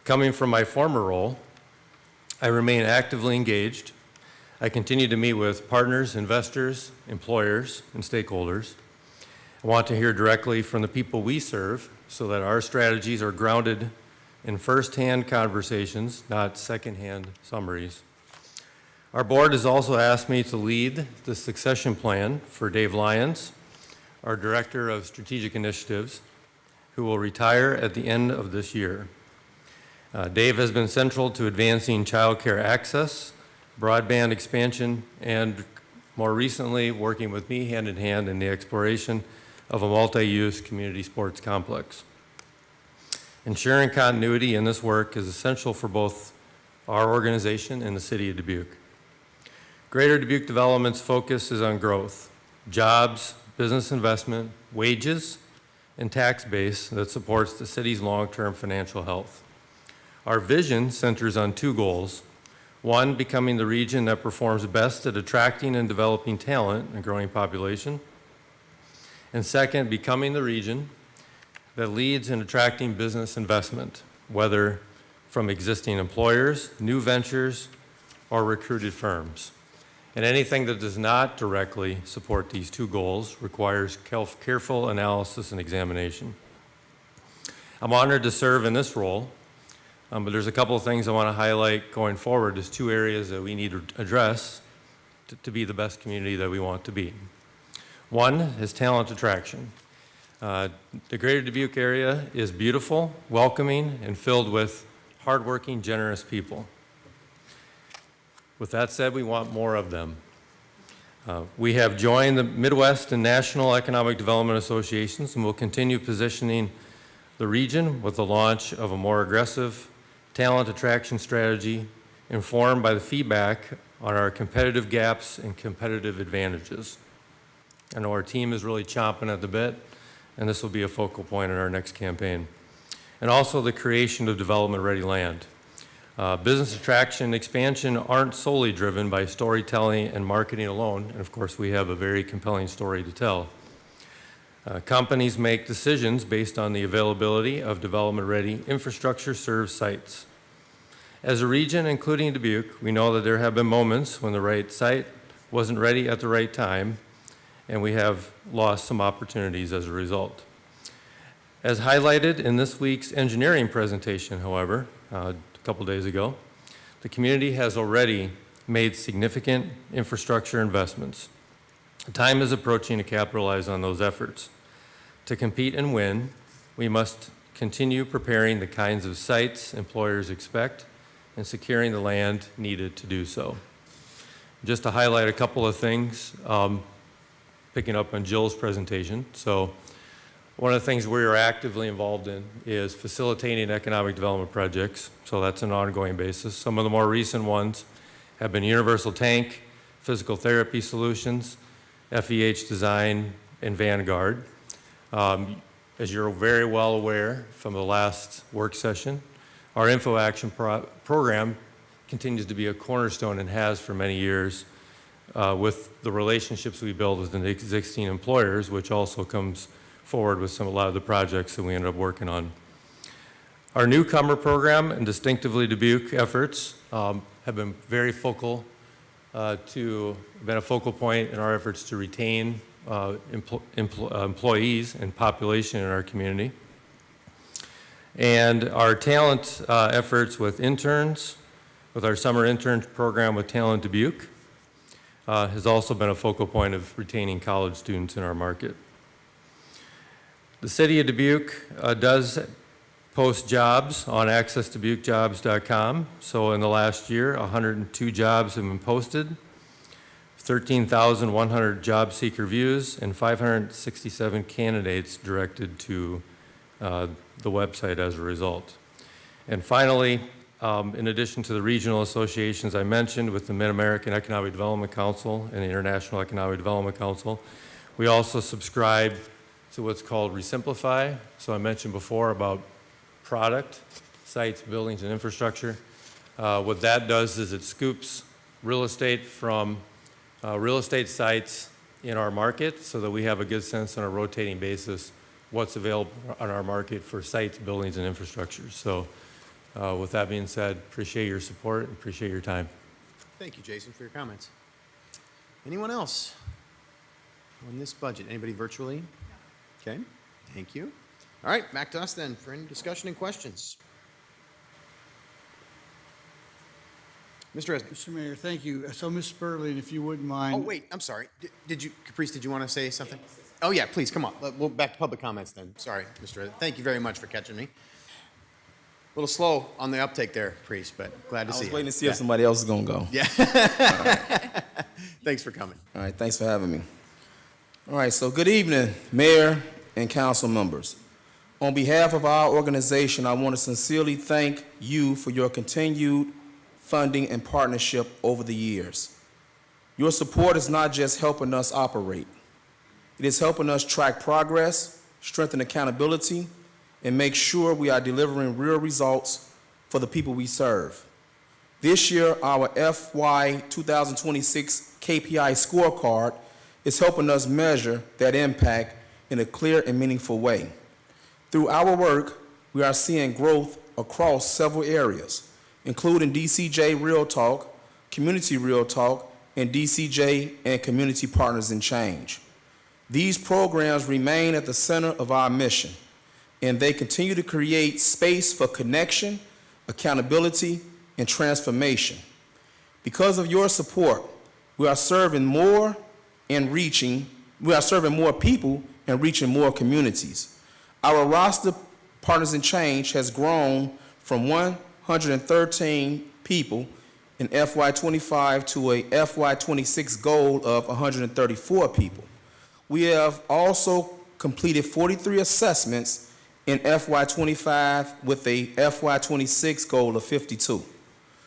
Coming from my former role, I remain actively engaged. I continue to meet with partners, investors, employers, and stakeholders. I want to hear directly from the people we serve so that our strategies are grounded in first-hand conversations, not second-hand summaries. Our board has also asked me to lead the succession plan for Dave Lyons, our Director of Strategic Initiatives, who will retire at the end of this year. Dave has been central to advancing childcare access, broadband expansion, and more recently, working with me hand in hand in the exploration of a multi-use community sports complex. Ensuring continuity in this work is essential for both our organization and the City of Dubuque. Greater Dubuque Development's focus is on growth, jobs, business investment, wages, and tax base that supports the city's long-term financial health. Our vision centers on 2 goals. 1, becoming the region that performs best at attracting and developing talent and growing population. And 2nd, becoming the region that leads in attracting business investment, whether from existing employers, new ventures, or recruited firms. And anything that does not directly support these 2 goals requires careful analysis and examination. I'm honored to serve in this role, but there's a couple of things I want to highlight going forward as 2 areas that we need to address to be the best community that we want to be. 1 is talent attraction. The greater Dubuque area is beautiful, welcoming, and filled with hardworking, generous people. With that said, we want more of them. We have joined the Midwest and National Economic Development Associations and will continue positioning the region with the launch of a more aggressive talent attraction strategy informed by the feedback on our competitive gaps and competitive advantages. I know our team is really chomping at the bit, and this will be a focal point in our next campaign. And also the creation of development-ready land. Business attraction and expansion aren't solely driven by storytelling and marketing alone, and of course we have a very compelling story to tell. Companies make decisions based on the availability of development-ready infrastructure-served sites. As a region, including Dubuque, we know that there have been moments when the right site wasn't ready at the right time, and we have lost some opportunities as a result. As highlighted in this week's engineering presentation, however, a couple days ago, the community has already made significant infrastructure investments. The time is approaching to capitalize on those efforts. To compete and win, we must continue preparing the kinds of sites employers expect and securing the land needed to do so. Just to highlight a couple of things, picking up on Jill's presentation. So one of the things we are actively involved in is facilitating economic development projects. So that's an ongoing basis. Some of the more recent ones have been Universal Tank, Physical Therapy Solutions, FEH Design, and Vanguard. As you're very well aware from the last work session, our Info Action program continues to be a cornerstone and has for many years with the relationships we build with the existing employers, which also comes forward with a lot of the projects that we ended up working on. Our newcomer program and distinctively Dubuque efforts have been very focal been a focal point in our efforts to retain employees and population in our community. And our talent efforts with interns, with our summer intern program with Talent Dubuque, has also been a focal point of retaining college students in our market. The city of Dubuque does post jobs on accessdubuquejobs.com. So in the last year, 102 jobs have been posted, 13,100 job seeker views, and 567 candidates directed to the website as a result. And finally, in addition to the regional associations I mentioned with the Mid-American Economic Development Council and the International Economic Development Council, we also subscribe to what's called Resimplify. So I mentioned before about product, sites, buildings, and infrastructure. What that does is it scoops real estate from real estate sites in our market so that we have a good sense on a rotating basis what's available on our market for sites, buildings, and infrastructure. So with that being said, appreciate your support and appreciate your time. Thank you, Jason, for your comments. Anyone else on this budget? Anybody virtually? Okay, thank you. All right, back to us then for any discussion and questions. Mr. Esmond. Mr. Mayor, thank you. So, Ms. Sperling, if you wouldn't mind. Oh, wait, I'm sorry. Did you, Caprice, did you want to say something? Oh, yeah, please, come on. We'll back to public comments then. Sorry, Mr. Esmond. Thank you very much for catching me. A little slow on the uptake there, Caprice, but glad to see you. I was waiting to see if somebody else is going to go. Yeah. Thanks for coming. All right, thanks for having me. All right, so good evening, Mayor and council members. On behalf of our organization, I want to sincerely thank you for your continued funding and partnership over the years. Your support is not just helping us operate. It is helping us track progress, strengthen accountability, and make sure we are delivering real results for the people we serve. This year, our FY2026 KPI scorecard is helping us measure that impact in a clear and meaningful way. Through our work, we are seeing growth across several areas, including DCJ Real Talk, Community Real Talk, and DCJ and Community Partners in Change. These programs remain at the center of our mission, and they continue to create space for connection, accountability, and transformation. Because of your support, we are serving more people and reaching more communities. Our roster, Partners in Change, has grown from 113 people in FY25 to a FY26 goal of 134 people. We have also completed 43 assessments in FY25 with a FY26 goal of 52,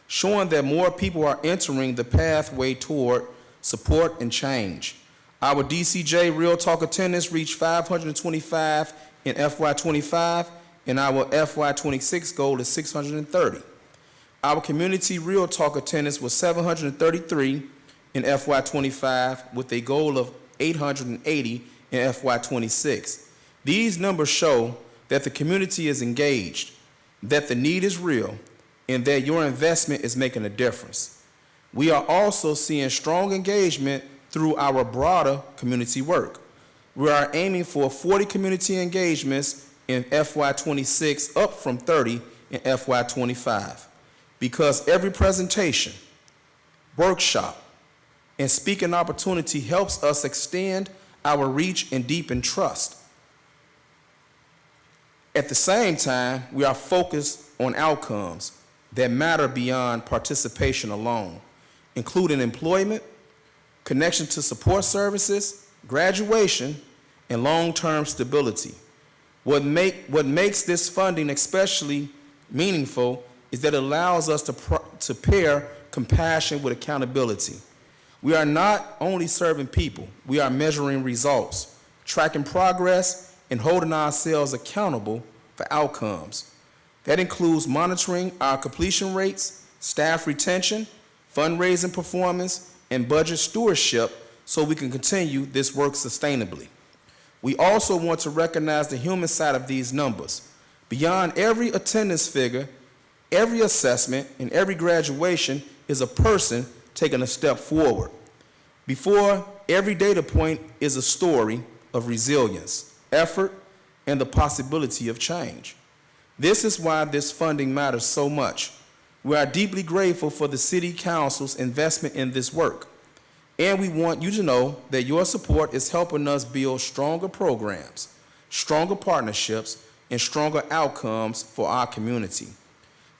showing that more people are entering the pathway toward support and change. Our DCJ Real Talk attendance reached 525 in FY25, and our FY26 goal is 630. Our community Real Talk attendance was 733 in FY25 with a goal of 880 in FY26. These numbers show that the community is engaged, that the need is real, and that your investment is making a difference. We are also seeing strong engagement through our broader community work. We are aiming for 40 community engagements in FY26, up from 30 in FY25. Because every presentation, workshop, and speaking opportunity helps us extend our reach and deepen trust. At the same time, we are focused on outcomes that matter beyond participation alone, including employment, connection to support services, graduation, and long-term stability. What makes this funding especially meaningful is that it allows us to pair compassion with accountability. We are not only serving people, we are measuring results, tracking progress, and holding ourselves accountable for outcomes. That includes monitoring our completion rates, staff retention, fundraising performance, and budget stewardship so we can continue this work sustainably. We also want to recognize the human side of these numbers. Beyond every attendance figure, every assessment, and every graduation is a person taking a step forward. Before every data point is a story of resilience, effort, and the possibility of change. This is why this funding matters so much. We are deeply grateful for the City Council's investment in this work, and we want you to know that your support is helping us build stronger programs, stronger partnerships, and stronger outcomes for our community.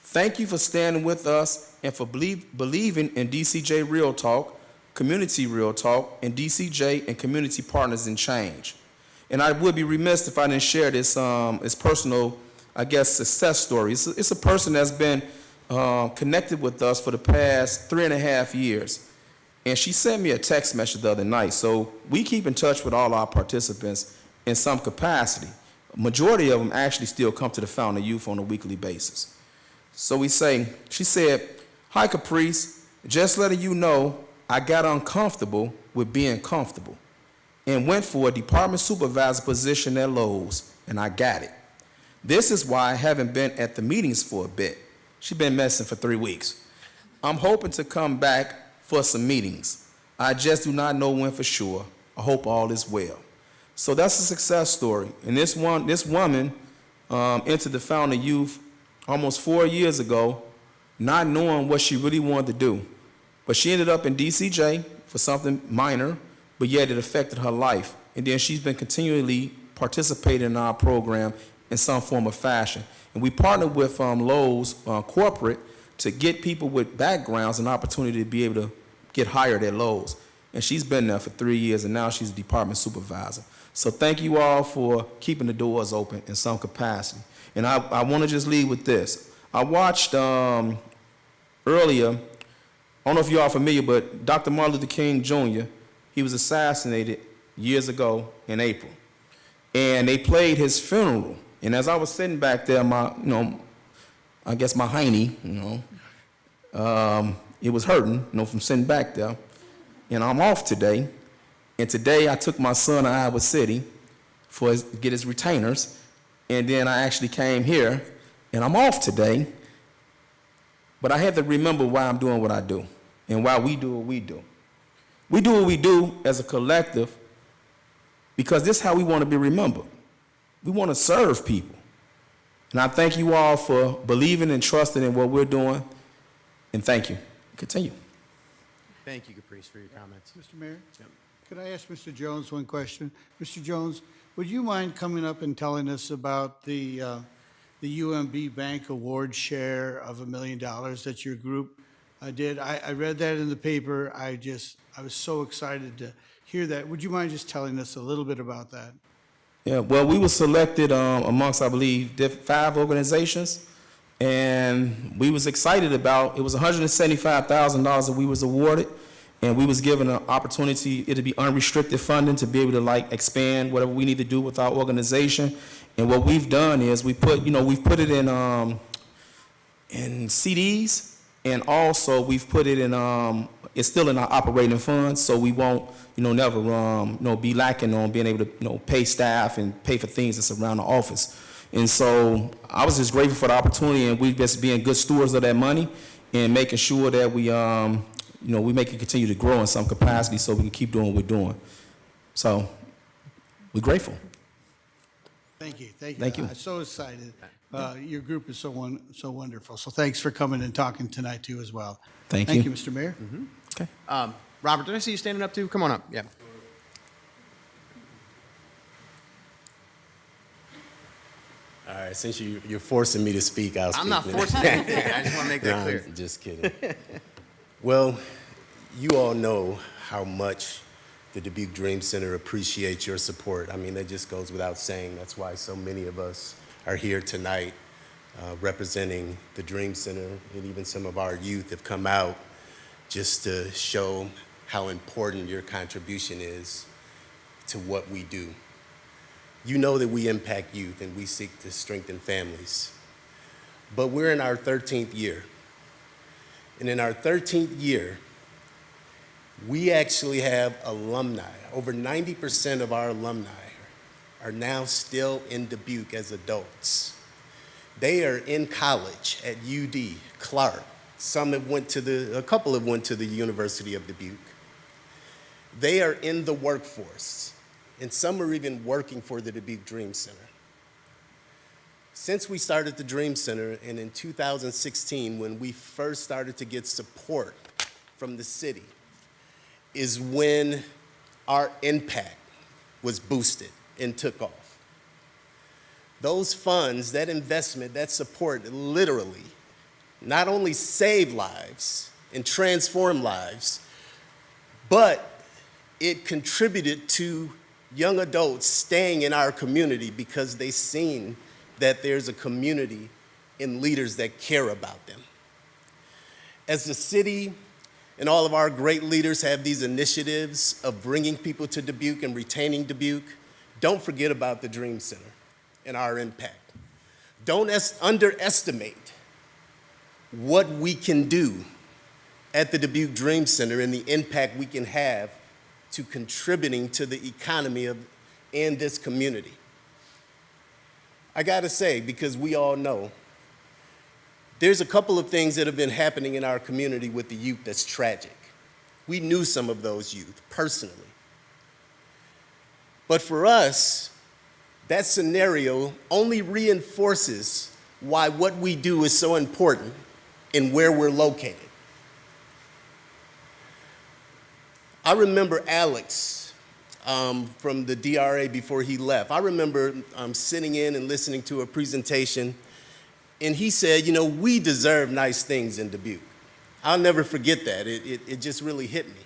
Thank you for standing with us and for believing in DCJ Real Talk, Community Real Talk, and DCJ and Community Partners in Change. And I would be remiss if I didn't share this personal, I guess, success story. It's a person that's been connected with us for the past 3.5 years. And she sent me a text message the other night. So we keep in touch with all our participants in some capacity. Majority of them actually still come to the Fountain of Youth on a weekly basis. So she said, "Hi Caprice, just letting you know I got uncomfortable with being comfortable and went for a department supervisor position at Lowe's, and I got it. This is why I haven't been at the meetings for a bit." She's been messing for 3 weeks. "I'm hoping to come back for some meetings. I just do not know when for sure. I hope all is well." So that's a success story. And this woman entered the Fountain of Youth almost 4 years ago, not knowing what she really wanted to do. But she ended up in DCJ for something minor, but yet it affected her life. And then she's been continually participating in our program in some form or fashion. And we partnered with Lowe's corporate to get people with backgrounds an opportunity to be able to get hired at Lowe's. And she's been there for 3 years, and now she's a department supervisor. So thank you all for keeping the doors open in some capacity. And I want to just lead with this. I watched earlier, I don't know if you all are familiar, but Dr. Martin Luther King Jr., he was assassinated years ago in April. And they played his funeral. And as I was sitting back there, I guess my hiney, it was hurting, from sitting back there. And I'm off today. And today I took my son to Iowa City to get his retainers. And then I actually came here, and I'm off today. But I had to remember why I'm doing what I do and why we do what we do. We do what we do as a collective because this is how we want to be remembered. We want to serve people. And I thank you all for believing and trusting in what we're doing. And thank you. Continue. Thank you, Caprice, for your comments. Mr. Mayor? Yep. Could I ask Mr. Jones one question? Mr. Jones, would you mind coming up and telling us about the UMB Bank Award share of $1 million that your group did? I read that in the paper. I was so excited to hear that. Would you mind just telling us a little bit about that? Yeah, well, we were selected amongst, I believe, 5 organizations, and we was excited about, it was $175,000 that we was awarded, and we was given an opportunity, it'd be unrestricted funding to be able to like expand whatever we need to do with our organization. And what we've done is we've put it in CDs, and also we've put it in, it's still in our operating funds, so we won't, never, be lacking on being able to, pay staff and pay for things that's around the office. And so I was just grateful for the opportunity, and we just being good stewards of that money and making sure that we, we make it continue to grow in some capacity so we can keep doing what we're doing. So we're grateful. Thank you. Thank you. I'm so excited. Your group is so wonderful. So thanks for coming and talking tonight too as well. Thank Thank you. you, Mr. Mayor. Okay. Robert, did I see you standing up too? Come on up. Yeah. All right, since you're forcing me to speak, I'll speak. I'm not forcing anything. I just want to make that clear. I'm just kidding. Well, you all know how much the Dubuque Dream Center appreciates your support. I mean, that just goes without saying. That's why so many of us are here tonight representing the Dream Center, and even some of our youth have come out just to show how important your contribution is to what we do. You know that we impact youth and we seek to strengthen families. But we're in our 13th year. And in our 13th year, we actually have alumni. Over 90% of our alumni are now still in Dubuque as adults. They are in college at UD, Clark. A couple have went to the University of Dubuque. They are in the workforce, and some are even working for the Dubuque Dream Center. Since we started the Dream Center, and in 2016, when we first started to get support from the city, is when our impact was boosted and took off. Those funds, that investment, that support literally not only saved lives and transformed lives, but it contributed to young adults staying in our community because they seen that there's a community and leaders that care about them. As the city and all of our great leaders have these initiatives of bringing people to Dubuque and retaining Dubuque, don't forget about the Dream Center and our impact. Don't underestimate what we can do at the Dubuque Dream Center and the impact we can have to contributing to the economy and this community. I gotta say, because we all know, there's a couple of things that have been happening in our community with the youth that's tragic. We knew some of those youth personally. But for us, that scenario only reinforces why what we do is so important and where we're located. I remember Alex from the DRA before he left. I remember sitting in and listening to a presentation, and he said, we deserve nice things in Dubuque. I'll never forget that. It just really hit me.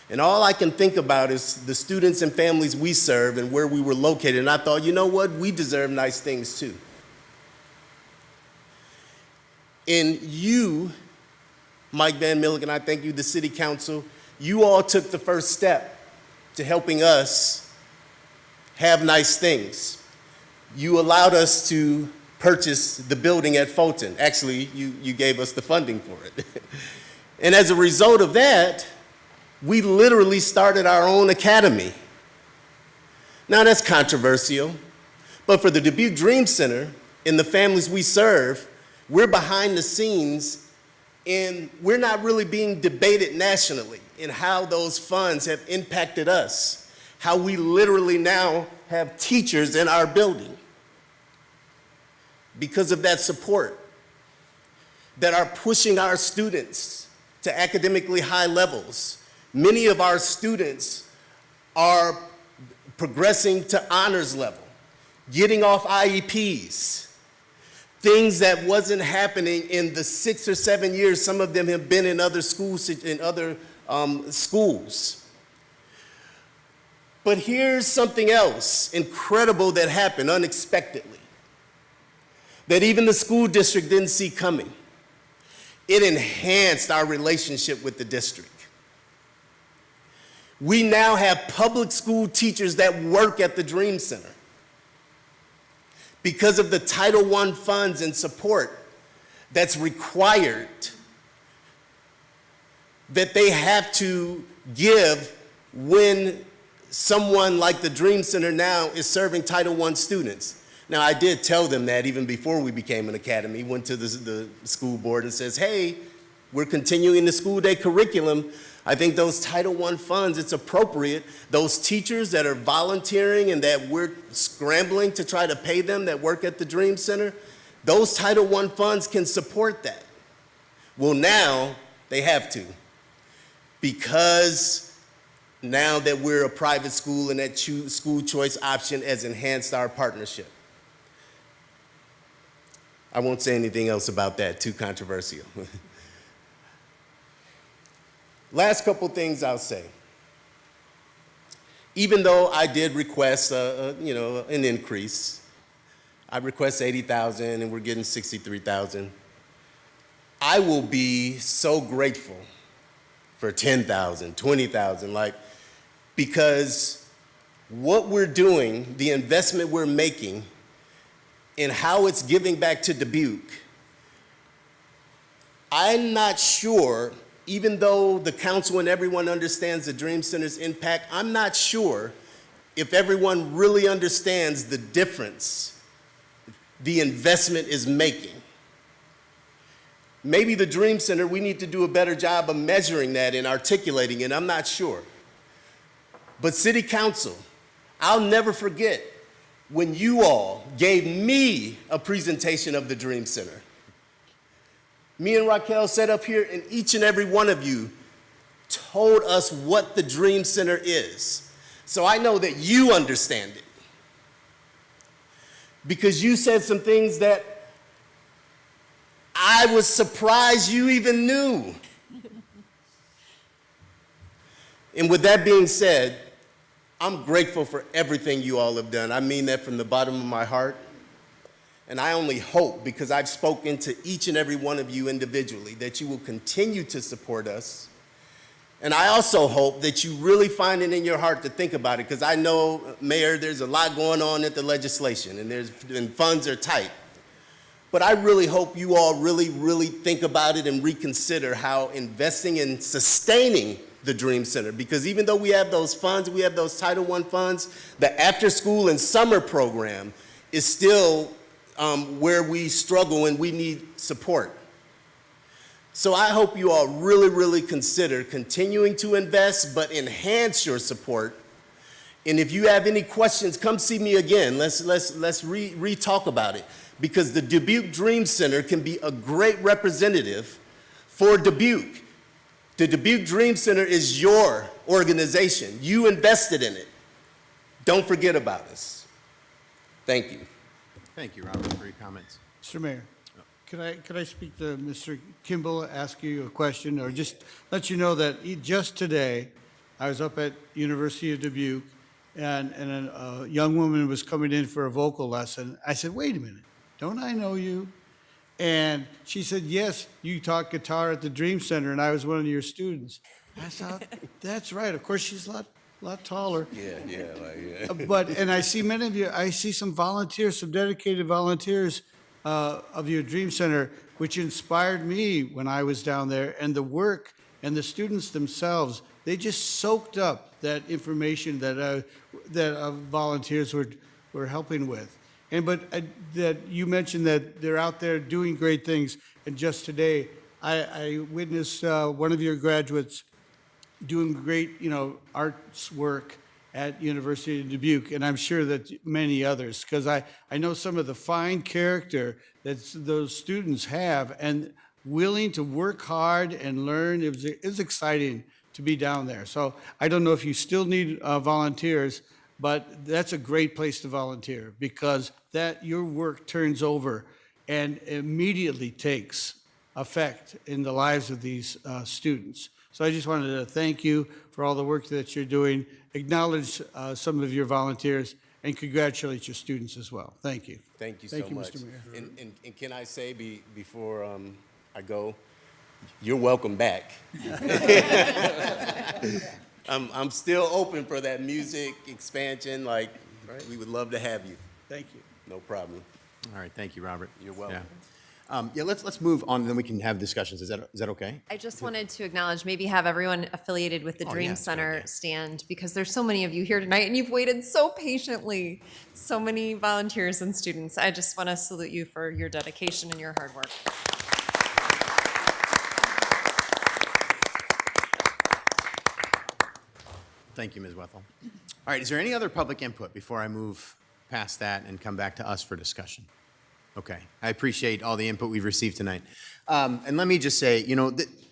And all I can think about is the students and families we serve and where we were located. And I thought, you know what? We deserve nice things too. And you, Mike Van Milliken, I thank you, the city council, you all took the first step to helping us have nice things. You allowed us to purchase the building at Fulton. Actually, you gave us the funding for it. And as a result of that, we literally started our own academy. Now that's controversial, but for the Dubuque Dream Center and the families we serve, we're behind the scenes and we're not really being debated nationally in how those funds have impacted us, how we literally now have teachers in our building because of that support, that are pushing our students to academically high levels. Many of our students are progressing to honors level, getting off IEPs, things that wasn't happening in the 6 or 7 years some of them have been in other schools, schools. But here's something else incredible that happened unexpectedly, that even the school district didn't see coming. It enhanced our relationship with the district. We now have public school teachers that work at the Dream Center. Because of the Title I funds and support that's required, that they have to give when someone like the Dream Center now is serving Title I students. Now, I did tell them that even before we became an academy, went to the school board and says, hey, we're continuing the school day curriculum. I think those Title I funds, it's appropriate. Those teachers that are volunteering and that we're scrambling to try to pay them that work at the Dream Center, those Title I funds can support that. Well, now they have to, because now that we're a private school and that school choice option has enhanced our partnership. I won't say anything else about that, too controversial. Last couple things I'll say. Even though I did request an increase, I request 80,000 and we're getting 63,000. I will be so grateful for 10,000, 20,000, because what we're doing, the investment we're making, and how it's giving back to Dubuque, I'm not sure, even though the council and everyone understands the Dream Center's impact, I'm not sure if everyone really understands the difference the investment is making. Maybe the Dream Center, we need to do a better job of measuring that and articulating it, I'm not sure. But City Council, I'll never forget when you all gave me a presentation of the Dream Center. Me and Raquel sat up here and each and every one of you told us what the Dream Center is. So I know that you understand it. Because you said some things that I was surprised you even knew. And with that being said, I'm grateful for everything you all have done. I mean that from the bottom of my heart. And I only hope, because I've spoken to each and every one of you individually, that you will continue to support us. And I also hope that you really find it in your heart to think about it, because I know, Mayor, there's a lot going on at the legislation, and funds are tight. But I really hope you all really, really think about it and reconsider how investing in sustaining the Dream Center, because even though we have those funds, we have those Title I funds, the after school and summer program is still where we struggle and we need support. So I hope you all really, really consider continuing to invest, but enhance your support. And if you have any questions, come see me again. Let's re-talk about it, because the Dubuque Dream Center can be a great representative for Dubuque. The Dubuque Dream Center is your organization. You invested in it. Don't forget about us. Thank you. Thank you, Robert, for your comments. Mr. Mayor, could I speak to Mr. Kimball, ask you a question, or just let you know that just today, I was up at University of Dubuque, and a young woman was coming in for a vocal lesson. I said, wait a minute, don't I know you? And she said, yes, you taught guitar at the Dream Center, and I was one of your students. I thought, that's right. Of course, she's a lot taller. Yeah. But, and I see many of you, I see some volunteers, some dedicated volunteers of your Dream Center, which inspired me when I was down there, and the work and the students themselves, they just soaked up that information that volunteers were helping with. But that you mentioned that they're out there doing great things, and just today, I witnessed one of your graduates doing great, arts work at University of Dubuque, and I'm sure that many others, because I know some of the fine character that those students have, and willing to work hard and learn. It was exciting to be down there. So I don't know if you still need volunteers, but that's a great place to volunteer because your work turns over and immediately takes effect in the lives of these students. So I just wanted to thank you for all the work that you're doing, acknowledge some of your volunteers, and congratulate your students as well. Thank you. Thank you so much. Mr. Mayor. And can I say before I go, you're welcome back. I'm still open for that music expansion. Like, we would love to have you. Thank you. No problem. All right, thank you, Robert. You're welcome. Yeah, let's move on, and then we can have discussions. Is that okay? I just wanted to acknowledge, maybe have everyone affiliated with the Dream Center stand, because there's so many of you here tonight and you've waited so patiently, so many volunteers and students. I just want to salute you for your dedication and your hard work. Thank you, Ms. Wethel. All right, is there any other public input before I move past that and come back to us for discussion? Okay, I appreciate all the input we've received tonight. And let me just say,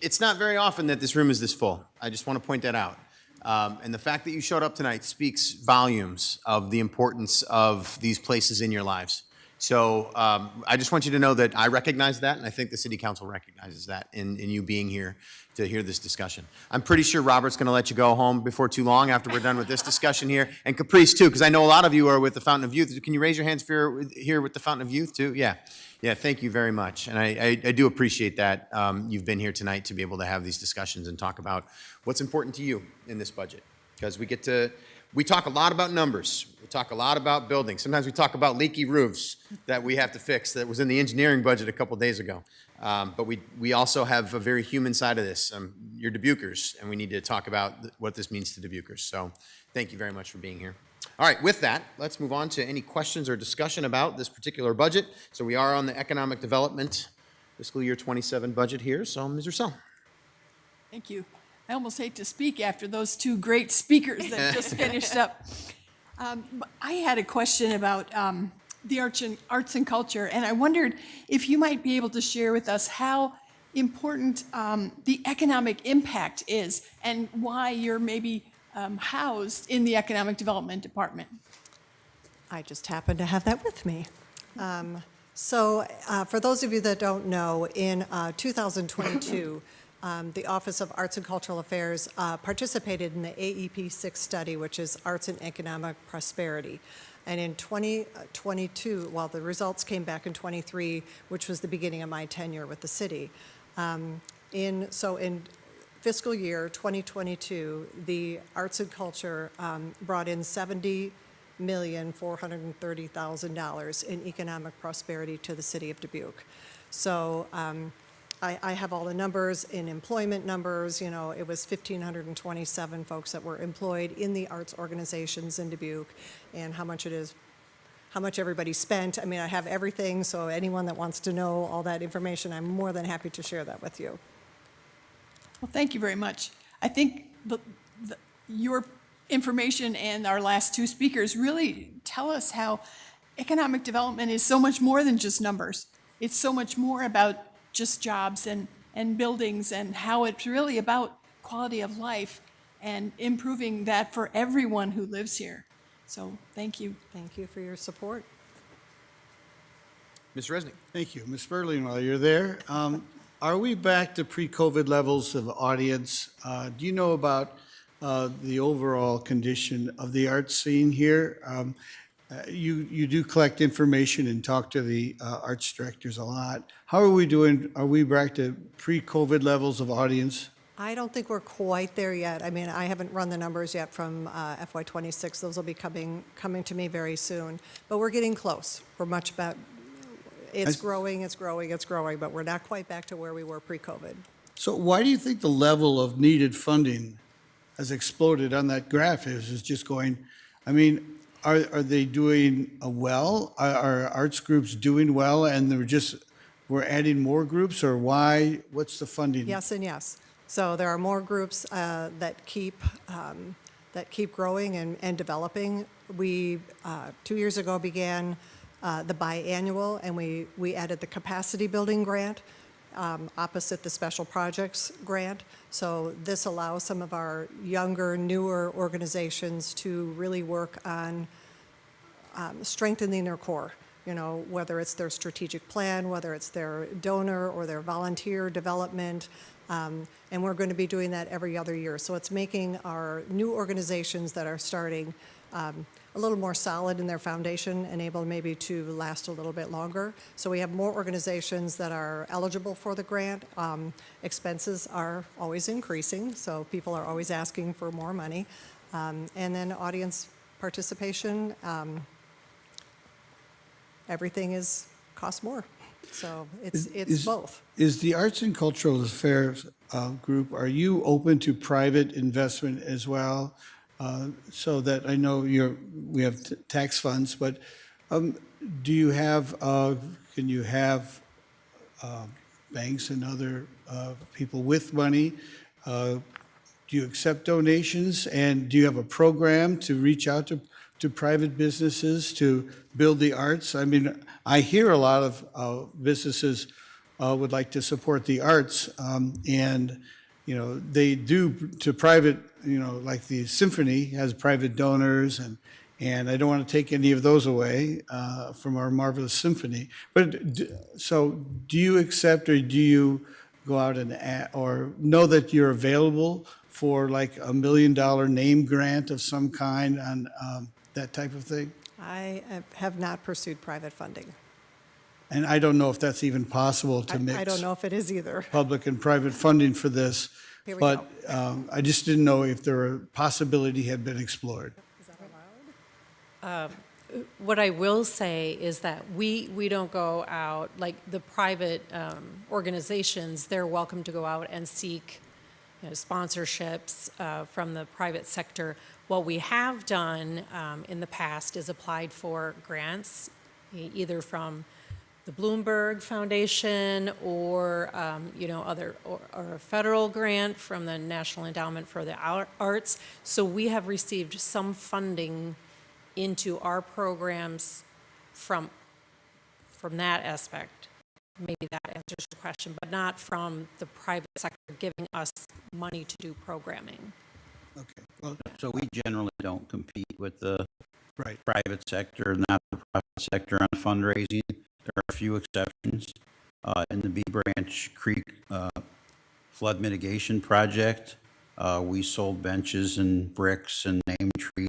it's not very often that this room is this full. I just want to point that out. And the fact that you showed up tonight speaks volumes of the importance of these places in your lives. So I just want you to know that I recognize that, and I think the City Council recognizes that in you being here to hear this discussion. I'm pretty sure Robert's going to let you go home before too long after we're done with this discussion here, and Caprice too, because I know a lot of you are with the Fountain of Youth. Can you raise your hands for here with the Fountain of Youth too? Yeah, thank you very much, and I do appreciate that you've been here tonight to be able to have these discussions and talk about what's important to you in this budget, because we talk a lot about numbers. We talk a lot about buildings. Sometimes we talk about leaky roofs that we have to fix that was in the engineering budget a couple days ago. But we also have a very human side of this. You're Dubuquers, and we need to talk about what this means to Dubuquers. So thank you very much for being here. All right, with that, let's move on to any questions or discussion about this particular budget. So we are on the Economic Development Fiscal Year 27 budget here. So Ms. Russell. Thank you. I almost hate to speak after those two great speakers that just finished up. I had a question about the arts and culture, and I wondered if you might be able to share with us how important the economic impact is and why you're maybe housed in the Economic Development Department. I just happen to have that with me. So for those of you that don't know, in 2022, the Office of Arts and Cultural Affairs participated in the AEP 6 study, which is Arts and Economic Prosperity. And in 2022, well, the results came back in 23, which was the beginning of my tenure with the city. In fiscal year 2022, the arts and culture brought in $70,430,000 in economic prosperity to the city of Dubuque. So I have all the numbers in employment numbers. It was 1,527 folks that were employed in the arts organizations in Dubuque, and how much everybody spent. I mean, I have everything, so anyone that wants to know all that information, I'm more than happy to share that with you. Well, thank you very much. I think your information and our last two speakers really tell us how economic development is so much more than just numbers. It's so much more about just jobs and buildings, and how it's really about quality of life and improving that for everyone who lives here. So thank you. Thank you for your support. Mr. Resnick. Thank you. Ms. Sperling, while you're there, are we back to pre-COVID levels of audience? Do you know about the overall condition of the arts scene here? You do collect information and talk to the arts directors a lot. How are we doing? Are we back to pre-COVID levels of audience? I don't think we're quite there yet. I mean, I haven't run the numbers yet from FY26. Those will be coming to me very soon. But we're getting close. We're much better. It's growing, but we're not quite back to where we were pre-COVID. So why do you think the level of needed funding has exploded on that graph? Is just going, I mean, are they doing well? Are arts groups doing well, and we're adding more groups, or why? What's the funding? Yes and yes. So there are more groups that keep growing and developing. We 2 years ago began the biannual, and we added the capacity building grant, opposite the special projects grant. So this allows some of our younger, newer organizations to really work on strengthening their core, you know, whether it's their strategic plan, whether it's their donor or their volunteer development. And we're going to be doing that every other year. So it's making our new organizations that are starting a little more solid in their foundation and able maybe to last a little bit longer. So we have more organizations that are eligible for the grant. Expenses are always increasing, so people are always asking for more money. And then audience participation, everything costs more. So it's both. Is the Arts and Cultural Affairs group, are you open to private investment as well? So that I know we have tax funds, but do you have, can you have banks and other people with money? Do you accept donations? And do you have a program to reach out to private businesses to build the arts? I mean, I hear a lot of businesses would like to support the arts, and you know, they do to private, you know, like the symphony has private donors, and I don't want to take any of those away from our marvelous symphony. But so do you accept, or do you go out and or know that you're available for like $1 million name grant of some kind on that type of thing? I have not pursued private funding. And I don't know if that's even possible to mix. I don't know if it is either. Public and private funding for this. Here we But I just didn't know if there were possibility had been explored. Is that allowed? What I will say is that we don't go out, like the private organizations, they're welcome to go out and seek, you know, sponsorships from the private sector. What we have done in the past is applied for grants, either from the Bloomberg Foundation or, you know, or a federal grant from the National Endowment for the Arts. So we have received some funding into our programs from that aspect. Maybe that answers the question, but not from the private sector giving us money to do programming. Okay. Well, So we generally don't compete with the right. private sector, not the private sector on fundraising. There are a few exceptions. In the Bee Branch Creek flood mitigation project, we sold benches and bricks and named trees.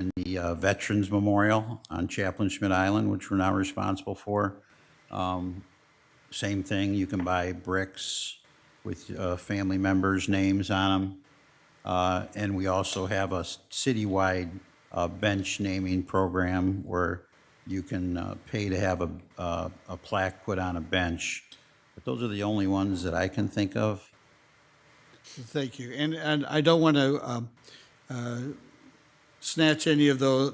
In the Veterans Memorial on Chaplain Schmidt Island, which we're now responsible for, same thing. You can buy bricks with family members' names on them. And we also have a citywide bench naming program where you can pay to have a plaque put on a bench. But those are the only ones that I can think of. Thank you. And I don't want to snatch any of those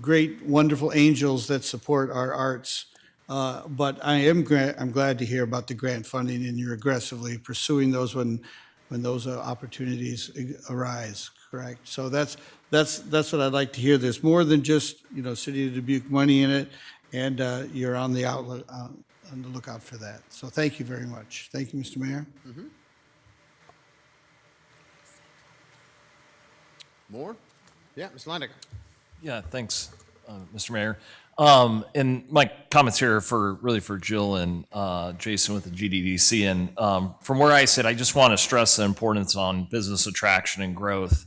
great, wonderful angels that support our arts. But I'm glad to hear about the grant funding, and you're aggressively pursuing those when those opportunities arise. Correct. So that's what I'd like to hear. There's more than just, you know, City of Dubuque money in it, and you're on the on the lookout for that. So thank you very much. Thank you, Mr. Mayor. Mm-hmm. More? Yeah, Ms. Landecker. Yeah, thanks, Mr. Mayor. And my comments here are really for Jill and Jason with the GDDC. And from where I sit, I just want to stress the importance on business attraction and growth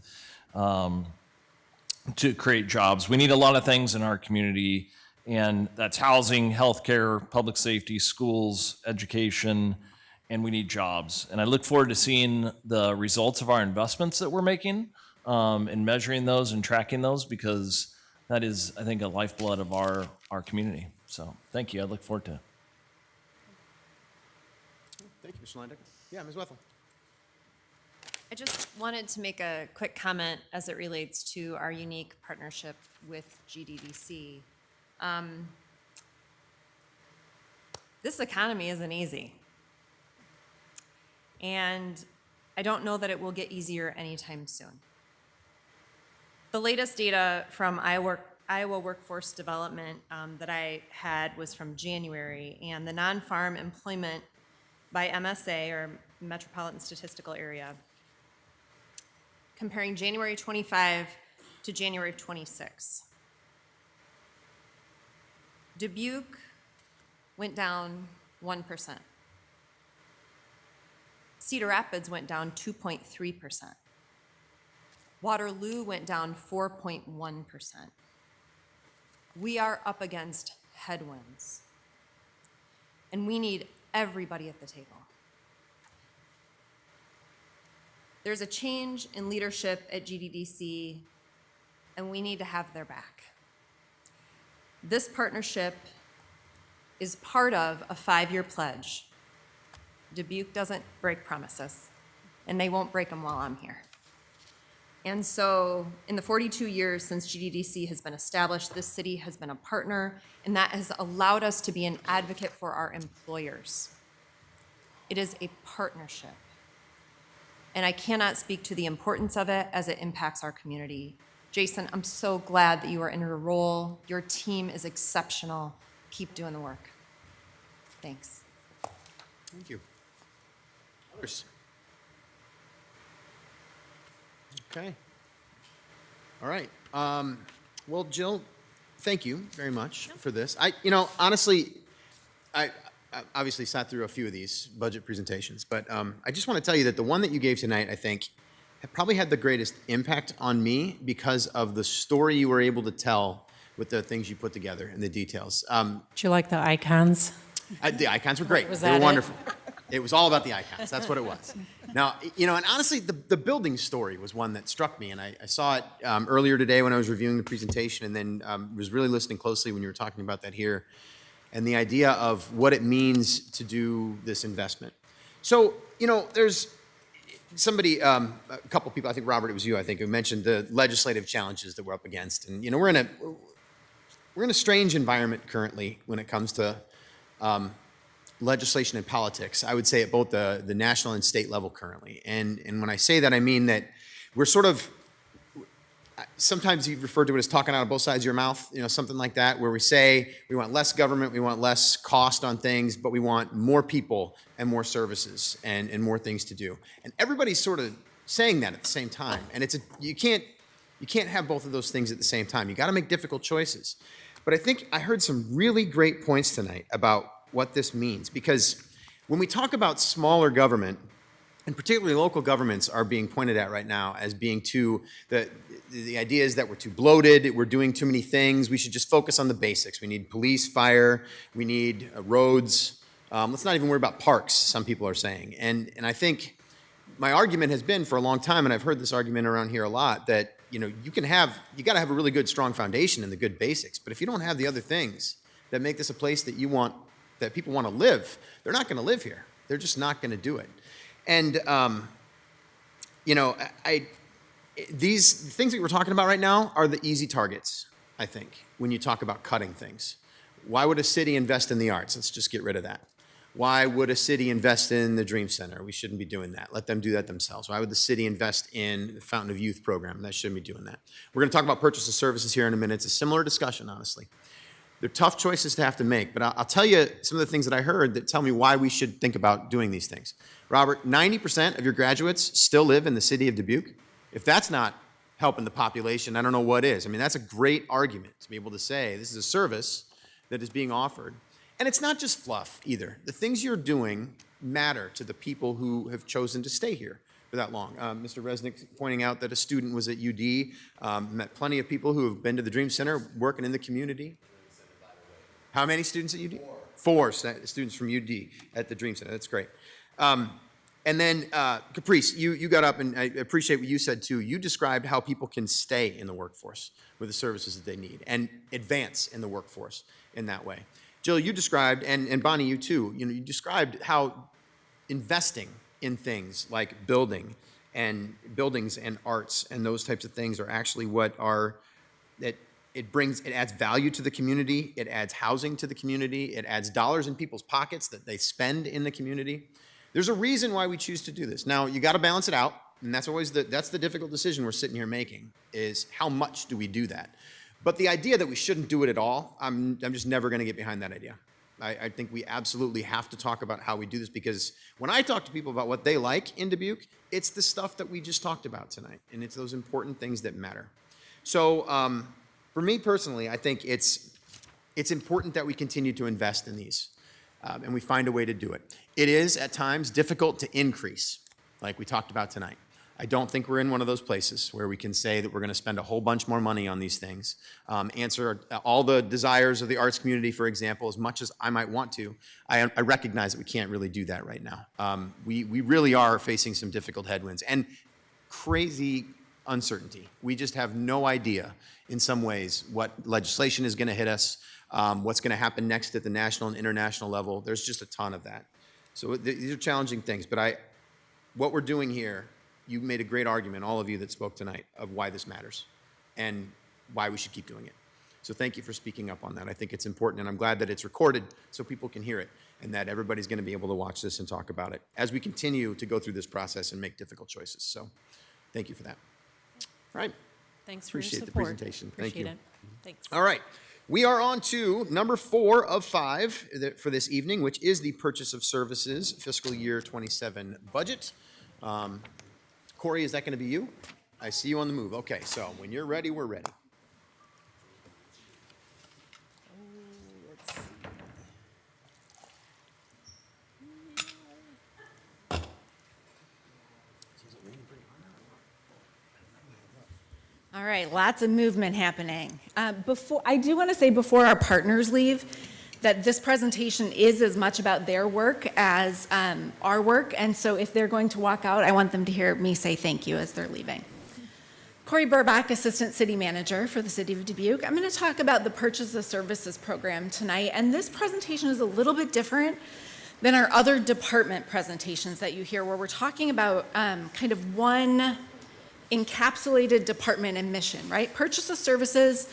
to create jobs. We need a lot of things in our community, and that's housing, healthcare, public safety, schools, education, and we need jobs. And I look forward to seeing the results of our investments that we're making and measuring those and tracking those, because that is, I think, a lifeblood of our community. So thank you. I look forward to it. Thank you, Mr. Landecker. Yeah, Ms. Wethel. I just wanted to make a quick comment as it relates to our unique partnership with GDDC. This economy isn't easy. And I don't know that it will get easier anytime soon. The latest data from Iowa workforce development that I had was from January, and the non-farm employment by MSA, or Metropolitan Statistical Area, comparing January 25 to January 26. Dubuque went down 1%. Cedar Rapids went down 2.3%. Waterloo went down 4.1%. We are up against headwinds, and we need everybody at the table. There's a change in leadership at GDDC, and we need to have their back. This partnership is part of a 5-year pledge. Dubuque doesn't break promises, and they won't break them while I'm here. And so in the 42 years since GDDC has been established, this city has been a partner, and that has allowed us to be an advocate for our employers. It is a partnership, and I cannot speak to the importance of it as it impacts our community. Jason, I'm so glad that you are in your role. Your team is exceptional. Keep doing the work. Thanks. Thank you. Others? Okay. All right. Well, Jill, thank you very much for this. Honestly, I obviously sat through a few of these budget presentations, but I just want to tell you that the one that you gave tonight, I think, probably had the greatest impact on me because of the story you were able to tell with the things you put together and the details. Do you like the icons? The icons were great. Was They were that it? wonderful. It was all about the icons. That's what it was. Now, and honestly, the building story was one that struck me, and I saw it earlier today when I was reviewing the presentation, and then was really listening closely when you were talking about that here, and the idea of what it means to do this investment. So, there's somebody, a couple people, I think Robert, it was you, I think, who mentioned the legislative challenges that we're up against, and we're in a strange environment currently when it comes to legislation and politics, I would say at both the national and state level currently. And when I say that, I mean that we're sort of, sometimes you refer to it as talking out of both sides of your mouth, something like that, where we say we want less government, we want less cost on things, but we want more people and more services and more things to do. And everybody's sort of saying that at the same time. And you can't have both of those things at the same time. You got to make difficult choices. But I think I heard some really great points tonight about what this means, because when we talk about smaller government, and particularly local governments are being pointed at right now as being the idea is that we're too bloated, we're doing too many things, we should just focus on the basics. We need police, fire, we need roads. Let's not even worry about parks, some people are saying. And I think my argument has been for a long time, and I've heard this argument around here a lot, that you got to have a really good, strong foundation in the good basics. But if you don't have the other things that make this a place that that people want to live, they're not going to live here. They're just not going to do it. And, these things that we're talking about right now are the easy targets, I think, when you talk about cutting things. Why would a city invest in the arts? Let's just get rid of that. Why would a city invest in the Dream Center? We shouldn't be doing that. Let them do that themselves. Why would the city invest in the Fountain of Youth program? That shouldn't be doing that. We're going to talk about purchase of services here in a minute. It's a similar discussion, honestly. They're tough choices to have to make, but I'll tell you some of the things that I heard that tell me why we should think about doing these things. Robert, 90% of your graduates still live in the city of Dubuque. If that's not helping the population, I don't know what is. I mean, that's a great argument to be able to say this is a service that is being offered. And it's not just fluff either. The things you're doing matter to the people who have chosen to stay here for that long. Mr. Resnick pointing out that a student was at UD, met plenty of people who have been to the Dream Center working in the community. How many students at UD? Four students from UD at the Dream Center. That's great. And then Caprice, you got up, and I appreciate what you said too. You described how people can stay in the workforce with the services that they need and advance in the workforce in that way. Jill, you described, and Bonnie, you too, you described how investing in things like buildings and arts and those types of things are actually what are, it adds value to the community, it adds housing to the community, it adds dollars in people's pockets that they spend in the community. There's a reason why we choose to do this. Now, you got to balance it out, and that's always that's the difficult decision we're sitting here making, is how much do we do that? But the idea that we shouldn't do it at all, I'm just never going to get behind that idea. I think we absolutely have to talk about how we do this, because when I talk to people about what they like in Dubuque, it's the stuff that we just talked about tonight, and it's those important things that matter. So for me personally, I think it's important that we continue to invest in these, and we find a way to do it. It is at times difficult to increase, like we talked about tonight. I don't think we're in one of those places where we can say that we're going to spend a whole bunch more money on these things, answer all the desires of the arts community, for example, as much as I might want to. I recognize that we can't really do that right now. We really are facing some difficult headwinds and crazy uncertainty. We just have no idea in some ways what legislation is going to hit us, what's going to happen next at the national and international level. There's just a ton of that. So these are challenging things, but what we're doing here, you made a great argument, all of you that spoke tonight, of why this matters and why we should keep doing it. So thank you for speaking up on that. I think it's important, and I'm glad that it's recorded so people can hear it and that everybody's going to be able to watch this and talk about it as we continue to go through this process and make difficult choices. So thank you for that. All right. Thanks for your Appreciate the support. presentation. Thank you. Appreciate it. Thanks. All right. We are on to number 4 of 5 for this evening, which is the purchase of services fiscal year 27 budget. Corey, is that going to be you? I see you on the move. Okay, so when you're ready, we're ready. All right, lots of movement happening. I do want to say before our partners leave that this presentation is as much about their work as our work, and so if they're going to walk out, I want them to hear me say thank you as they're leaving. Corey Burbach, Assistant City Manager for the City of Dubuque. I'm going to talk about the Purchase of Services program tonight, and this presentation is a little bit different than our other department presentations that you hear, where we're talking about kind of one encapsulated department and mission, right? Purchase of Services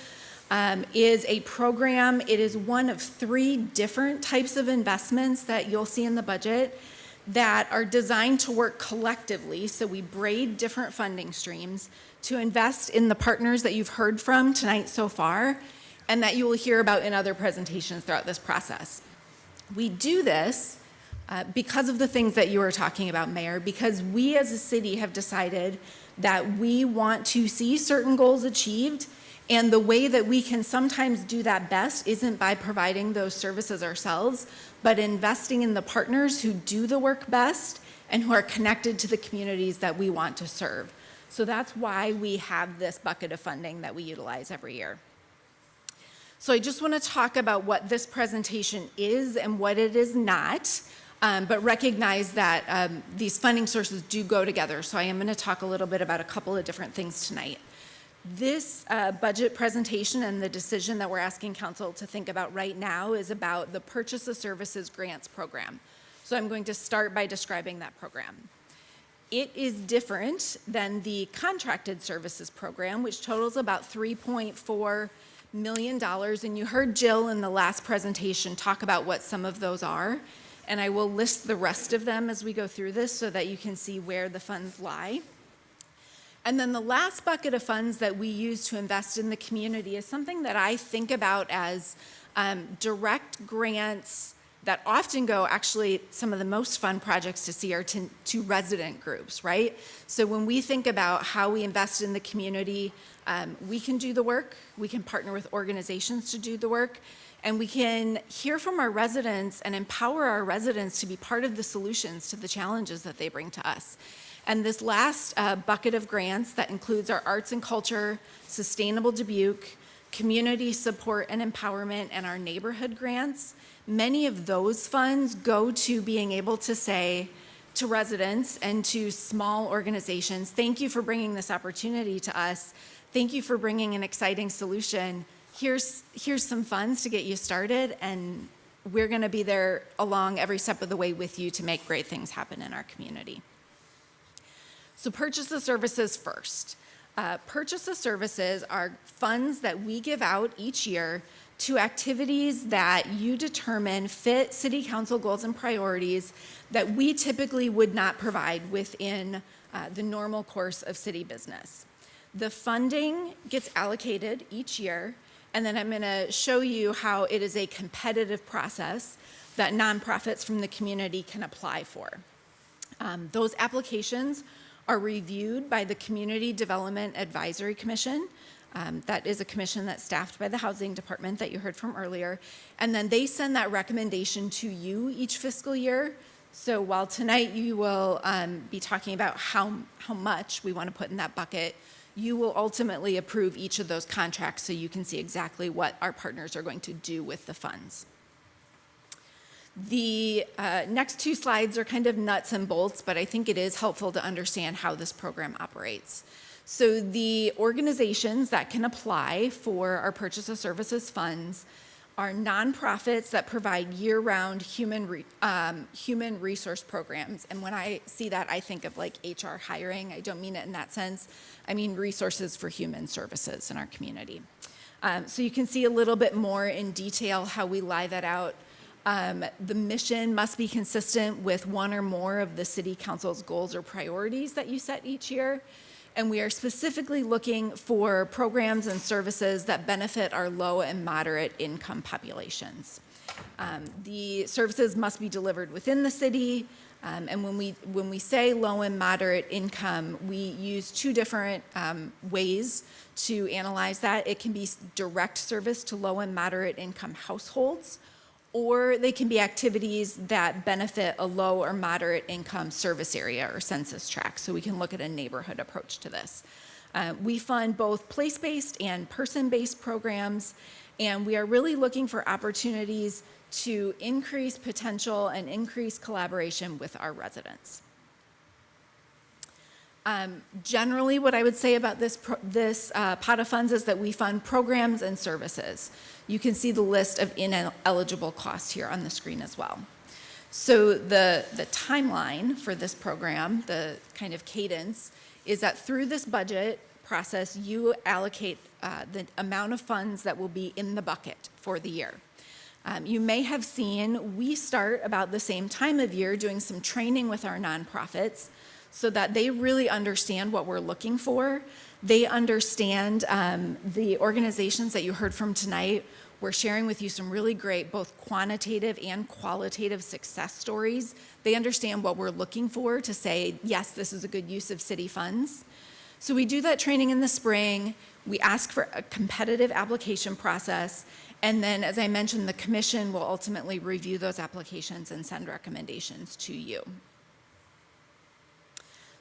is a program. It is one of 3 different types of investments that you'll see in the budget that are designed to work collectively. So we braid different funding streams to invest in the partners that you've heard from tonight so far, and that you will hear about in other presentations throughout this process. We do this because of the things that you were talking about, Mayor, because we as a city have decided that we want to see certain goals achieved, and the way that we can sometimes do that best isn't by providing those services ourselves, but investing in the partners who do the work best and who are connected to the communities that we want to serve. So that's why we have this bucket of funding that we utilize every year. So I just want to talk about what this presentation is and what it is not. But recognize that these funding sources do go together. So I am going to talk a little bit about a couple of different things tonight. This budget presentation and the decision that we're asking council to think about right now is about the Purchase of Services Grants program. So I'm going to start by describing that program. It is different than the Contracted Services program, which totals about $3.4 million. And you heard Jill in the last presentation talk about what some of those are. And I will list the rest of them as we go through this so that you can see where the funds lie. And then the last bucket of funds that we use to invest in the community is something that I think about as direct grants that often go, actually, some of the most fun projects to see are to resident groups, right? So when we think about how we invest in the community, we can do the work, we can partner with organizations to do the work, and we can hear from our residents and empower our residents to be part of the solutions to the challenges that they bring to us. And this last bucket of grants that includes our arts and culture, sustainable Dubuque, community support and empowerment, and our neighborhood grants, many of those funds go to being able to say to residents and to small organizations, thank you for bringing this opportunity to us. Thank you for bringing an exciting solution. Here's some funds to get you started, and we're going to be there along every step of the way with you to make great things happen in our community. So Purchase of Services first. Purchase of Services are funds that we give out each year to activities that you determine fit city council goals and priorities that we typically would not provide within the normal course of city business. The funding gets allocated each year, and then I'm going to show you how it is a competitive process that nonprofits from the community can apply for. Those applications are reviewed by the Community Development Advisory Commission. That is a commission that's staffed by the Housing Department that you heard from earlier. And then they send that recommendation to you each fiscal year. So while tonight you will be talking about how much we want to put in that bucket, you will ultimately approve each of those contracts so you can see exactly what our partners are going to do with the funds. The next two slides are kind of nuts and bolts, but I think it is helpful to understand how this program operates. So the organizations that can apply for our purchase of services funds are nonprofits that provide year-round human resource programs. And when I see that, I think of like HR hiring. I don't mean it in that sense. I mean resources for human services in our community. So you can see a little bit more in detail how we lie that out. The mission must be consistent with one or more of the City Council's goals or priorities that you set each year. And we are specifically looking for programs and services that benefit our low and moderate income populations. The services must be delivered within the city. And when we say low and moderate income, we use two different ways to analyze that. It can be direct service to low and moderate income households, or they can be activities that benefit a low or moderate income service area or census tract. So we can look at a neighborhood approach to this. We fund both place-based and person-based programs, and we are really looking for opportunities to increase potential and increase collaboration with our residents. Generally, what I would say about this pot of funds is that we fund programs and services. You can see the list of ineligible costs here on the screen as well. So the timeline for this program, the kind of cadence, is that through this budget process, you allocate the amount of funds that will be in the bucket for the year. You may have seen we start about the same time of year doing some training with our nonprofits so that they really understand what we're looking for. They understand the organizations that you heard from tonight. We're sharing with you some really great both quantitative and qualitative success stories. They understand what we're looking for to say, yes, this is a good use of city funds. So we do that training in the spring. We ask for a competitive application process. And then, as I mentioned, the commission will ultimately review those applications and send recommendations to you.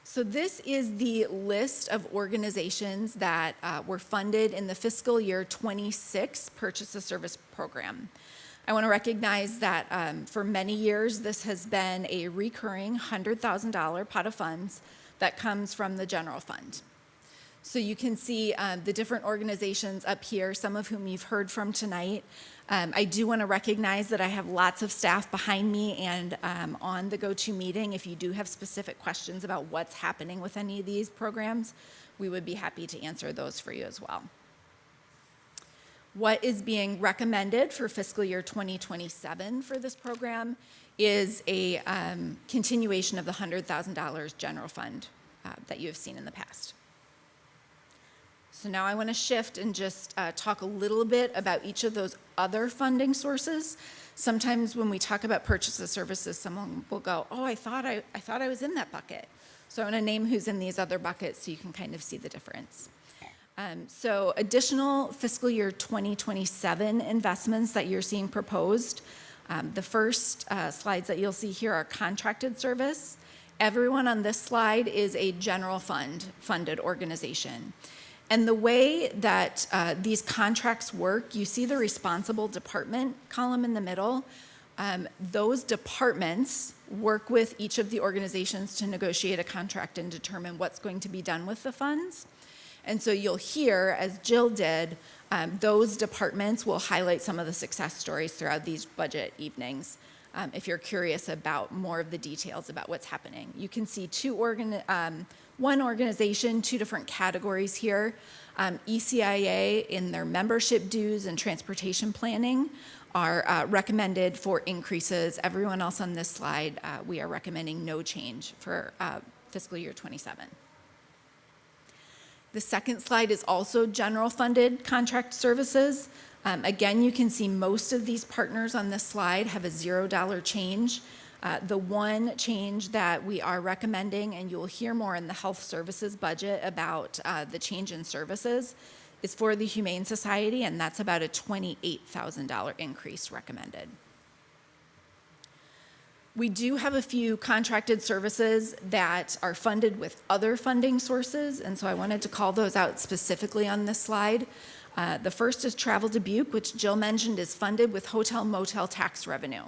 So this is the list of organizations that were funded in the fiscal year 26 Purchase of Service Program. I want to recognize that for many years, this has been a recurring $100,000 pot of funds that comes from the general fund. So you can see the different organizations up here, some of whom you've heard from tonight. I do want to recognize that I have lots of staff behind me and on the GoToMeeting. If you do have specific questions about what's happening with any of these programs, we would be happy to answer those for you as well. What is being recommended for fiscal year 2027 for this program is a continuation of the $100,000 general fund that you have seen in the past. So now I want to shift and just talk a little bit about each of those other funding sources. Sometimes when we talk about purchase of services, someone will go, oh, I thought I was in that bucket. So I want to name who's in these other buckets so you can kind of see the difference. So additional fiscal year 2027 investments that you're seeing proposed. The first slides that you'll see here are contracted service. Everyone on this slide is a general funded organization. And the way that these contracts work, you see the responsible department column in the middle. Those departments work with each of the organizations to negotiate a contract and determine what's going to be done with the funds. And so you'll hear, as Jill did, those departments will highlight some of the success stories throughout these budget evenings. If you're curious about more of the details about what's happening. You can see one organization, two different categories here. ECIA in their membership dues and transportation planning are recommended for increases. Everyone else on this slide, we are recommending no change for fiscal year 27. The second slide is also general funded contract services. Again, you can see most of these partners on this slide have a $0 change. The one change that we are recommending, and you will hear more in the health services budget about the change in services, is for the Humane Society, and that's about a $28,000 increase recommended. We do have a few contracted services that are funded with other funding sources, and so I wanted to call those out specifically on this slide. The first is Travel Dubuque, which Jill mentioned is funded with hotel motel tax revenue.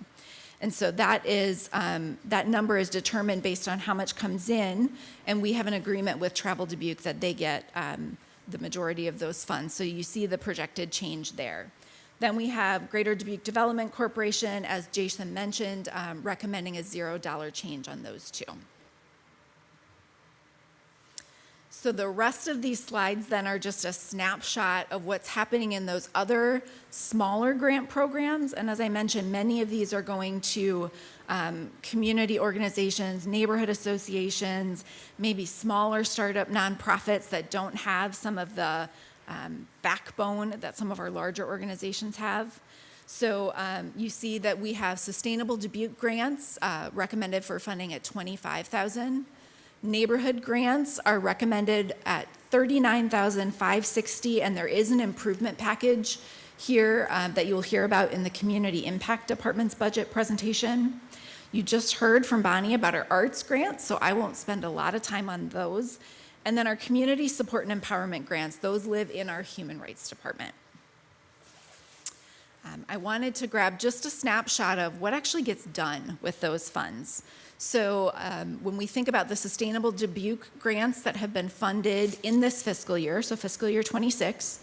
And so that is, that number is determined based on how much comes in, and we have an agreement with Travel Dubuque that they get the majority of those funds. So you see the projected change there. Then we have Greater Dubuque Development Corporation, as Jason mentioned, recommending a $0 change on those two. So the rest of these slides then are just a snapshot of what's happening in those other smaller grant programs. And as I mentioned, many of these are going to community organizations, neighborhood associations, maybe smaller startup nonprofits that don't have some of the backbone that some of our larger organizations have. So you see that we have Sustainable Dubuque grants recommended for funding at $25,000. Neighborhood grants are recommended at $39,560, and there is an improvement package here that you'll hear about in the Community Impact Department's budget presentation. You just heard from Bonnie about our arts grants, so I won't spend a lot of time on those. And then our community support and empowerment grants, those live in our Human Rights Department. I wanted to grab just a snapshot of what actually gets done with those funds. So when we think about the Sustainable Dubuque grants that have been funded in this fiscal year, so fiscal year 26,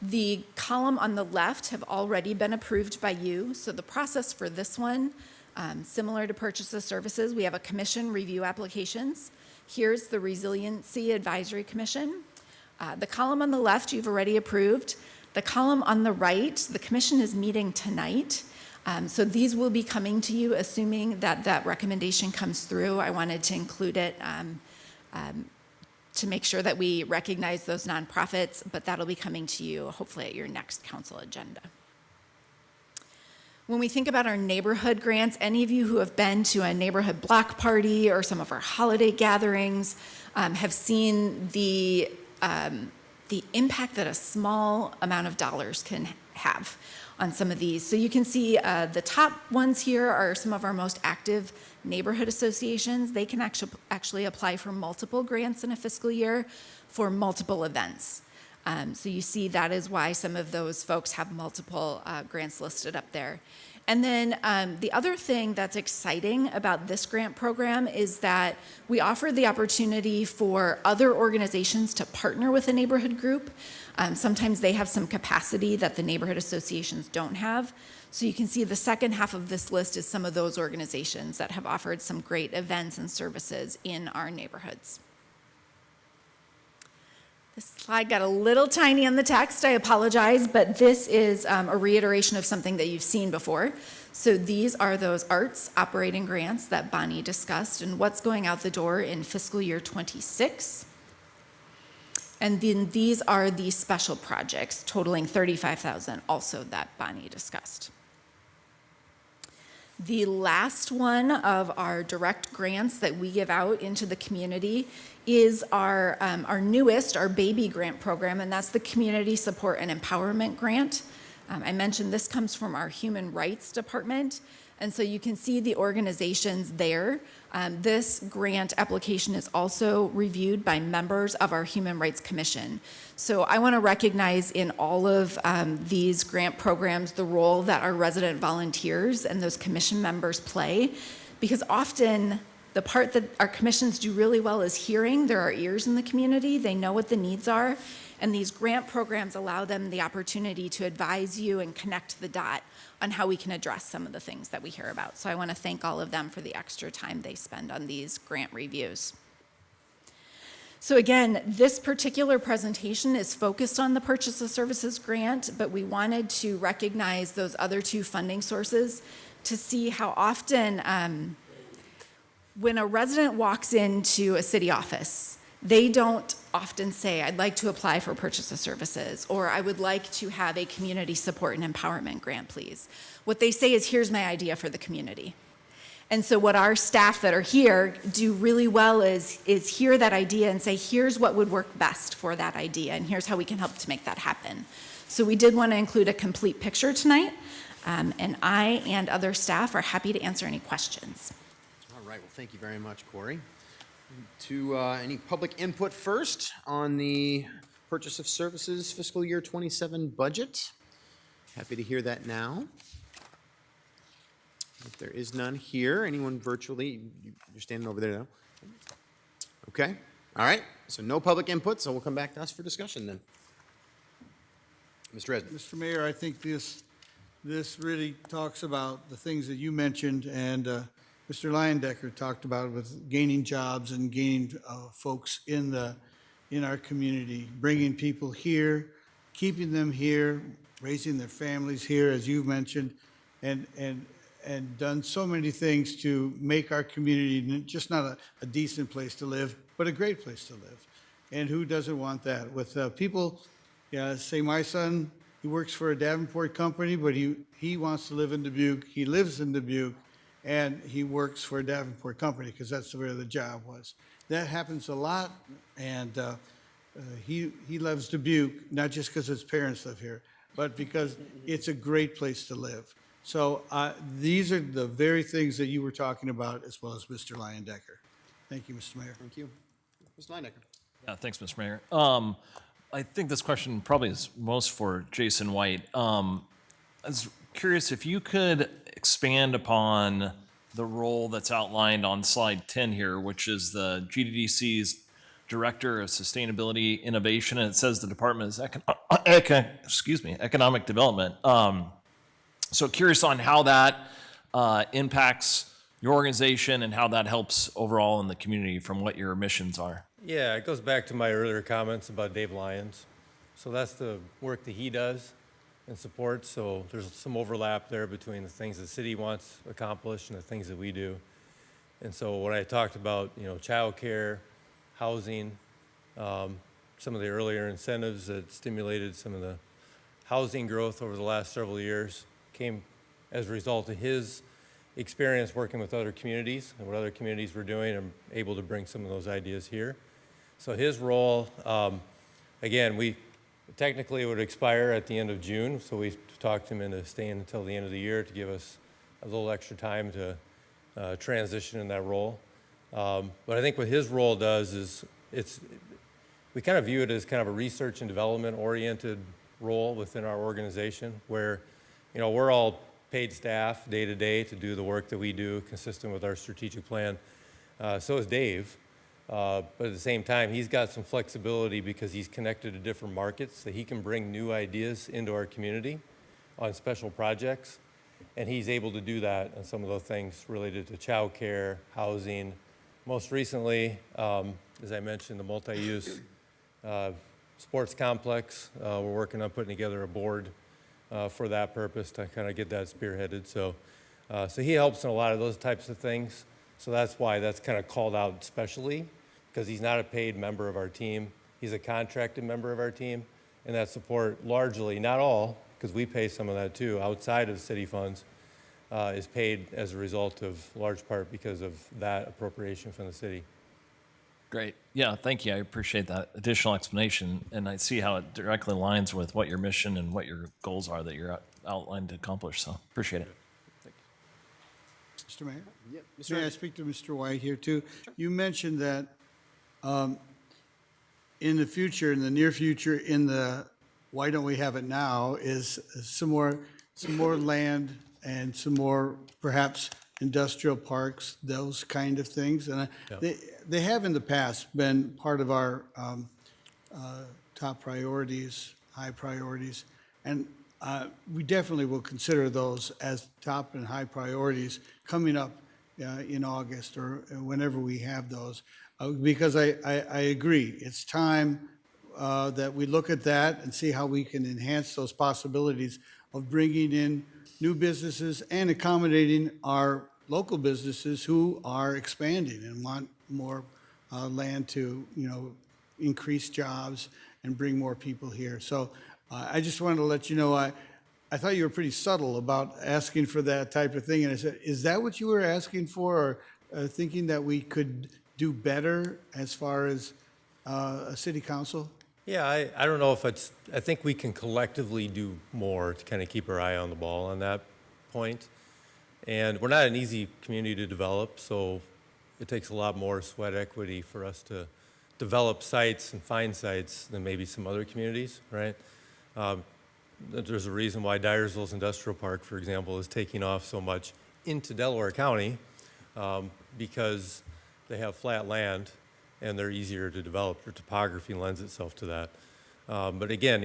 the column on the left have already been approved by you. So the process for this one, similar to purchase of services, we have a commission review applications. Here's the Resiliency Advisory Commission. The column on the left you've already approved. The column on the right, the commission is meeting tonight. So these will be coming to you, assuming that that recommendation comes through. I wanted to include it to make sure that we recognize those nonprofits, but that'll be coming to you hopefully at your next council agenda. When we think about our neighborhood grants, any of you who have been to a neighborhood block party or some of our holiday gatherings have seen the impact that a small amount of dollars can have on some of these. So you can see the top ones here are some of our most active neighborhood associations. They can actually apply for multiple grants in a fiscal year for multiple events. So you see that is why some of those folks have multiple grants listed up there. And then the other thing that's exciting about this grant program is that we offer the opportunity for other organizations to partner with a neighborhood group. Sometimes they have some capacity that the neighborhood associations don't have. So you can see the second half of this list is some of those organizations that have offered some great events and services in our neighborhoods. This slide got a little tiny on the text, I apologize, but this is a reiteration of something that you've seen before. So these are those arts operating grants that Bonnie discussed and what's going out the door in fiscal year 26. And then these are the special projects totaling $35,000 also that Bonnie discussed. The last one of our direct grants that we give out into the community is our newest, our baby grant program, and that's the Community Support and Empowerment Grant. I mentioned this comes from our Human Rights Department, and so you can see the organizations there. This grant application is also reviewed by members of our Human Rights Commission. So I want to recognize in all of these grant programs the role that our resident volunteers and those commission members play, because often the part that our commissions do really well is hearing. There are ears in the community. They know what the needs are. And these grant programs allow them the opportunity to advise you and connect the dot on how we can address some of the things that we hear about. So I want to thank all of them for the extra time they spend on these grant reviews. So again, this particular presentation is focused on the Purchase of Services grant, but we wanted to recognize those other two funding sources to see how often when a resident walks into a city office, they don't often say, I'd like to apply for purchase of services, or I would like to have a community support and empowerment grant, please. What they say is, here's my idea for the community. And so what our staff that are here do really well is hear that idea and say, here's what would work best for that idea, and here's how we can help to make that happen. So we did want to include a complete picture tonight, and I and other staff are happy to answer any questions. All right, well, thank you very much, Corey. To any public input first on the purchase of services fiscal year 27 budget. Happy to hear that now. If there is none here, anyone virtually, you're standing over there now. Okay, all right, so no public input, so we'll come back to us for discussion then. Mr. Resnick. Mr. Mayor, I think this really talks about the things that you mentioned, and Mr. Leyendecker talked about with gaining jobs and gaining folks in our community, bringing people here, keeping them here, raising their families here, as you've mentioned, and done so many things to make our community just not a decent place to live, but a great place to live. And who doesn't want that? With people, say my son, he works for a Davenport company, but he wants to live in Dubuque. He lives in Dubuque, and he works for a Davenport company because that's where the job was. That happens a lot, and he loves Dubuque, not just because his parents live here, but because it's a great place to live. So these are the very things that you were talking about, as well as Mr. Leyendecker. Thank you, Mr. Mayor. Thank you. Mr. Leyendecker. Yeah, thanks, Mr. Mayor. I think this question probably is most for Jason White. I was curious if you could expand upon the role that's outlined on slide 10 here, which is the GDDC's Director of Sustainability Innovation, and it says the department is economic development. So curious on how that impacts your organization and how that helps overall in the community from what your missions are. Yeah, it goes back to my earlier comments about Dave Lyons. So that's the work that he does and supports. So there's some overlap there between the things the city wants accomplished and the things that we do. And so when I talked about, childcare, housing, some of the earlier incentives that stimulated some of the housing growth over the last several years came as a result of his experience working with other communities and what other communities were doing, and able to bring some of those ideas here. So his role, again, we technically would expire at the end of June, so we talked him into staying until the end of the year to give us a little extra time to transition in that role. But I think what his role does is we kind of view it as kind of a research and development oriented role within our organization, where we're all paid staff day to day to do the work that we do consistent with our strategic plan. So is Dave. But at the same time, he's got some flexibility because he's connected to different markets, that he can bring new ideas into our community on special projects. And he's able to do that on some of those things related to childcare, housing. Most recently, as I mentioned, the multi-use sports complex. We're working on putting together a board for that purpose to kind of get that spearheaded. So he helps in a lot of those types of things. So that's why that's kind of called out specially, because he's not a paid member of our team. He's a contracted member of our team, and that support largely, not all, because we pay some of that too, outside of city funds, is paid as a result of large part because of that appropriation from the city. Great. Yeah, thank you. I appreciate that additional explanation, and I see how it directly aligns with what your mission and what your goals are that you're outlined to accomplish, so appreciate it. Mr. Mayor? Yep. May I speak to Mr. White here too? Sure. You mentioned that in the future, in the near future, why don't we have it now, is some more land and some more perhaps industrial parks, those kind of things. And they have in the past been part of our top priorities, high priorities. And we definitely will consider those as top and high priorities coming up in August or whenever we have those. Because I agree, it's time that we look at that and see how we can enhance those possibilities of bringing in new businesses and accommodating our local businesses who are expanding and want more land to, increase jobs and bring more people here. So I just wanted to let you know, I thought you were pretty subtle about asking for that type of thing. And I said, is that what you were asking for, or thinking that we could do better as far as a city council? Yeah, I don't know if I think we can collectively do more to kind of keep our eye on the ball on that point. And we're not an easy community to develop, so it takes a lot more sweat equity for us to develop sites and find sites than maybe some other communities, right? There's a reason why Dyersville's Industrial Park, for example, is taking off so much into Delaware County, because they have flat land and they're easier to develop. Their topography lends itself to that. But again,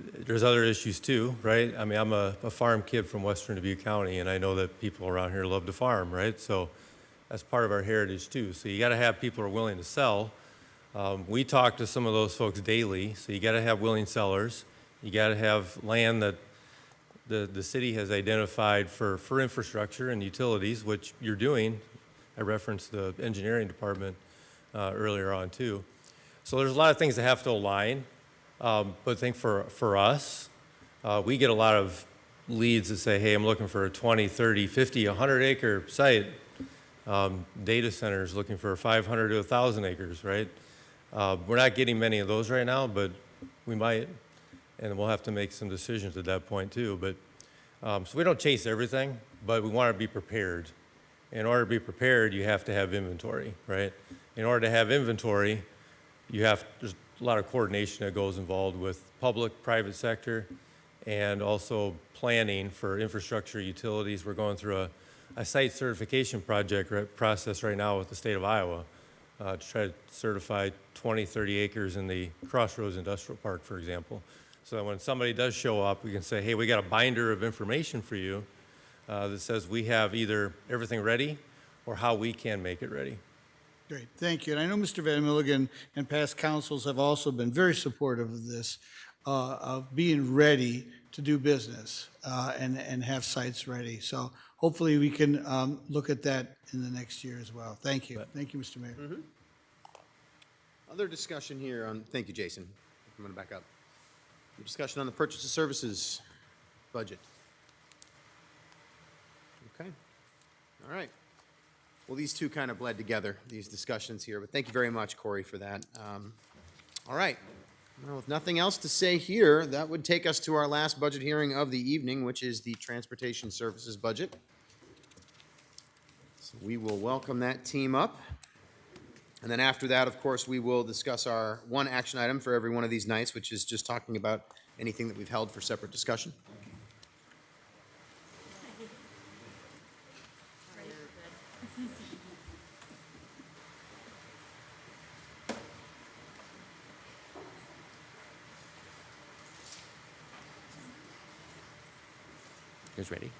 there's other issues too, right? I mean, I'm a farm kid from western Dubuque County, and I know that people around here love to farm, right? So that's part of our heritage too. So you got to have people who are willing to sell. We talk to some of those folks daily, so you got to have willing sellers. You got to have land that the city has identified for infrastructure and utilities, which you're doing. I referenced the engineering department earlier on too. So there's a lot of things that have to align. But I think for us, we get a lot of leads that say, hey, I'm looking for a 20, 30, 50, 100 acre site. Data centers looking for 500 to 1,000 acres, right? We're not getting many of those right now, but we might. And we'll have to make some decisions at that point too. But so we don't chase everything, but we want to be prepared. In order to be prepared, you have to have inventory, right? In order to have inventory, there's a lot of coordination that goes involved with public, private sector, and also planning for infrastructure utilities. We're going through a site certification process right now with the state of Iowa to try to certify 20, 30 acres in the Crossroads Industrial Park, for example. So that when somebody does show up, we can say, hey, we got a binder of information for you that says we have either everything ready or how we can make it ready. Great, thank you. And I know Mr. Van Milligan and past councils have also been very supportive of this, of being ready to do business and have sites ready. So hopefully we can look at that in the next year as well. Thank you. Thank you, Mr. Mayor. Mm-hmm. Other discussion here on, thank you, Jason. I'm going to back up. Discussion on the purchase of services budget. Okay. All right. Well, these two kind of bled together, these discussions here, but thank you very much, Corey, for that. All right. Well, with nothing else to say here, that would take us to our last budget hearing of the evening, which is the transportation services budget. So we will welcome that team up. And then after that, of course, we will discuss our one action item for every one of these nights, which is just talking about anything that we've held for separate discussion. You guys ready?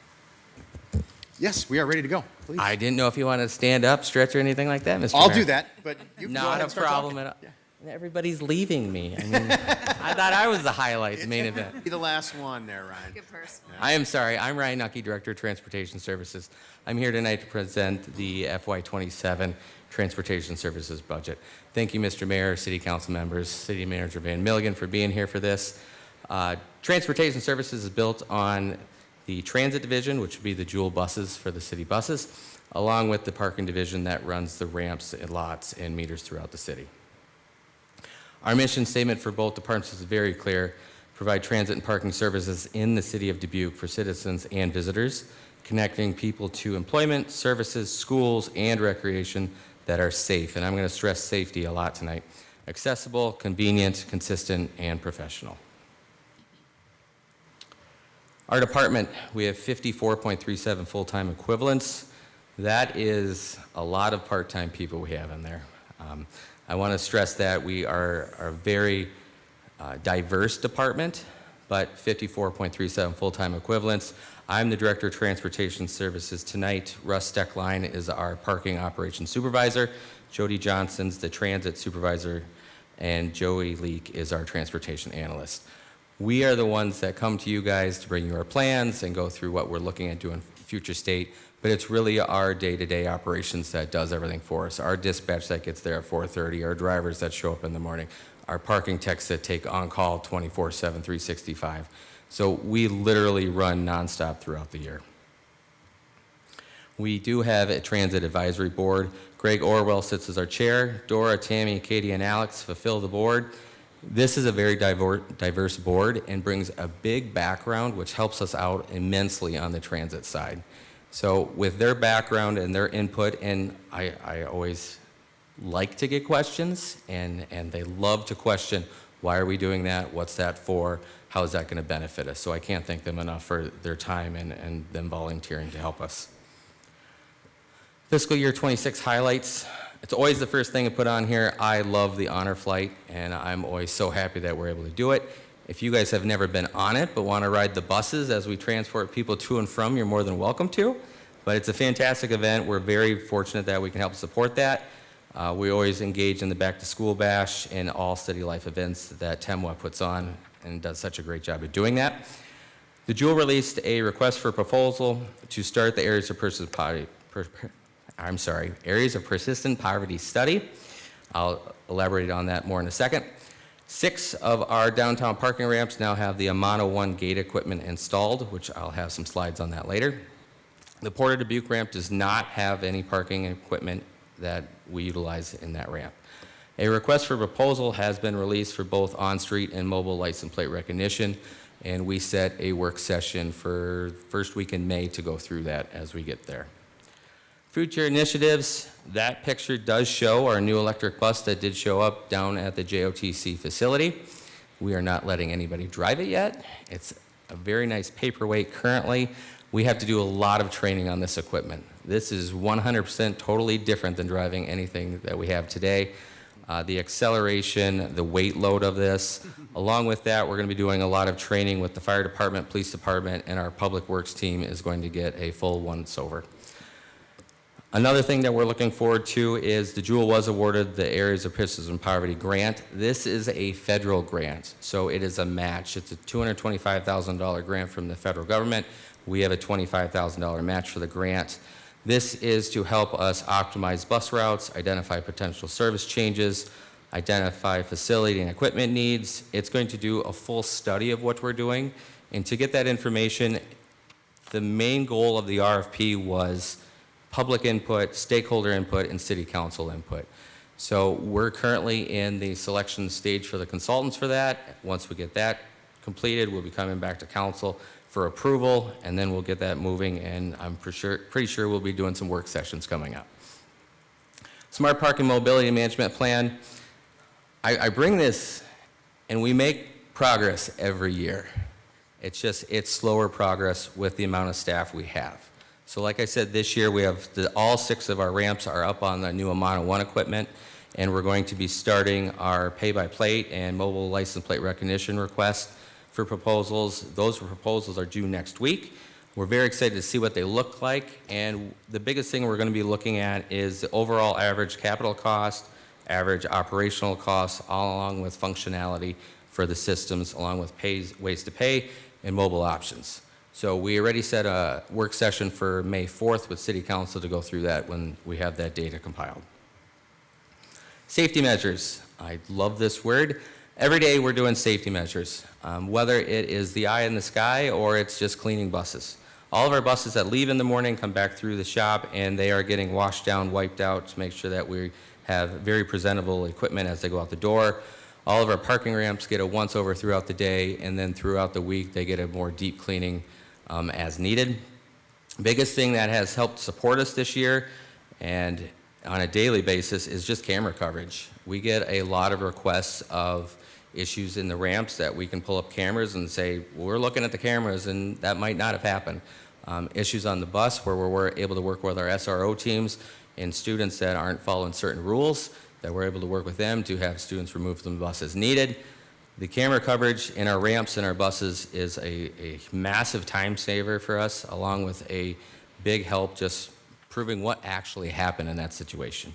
Yes, we are ready to go. Please. I didn't know if you wanted to stand up, stretch, or anything like that, Mr. I'll Mayor. do that, but you can go ahead Not a and start problem talking. at all. Everybody's leaving me. I mean, I thought I was the highlight, the main event. Be the last one there, Ryan. Good person. I am sorry. I'm Ryan Nucky, Director of Transportation Services. I'm here tonight to present the FY2027 Transportation Services Budget. Thank you, Mr. Mayor, City Council members, City Manager Van Milligan for being here for this. Transportation Services is built on the Transit Division, which would be the Jewel buses for the city buses, along with the Parking Division that runs the ramps and lots and meters throughout the city. Our mission statement for both departments is very clear: provide transit and parking services in the city of Dubuque for citizens and visitors, connecting people to employment, services, schools, and recreation that are safe. And I'm going to stress safety a lot tonight. Accessible, convenient, consistent, and professional. Our department, we have 54.37 full-time equivalents. That is a lot of part-time people we have in there. I want to stress that we are a very diverse department, but 54.37 full-time equivalents. I'm the Director of Transportation Services tonight. Russ Steckline is our Parking Operations Supervisor. Jody Johnson's the Transit Supervisor, and Joey Leak is our Transportation Analyst. We are the ones that come to you guys to bring you our plans and go through what we're looking at doing future state, but it's really our day-to-day operations that does everything for us. Our dispatch that gets there at 4:30, our drivers that show up in the morning, our parking techs that take on-call 24/7, 365. So we literally run nonstop throughout the year. We do have a transit advisory board. Greg Orwell sits as our chair. Dora, Tammy, Katie, and Alex fulfill the board. This is a very diverse board and brings a big background, which helps us out immensely on the transit side. So with their background and their input, and I always like to get questions, and they love to question, why are we doing that? What's that for? How is that going to benefit us? So I can't thank them enough for their time and them volunteering to help us. Fiscal year 26 highlights. It's always the first thing I put on here. I love the honor flight, and I'm always so happy that we're able to do it. If you guys have never been on it but want to ride the buses as we transport people to and from, you're more than welcome to. But it's a fantastic event. We're very fortunate that we can help support that. We always engage in the Back to School Bash and all city life events that TEMWA puts on and does such a great job of doing that. The Jewel released a request for proposal to start the Areas of Persistent Poverty study. I'll elaborate on that more in a second. 6 of our downtown parking ramps now have the Amano 1 gate equipment installed, which I'll have some slides on that later. The Port of Dubuque ramp does not have any parking equipment that we utilize in that ramp. A request for proposal has been released for both on-street and mobile license plate recognition, and we set a work session for first week in May to go through that as we get there. Future initiatives, that picture does show our new electric bus that did show up down at the JOTC facility. We are not letting anybody drive it yet. It's a very nice paperweight currently. We have to do a lot of training on this equipment. This is 100% totally different than driving anything that we have today. The acceleration, the weight load of this. Along with that, we're going to be doing a lot of training with the fire department, police department, and our public works team is going to get a full once-over. Another thing that we're looking forward to is the Jewel was awarded the Areas of Persistent Poverty grant. This is a federal grant, so it is a match. It's a $225,000 grant from the federal government. We have a $25,000 match for the grant. This is to help us optimize bus routes, identify potential service changes, identify facility and equipment needs. It's going to do a full study of what we're doing. And to get that information, the main goal of the RFP was public input, stakeholder input, and city council input. So we're currently in the selection stage for the consultants for that. Once we get that completed, we'll be coming back to council for approval, and then we'll get that moving, and I'm pretty sure we'll be doing some work sessions coming up. Smart Parking Mobility Management Plan. I bring this, and we make progress every year. It's slower progress with the amount of staff we have. So like I said, this year we have all 6 of our ramps are up on the new Amano 1 equipment, and we're going to be starting our pay-by-plate and mobile license plate recognition request for proposals. Those proposals are due next week. We're very excited to see what they look like, and the biggest thing we're going to be looking at is the overall average capital cost, average operational costs, all along with functionality for the systems, along with ways to pay and mobile options. So we already set a work session for May 4th with City Council to go through that when we have that data compiled. Safety measures. I love this word. Every day we're doing safety measures, whether it is the eye in the sky or it's just cleaning buses. All of our buses that leave in the morning come back through the shop, and they are getting washed down, wiped out to make sure that we have very presentable equipment as they go out the door. All of our parking ramps get a once-over throughout the day, and then throughout the week they get a more deep cleaning as needed. Biggest thing that has helped support us this year and on a daily basis is just camera coverage. We get a lot of requests of issues in the ramps that we can pull up cameras and say, well, we're looking at the cameras and that might not have happened. Issues on the bus where we're able to work with our SRO teams and students that aren't following certain rules, that we're able to work with them to have students removed from the bus as needed. The camera coverage in our ramps and our buses is a massive time saver for us, along with a big help just proving what actually happened in that situation.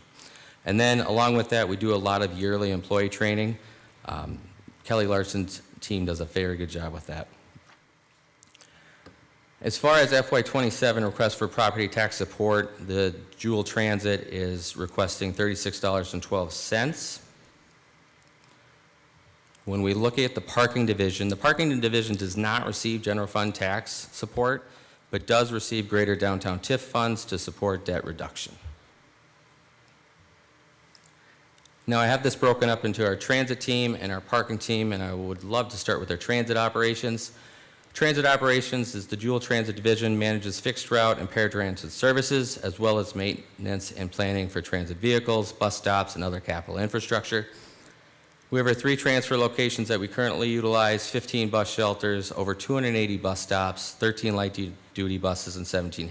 And then along with that, we do a lot of yearly employee training. Kelly Larson's team does a very good job with that. As far as FY27 request for property tax support, the Jewel Transit is requesting $36.12. When we look at the parking division does not receive general fund tax support, but does receive greater downtown TIF funds to support debt reduction. Now I have this broken up into our transit team and our parking team, and I would love to start with our transit operations. Transit operations is the Jewel Transit Division, manages fixed route and paratransit services, as well as maintenance and planning for transit vehicles, bus stops, and other capital infrastructure. We have our 3 transfer locations that we currently utilize, 15 bus shelters, over 280 bus stops, 13 light-duty buses, and 17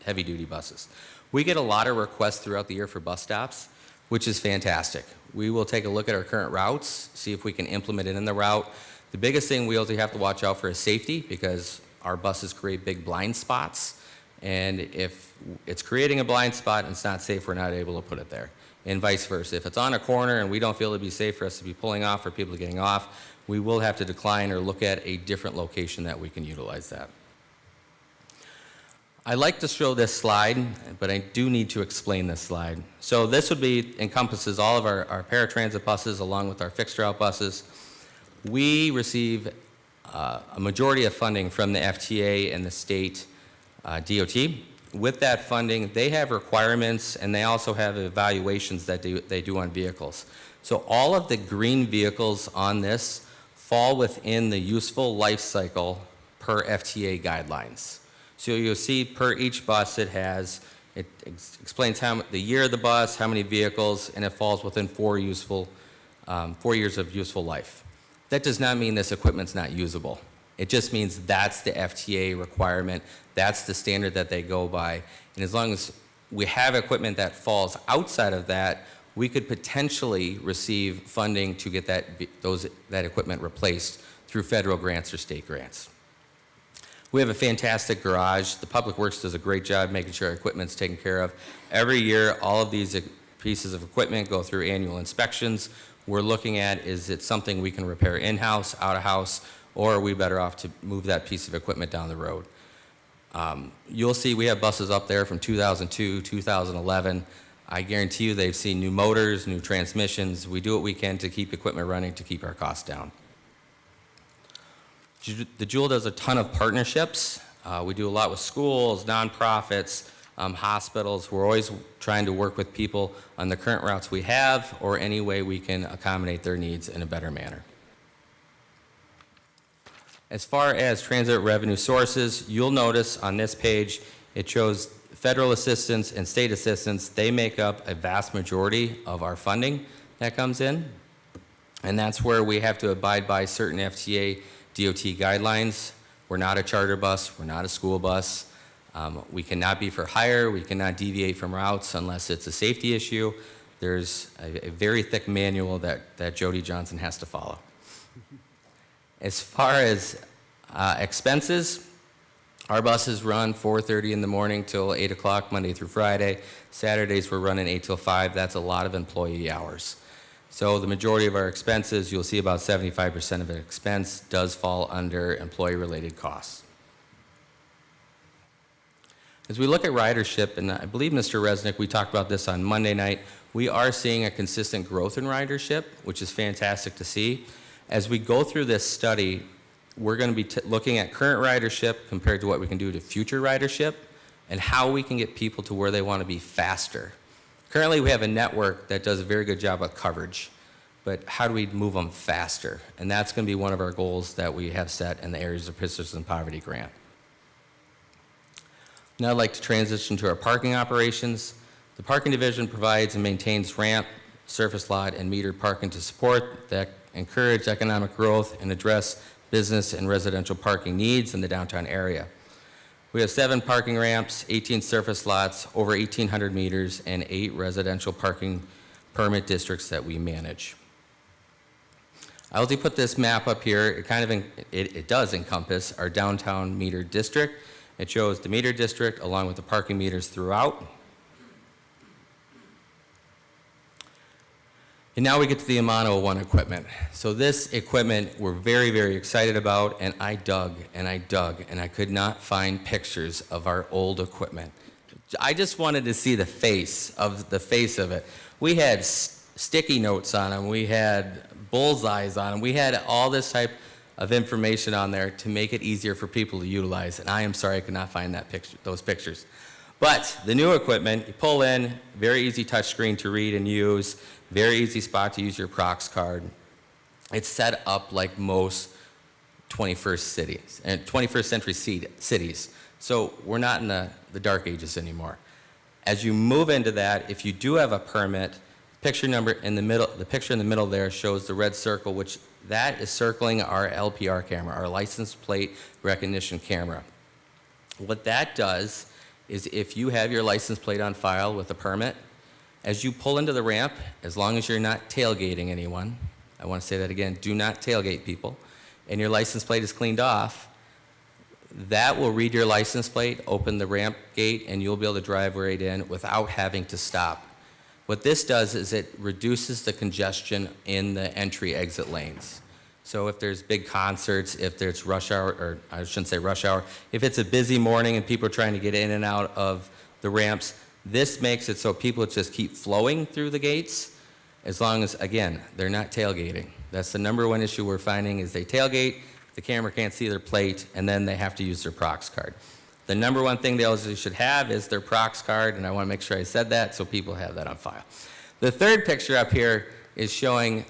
heavy-duty buses. We get a lot of requests throughout the year for bus stops, which is fantastic. We will take a look at our current routes, see if we can implement it in the route. The biggest thing we also have to watch out for is safety, because our buses create big blind spots. And if it's creating a blind spot and it's not safe, we're not able to put it there. And vice versa. If it's on a corner and we don't feel it'd be safe for us to be pulling off or people getting off, we will have to decline or look at a different location that we can utilize that. I like to show this slide, but I do need to explain this slide. So this would encompasses all of our paratransit buses along with our fixed route buses. We receive a majority of funding from the FTA and the state DOT. With that funding, they have requirements and they also have evaluations that they do on vehicles. So all of the green vehicles on this fall within the useful life cycle per FTA guidelines. So you'll see per each bus it explains the year of the bus, how many vehicles, and it falls within 4 years of useful life. That does not mean this equipment's not usable. It just means that's the FTA requirement, that's the standard that they go by. And as long as we have equipment that falls outside of that, we could potentially receive funding to get that equipment replaced through federal grants or state grants. We have a fantastic garage. The Public Works does a great job making sure our equipment's taken care of. Every year, all of these pieces of equipment go through annual inspections. We're looking at, is it something we can repair in-house, out-of-house, or are we better off to move that piece of equipment down the road? You'll see we have buses up there from 2002, 2011. I guarantee you they've seen new motors, new transmissions. We do what we can to keep equipment running to keep our costs down. The Jewel does a ton of partnerships. We do a lot with schools, nonprofits, hospitals. We're always trying to work with people on the current routes we have or any way we can accommodate their needs in a better manner. As far as transit revenue sources, you'll notice on this page, it shows federal assistance and state assistance. They make up a vast majority of our funding that comes in. And that's where we have to abide by certain FTA DOT guidelines. We're not a charter bus, we're not a school bus. We cannot be for hire, we cannot deviate from routes unless it's a safety issue. There's a very thick manual that Jody Johnson has to follow. As far as expenses, our buses run 4:30 in the morning till 8 o'clock Monday through Friday. Saturdays we're running 8 till 5. That's a lot of employee hours. So the majority of our expenses, you'll see about 75% of the expense does fall under employee-related costs. As we look at ridership, and I believe Mr. Resnick, we talked about this on Monday night, we are seeing a consistent growth in ridership, which is fantastic to see. As we go through this study, we're going to be looking at current ridership compared to what we can do to future ridership and how we can get people to where they want to be faster. Currently, we have a network that does a very good job of coverage, but how do we move them faster? And that's going to be one of our goals that we have set in the Areas of Persistent Poverty grant. Now I'd like to transition to our parking operations. The parking division provides and maintains ramp, surface lot, and metered parking to support that encourage economic growth and address business and residential parking needs in the downtown area. We have 7 parking ramps, 18 surface lots, over 1,800 meters, and 8 residential parking permit districts that we manage. I also put this map up here. It does encompass our downtown meter district. It shows the meter district along with the parking meters throughout. And now we get to the Amano One equipment. So this equipment we're very, very excited about, and I dug and I dug, and I could not find pictures of our old equipment. I just wanted to see the face of it. We had sticky notes on them, we had bullseyes on them, we had all this type of information on there to make it easier for people to utilize, and I am sorry I could not find those pictures. But the new equipment, you pull in, very easy touchscreen to read and use, very easy spot to use your Prox card. It's set up like most 21st century cities. So we're not in the dark ages anymore. As you move into that, if you do have a permit, the picture in the middle there shows the red circle, which that is circling our LPR camera, our license plate recognition camera. What that does is if you have your license plate on file with a permit, as you pull into the ramp, as long as you're not tailgating anyone, I want to say that again, do not tailgate people, and your license plate is cleaned off, that will read your license plate, open the ramp gate, and you'll be able to drive right in without having to stop. What this does is it reduces the congestion in the entry-exit lanes. So if there's big concerts, if there's rush hour, or I shouldn't say rush hour, if it's a busy morning and people are trying to get in and out of the ramps, this makes it so people just keep flowing through the gates as long as, again, they're not tailgating. That's the number one issue we're finding is they tailgate, the camera can't see their plate, and then they have to use their Prox card. The number one thing they also should have is their Prox card, and I want to make sure I said that so people have that on file. The third picture up here is showing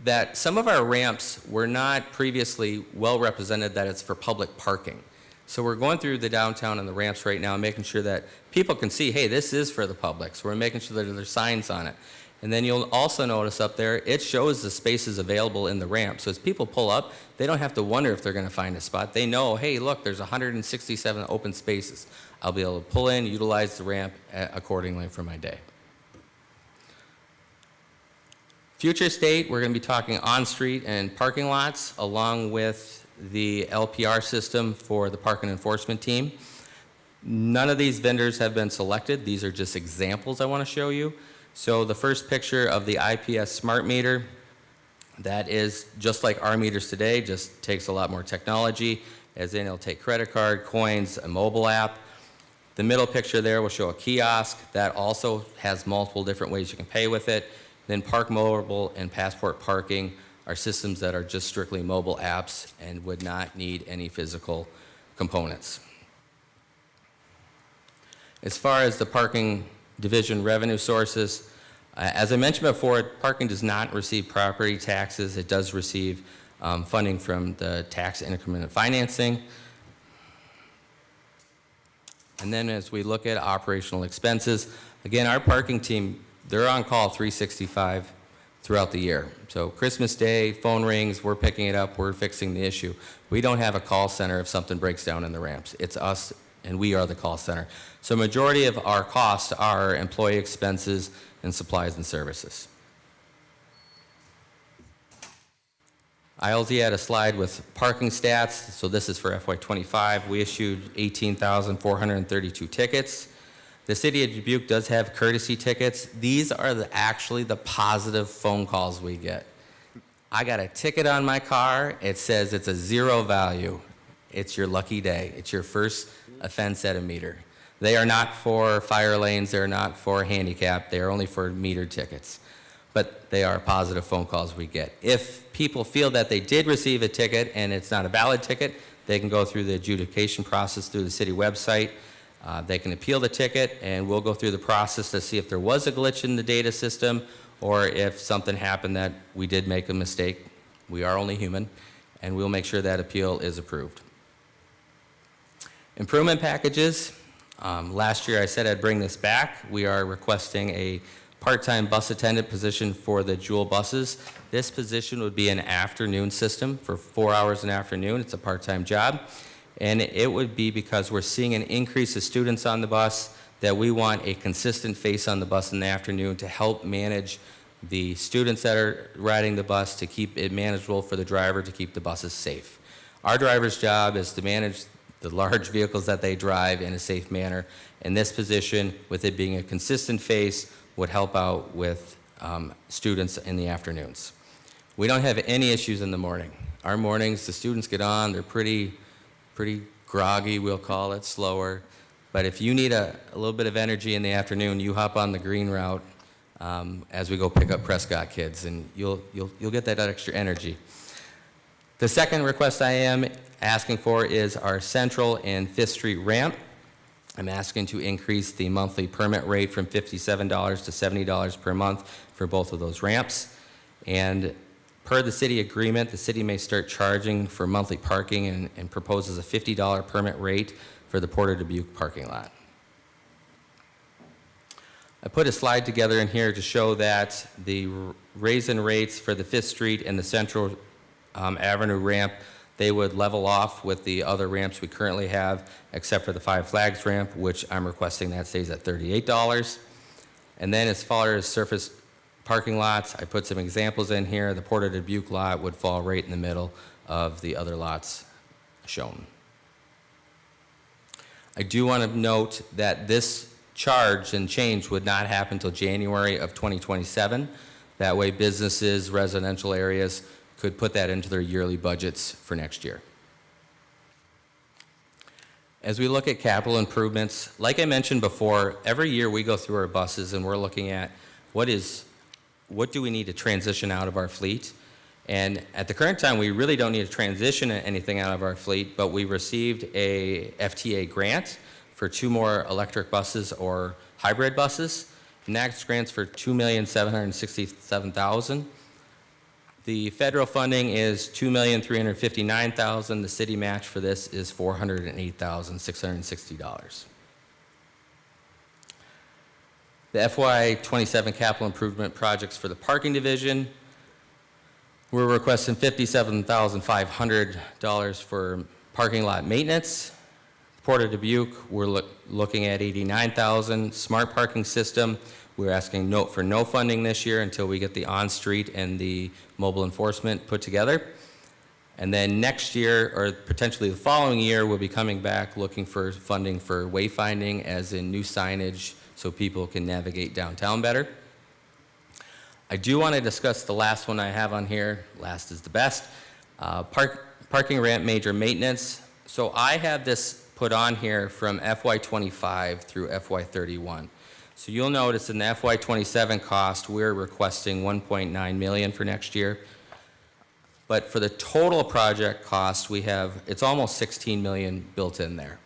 that some of our ramps were not previously well represented that it's for public parking. So we're going through the downtown and the ramps right now and making sure that people can see, hey, this is for the public. So we're making sure that there's signs on it. And then you'll also notice up there, it shows the spaces available in the ramp. So as people pull up, they don't have to wonder if they're going to find a spot. They know, hey, look, there's 167 open spaces. I'll be able to pull in, utilize the ramp accordingly for my day. Future state, we're going to be talking on-street and parking lots along with the LPR system for the parking enforcement team. None of these vendors have been selected. These are just examples I want to show you. So the first picture of the IPS smart meter, that is just like our meters today, just takes a lot more technology, as in it'll take credit card, coins, a mobile app. The middle picture there will show a kiosk that also has multiple different ways you can pay with it. Then Park Mobile and Passport Parking are systems that are just strictly mobile apps and would not need any physical components. As far as the parking division revenue sources, as I mentioned before, parking does not receive property taxes. It does receive funding from the tax increment of financing. And then as we look at operational expenses, again, our parking team, they're on call 365 throughout the year. So Christmas Day, phone rings, we're picking it up, we're fixing the issue. We don't have a call center if something breaks down in the ramps. It's us, and we are the call center. So majority of our costs are employee expenses and supplies and services. I also had a slide with parking stats. So this is for FY25. We issued 18,432 tickets. The city of Dubuque does have courtesy tickets. These are actually the positive phone calls we get. I got a ticket on my car. It says it's a 0 value. It's your lucky day. It's your first offense at a meter. They are not for fire lanes. They're not for handicap. They are only for metered tickets. But they are positive phone calls we get. If people feel that they did receive a ticket and it's not a valid ticket, they can go through the adjudication process through the city website. They can appeal the ticket, and we'll go through the process to see if there was a glitch in the data system or if something happened that we did make a mistake. We are only human, and we'll make sure that appeal is approved. Improvement packages. Last year I said I'd bring this back. We are requesting a part-time bus attendant position for the Jewel buses. This position would be an afternoon system for 4 hours an afternoon. It's a part-time job. And it would be because we're seeing an increase of students on the bus that we want a consistent face on the bus in the afternoon to help manage the students that are riding the bus, to keep it manageable for the driver, to keep the buses safe. Our driver's job is to manage the large vehicles that they drive in a safe manner. And this position, with it being a consistent face, would help out with students in the afternoons. We don't have any issues in the morning. Our mornings, the students get on, they're pretty groggy, we'll call it, slower. But if you need a little bit of energy in the afternoon, you hop on the green route as we go pick up Prescott kids, and you'll get that extra energy. The second request I am asking for is our Central and 5th Street ramp. I'm asking to increase the monthly permit rate from $57 to $70 per month for both of those ramps. And per the city agreement, the city may start charging for monthly parking and proposes a $50 permit rate for the Port of Dubuque parking lot. I put a slide together in here to show that the raise-in rates for the 5th Street and the Central Avenue ramp, they would level off with the other ramps we currently have, except for the Five Flags ramp, which I'm requesting that stays at $38. And then as far as surface parking lots, I put some examples in here. The Port of Dubuque lot would fall right in the middle of the other lots shown. I do want to note that this charge and change would not happen until January of 2027. That way businesses, residential areas could put that into their yearly budgets for next year. As we look at capital improvements, like I mentioned before, every year we go through our buses and we're looking at what do we need to transition out of our fleet. And at the current time, we really don't need to transition anything out of our fleet, but we received a FTA grant for 2 more electric buses or hybrid buses. And that's grants for $2,767,000. The federal funding is $2,359,000. The city match for this is $408,660. The FY2027 capital improvement projects for the parking division, we're requesting $57,500 for parking lot maintenance. Port of Dubuque, we're looking at $89,000. Smart parking system, we're asking for no funding this year until we get the on-street and the mobile enforcement put together. And then next year, or potentially the following year, we'll be coming back looking for funding for wayfinding, as in new signage, so people can navigate downtown better. I do want to discuss the last one I have on here. Last is the best. Parking ramp major maintenance. So I have this put on here from FY25 through FY31. So you'll notice in the FY27 cost, we're requesting $1.9 million for next year. But for the total project cost, it's almost $16 million built in there.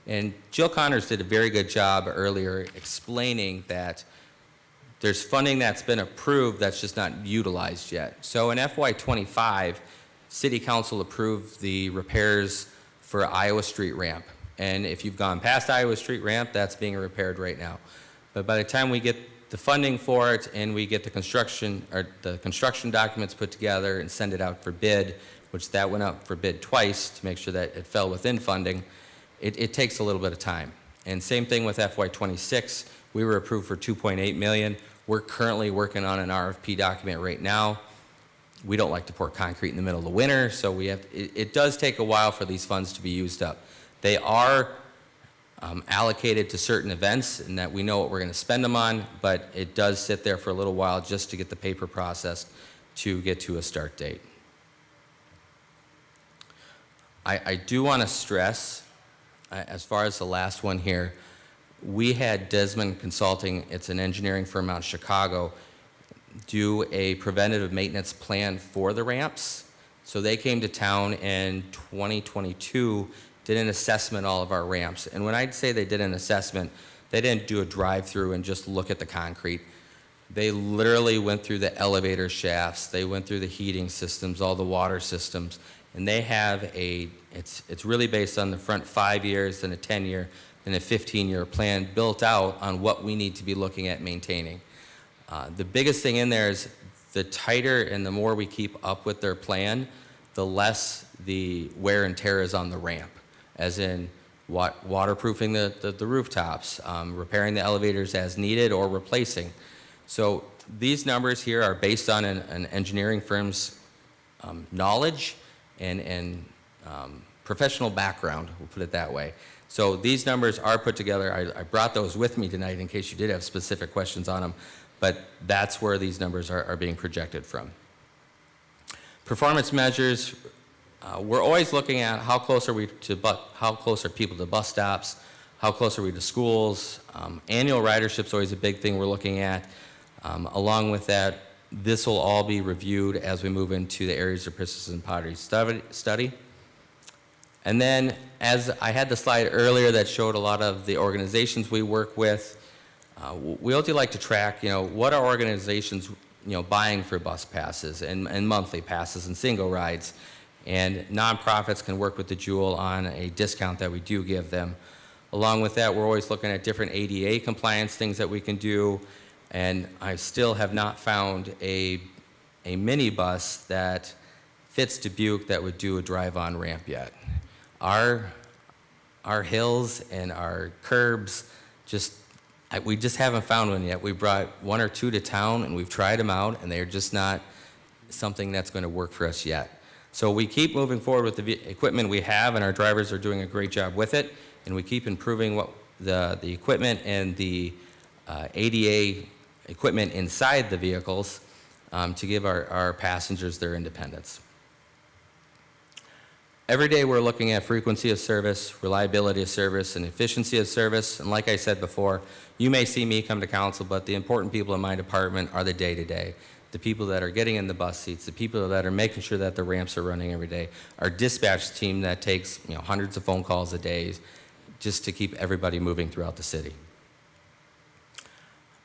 And Jill Connors did a very good job earlier explaining that there's funding that's been approved that's just not utilized yet. So in FY25, City Council approved the repairs for Iowa Street ramp. And if you've gone past Iowa Street ramp, that's being repaired right now. But by the time we get the funding for it and we get the construction documents put together and send it out for bid, which that went out for bid twice to make sure that it fell within funding, it takes a little bit of time. And same thing with FY26. We were approved for $2.8 million. We're currently working on an RFP document right now. We don't like to pour concrete in the middle of the winter, so it does take a while for these funds to be used up. They are allocated to certain events and that we know what we're going to spend them on, but it does sit there for a little while just to get the paper processed to get to a start date. I do want to stress, as far as the last one here, we had Desmond Consulting, it's an engineering firm out of Chicago, do a preventative maintenance plan for the ramps. So they came to town in 2022, did an assessment all of our ramps. And when I'd say they did an assessment, they didn't do a drive-through and just look at the concrete. They literally went through the elevator shafts, they went through the heating systems, all the water systems, and they have it's really based on the front 5 years, then a 10-year, then a 15-year plan built out on what we need to be looking at maintaining. The biggest thing in there is the tighter and the more we keep up with their plan, the less the wear and tear is on the ramp, as in waterproofing the rooftops, repairing the elevators as needed, or replacing. So these numbers here are based on an engineering firm's knowledge and professional background, we'll put it that way. So these numbers are put together. I brought those with me tonight in case you did have specific questions on them. but that's where these numbers are being projected from. Performance measures, we're always looking at how close are we to how close are people to bus stops, how close are we to schools. Annual ridership is always a big thing we're looking at. Along with that, this will all be reviewed as we move into the areas of persistence and poverty study. And then, as I had the slide earlier that showed a lot of the organizations we work with, we also like to track, what are organizations, buying for bus passes and monthly passes and single rides. And nonprofits can work with the Jewel on a discount that we do give them. Along with that, we're always looking at different ADA compliance things that we can do. And I still have not found a minibus that fits Dubuque that would do a drive-on ramp yet. Our hills and our curbs, we just haven't found one yet. We brought one or two to town and we've tried them out and they're just not something that's going to work for us yet. So we keep moving forward with the equipment we have, and our drivers are doing a great job with it, and we keep improving what the equipment and the ADA equipment inside the vehicles to give our passengers their independence. Every day we're looking at frequency of service, reliability of service, and efficiency of service. And like I said before, you may see me come to council, but the important people in my department are the day-to-day. The people that are getting in the bus seats, the people that are making sure that the ramps are running every day. Our dispatch team that takes hundreds of phone calls a day just to keep everybody moving throughout the city.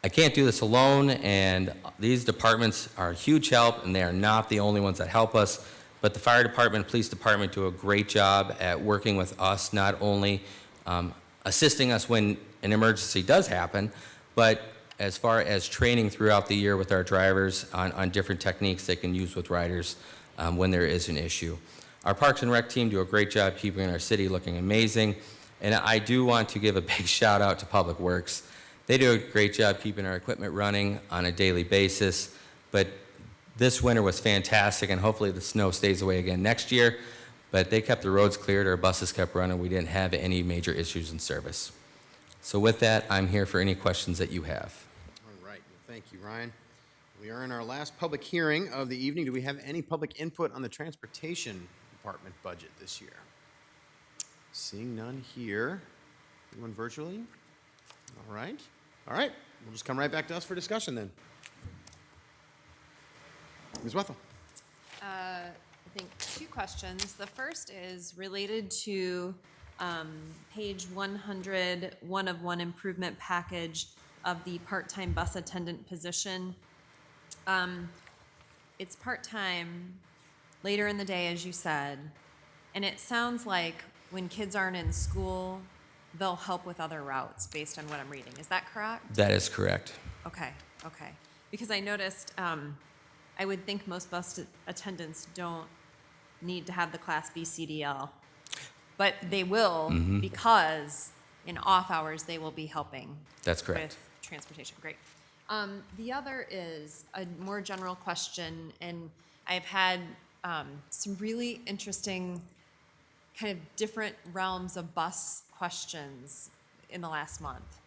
I can't do this alone, and these departments are a huge help, and they are not the only ones that help us. But the fire department, police department do a great job at working with us, not only assisting us when an emergency does happen, but as far as training throughout the year with our drivers on different techniques they can use with riders when there is an issue. Our Parks and Rec team do a great job keeping our city looking amazing. And I do want to give a big shout out to Public Works. They do a great job keeping our equipment running on a daily basis. But this winter was fantastic, and hopefully the snow stays away again next year. But they kept the roads cleared, our buses kept running. We didn't have any major issues in service. So with that, I'm here for any questions that you have. All right. Well, thank you, Ryan. We are in our last public hearing of the evening. Do we have any public input on the Transportation Department budget this year? Seeing none here. Anyone virtually? All right. All right. We'll just come right back to us for discussion then. Ms. Wethel. I think two questions. The first is related to page 100, one of one improvement package of the part-time bus attendant position. It's part-time, later in the day, as you said, and it sounds like when kids aren't in school, they'll help with other routes based on what I'm reading. Is that correct? That is correct. Okay. Because I noticed, I would think most bus attendants don't need to have the Class B CDL, but they will because in off hours they will be helping. That's correct. With transportation. Great. The other is a more general question, and I've had some really interesting kind of different realms of bus questions in the last month.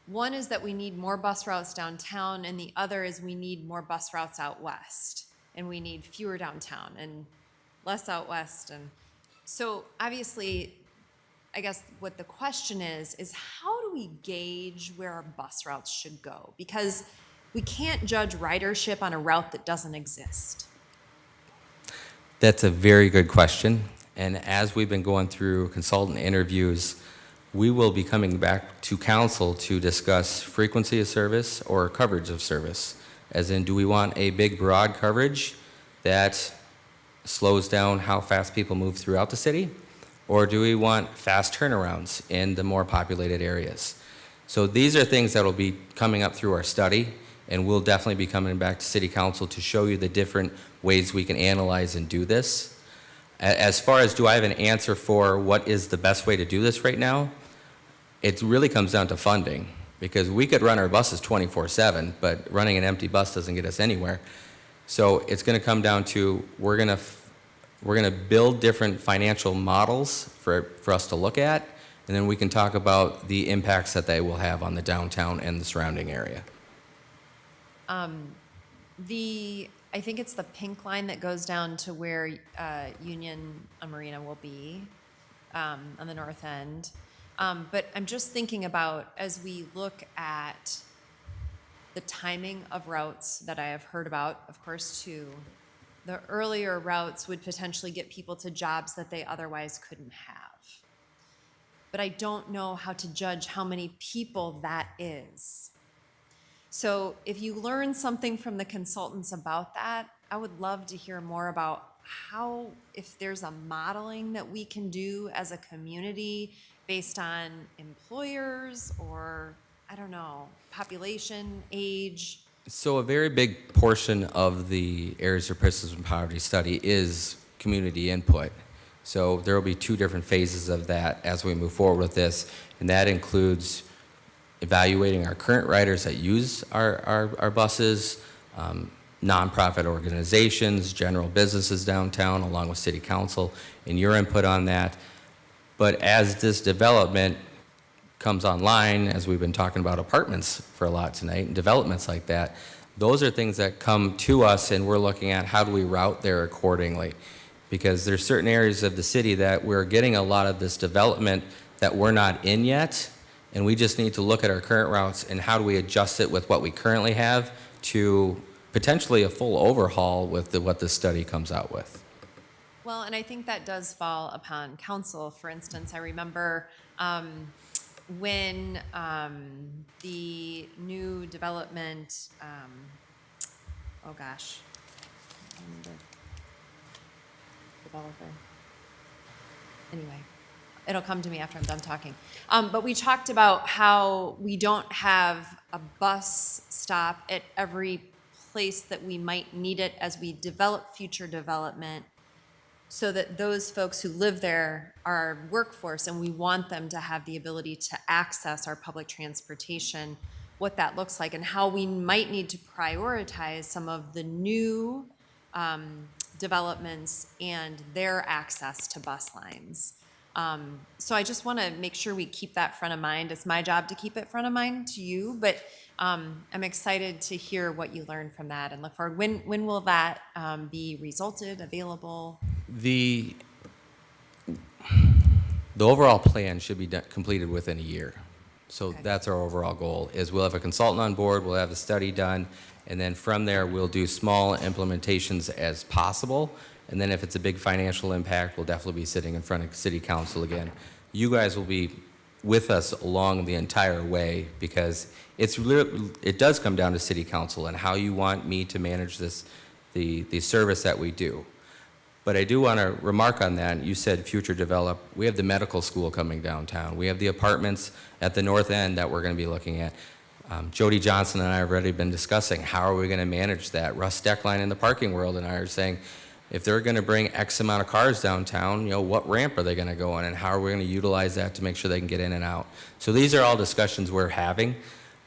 One is that we need more bus routes downtown, and the other is we need more bus routes out west, and we need fewer downtown and less out west. And so obviously, I guess what the question is how do we gauge where our bus routes should go? Because we can't judge ridership on a route that doesn't exist. That's a very good question. And as we've been going through consultant interviews, we will be coming back to council to discuss frequency of service or coverage of service. As in, do we want a big, broad coverage that slows down how fast people move throughout the city? Or do we want fast turnarounds in the more populated areas? So these are things that will be coming up through our study, and we'll definitely be coming back to City Council to show you the different ways we can analyze and do this. As far as do I have an answer for what is the best way to do this right now, it really comes down to funding, because we could run our buses 24/7, but running an empty bus doesn't get us anywhere. So it's going to come down to we're going to build different financial models for us to look at, and then we can talk about the impacts that they will have on the downtown and the surrounding area. I think it's the pink line that goes down to where Union Marina will be on the north end. But I'm just thinking about, as we look at the timing of routes that I have heard about, of course, too, the earlier routes would potentially get people to jobs that they otherwise couldn't have. But I don't know how to judge how many people that is. So if you learn something from the consultants about that, I would love to hear more about how, if there's a modeling that we can do as a community based on employers or, I don't know, population, age. So a very big portion of the areas of persistence and poverty study is community input. So there will be two different phases of that as we move forward with this, and that includes evaluating our current riders that use our buses, nonprofit organizations, general businesses downtown, along with city council, and your input on that. But as this development comes online, as we've been talking about apartments for a lot tonight, and developments like that, those are things that come to us, and we're looking at how do we route there accordingly. Because there's certain areas of the city that we're getting a lot of this development that we're not in yet, and we just need to look at our current routes and how do we adjust it with what we currently have to potentially a full overhaul with what this study comes out with. Well, and I think that does fall upon council. For instance, I remember when the new development, oh gosh, developer. Anyway, it'll come to me after I'm done talking. But we talked about how we don't have a bus stop at every place that we might need it as we develop future development, so that those folks who live there are our workforce, and we want them to have the ability to access our public transportation, what that looks like, and how we might need to prioritize some of the new developments and their access to bus lines. So I just want to make sure we keep that front of mind. It's my job to keep it front of mind to you, but I'm excited to hear what you learned from that and look forward. When will that be resulted, available? The overall plan should be completed within a year. So that's our overall goal, is we'll have a consultant on board, we'll have a study done, and then from there, we'll do small implementations as possible. And then if it's a big financial impact, we'll definitely be sitting in front of city council again. You guys will be with us along the entire way, because it does come down to city council and how you want me to manage this, the service that we do. But I do want to remark on that. You said future develop. We have the medical school coming downtown. We have the apartments at the north end that we're going to be looking at. Jody Johnson and I have already been discussing how are we going to manage that. Russ Deckline in the parking world and I are saying, if they're going to bring X amount of cars downtown, what ramp are they going to go on, and how are we going to utilize that to make sure they can get in and out? So these are all discussions we're having,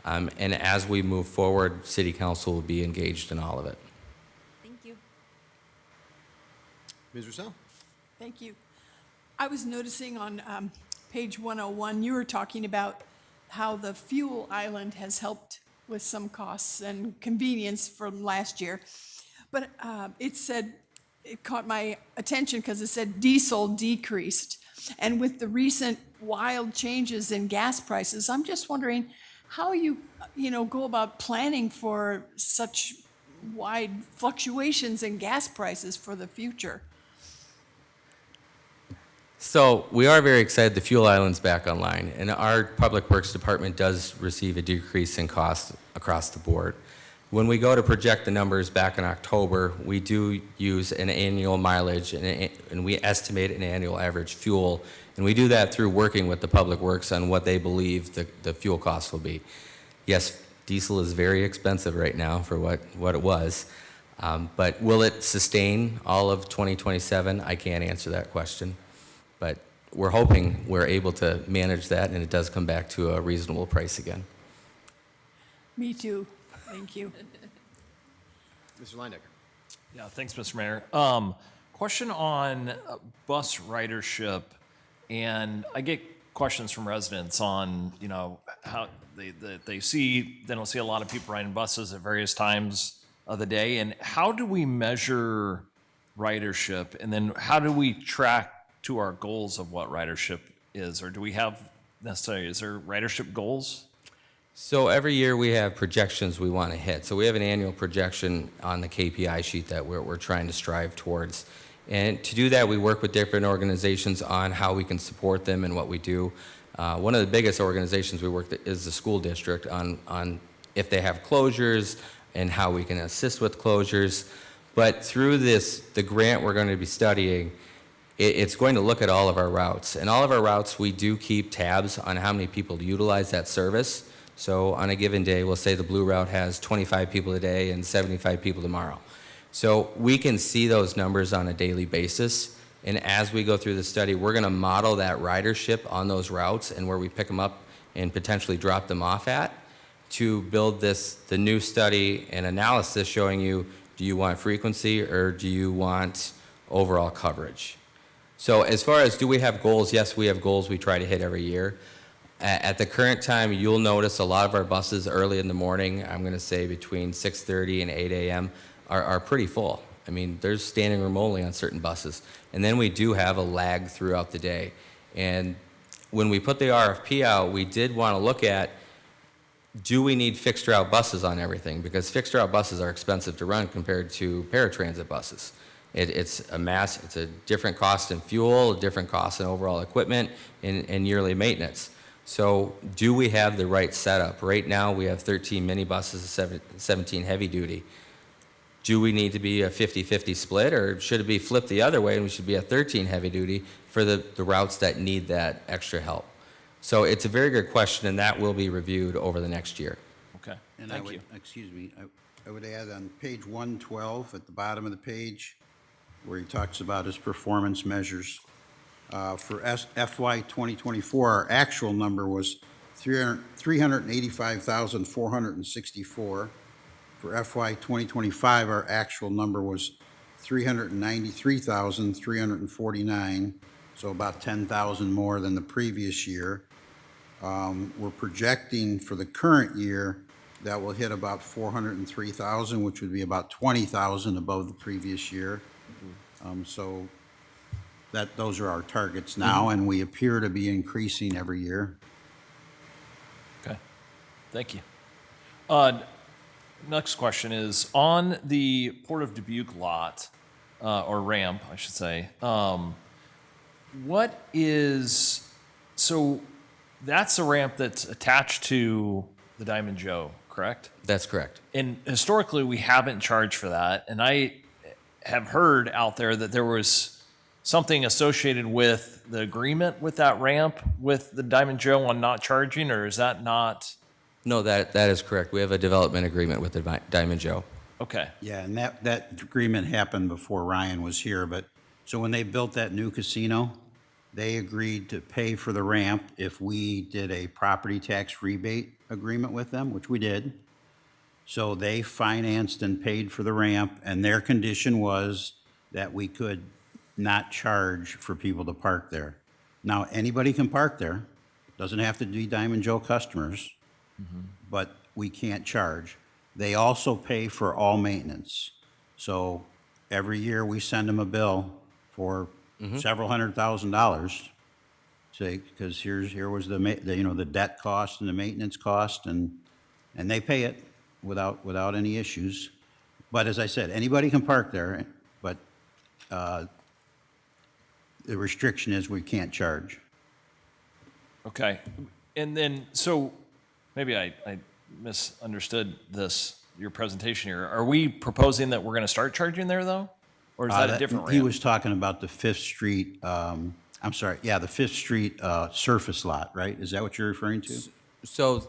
and as we move forward, City Council will be engaged in all of it. Thank you. Ms. Rousseau? Thank you. I was noticing on page 101, you were talking about how the fuel island has helped with some costs and convenience from last year. But it caught my attention because it said diesel decreased. And with the recent wild changes in gas prices, I'm just wondering how you go about planning for such wide fluctuations in gas prices for the future. So we are very excited the fuel island's back online, and our Public Works Department does receive a decrease in cost across the board. When we go to project the numbers back in October, we do use an annual mileage and we estimate an annual average fuel. And we do that through working with the Public Works on what they believe the fuel costs will be. Yes, diesel is very expensive right now for what it was. But will it sustain all of 2027? I can't answer that question. But we're hoping we're able to manage that and it does come back to a reasonable price again. Me too. Thank you. Mr. Leindecker. Yeah, thanks, Mr. Mayor. Question on bus ridership, and I get questions from residents on, you know, how they don't see a lot of people riding buses at various times of the day. And how do we measure ridership? And then how do we track to our goals of what ridership is? Or do we have necessarily, is there ridership goals? So every year we have projections we want to hit. So we have an annual projection on the KPI sheet that we're trying to strive towards. And to do that, we work with different organizations on how we can support them and what we do. One of the biggest organizations we work with is the school district on if they have closures and how we can assist with closures. But through the grant we're going to be studying, it's going to look at all of our routes. And all of our routes, we do keep tabs on how many people utilize that service. So on a given day, we'll say the blue route has 25 people today and 75 people tomorrow. So we can see those numbers on a daily basis. And as we go through the study, we're going to model that ridership on those routes and where we pick them up and potentially drop them off at to build the new study and analysis showing you, do you want frequency or do you want overall coverage? So as far as do we have goals, yes, we have goals we try to hit every year. At the current time, you'll notice a lot of our buses early in the morning, I'm going to say between 6:30 and 8 a.m., are pretty full. I mean, there's standing room only on certain buses. And then we do have a lag throughout the day. And when we put the RFP out, we did want to look at, do we need fixed route buses on everything? Because fixed route buses are expensive to run compared to paratransit buses. It's a different cost in fuel, a different cost in overall equipment, and yearly maintenance. So do we have the right setup? Right now, we have 13 minibuses, 17 heavy duty. Do we need to be a 50-50 split, or should it be flipped the other way and we should be a 13 heavy duty for the routes that need that extra help? So it's a very good question, and that will be reviewed over the next year. Okay, And thank you. excuse me, I would add on page 112 at the bottom of the page, where he talks about his performance measures. For FY 2024, our actual number was 385,464. For FY 2025, our actual number was 393,349, so about 10,000 more than the previous year. We're projecting for the current year that will hit about 403,000, which would be about 20,000 above the previous year. So those are our targets now, and we appear to be increasing every year. Okay, thank you. Next question is, on the Port of Dubuque lot, or ramp, I should say, so that's a ramp that's attached to the Diamond Joe, correct? That's correct. And historically, we haven't charged for that. And I have heard out there that there was something associated with the agreement with that ramp with the Diamond Joe on not charging, or is that not? No, that is correct. We have a development agreement with the Diamond Joe. Okay. Yeah, and that agreement happened before Ryan was here, but, so when they built that new casino, they agreed to pay for the ramp if we did a property tax rebate agreement with them, which we did. So they financed and paid for the ramp, and their condition was that we could not charge for people to park there. Now, anybody can park there, doesn't have to be Diamond Joe customers, but we can't charge. They also pay for all maintenance. So every year we send them a bill for several $100,000, say, because here was the debt cost and the maintenance cost, and they pay it without any issues. But as I said, anybody can park there, but the restriction is we can't charge. Okay. And then, so maybe I misunderstood your presentation here. Are we proposing that we're going to start charging there, though? Or is that a different ramp? He was talking about the Fifth Street, the Fifth Street surface lot, right? Is that what you're referring to? So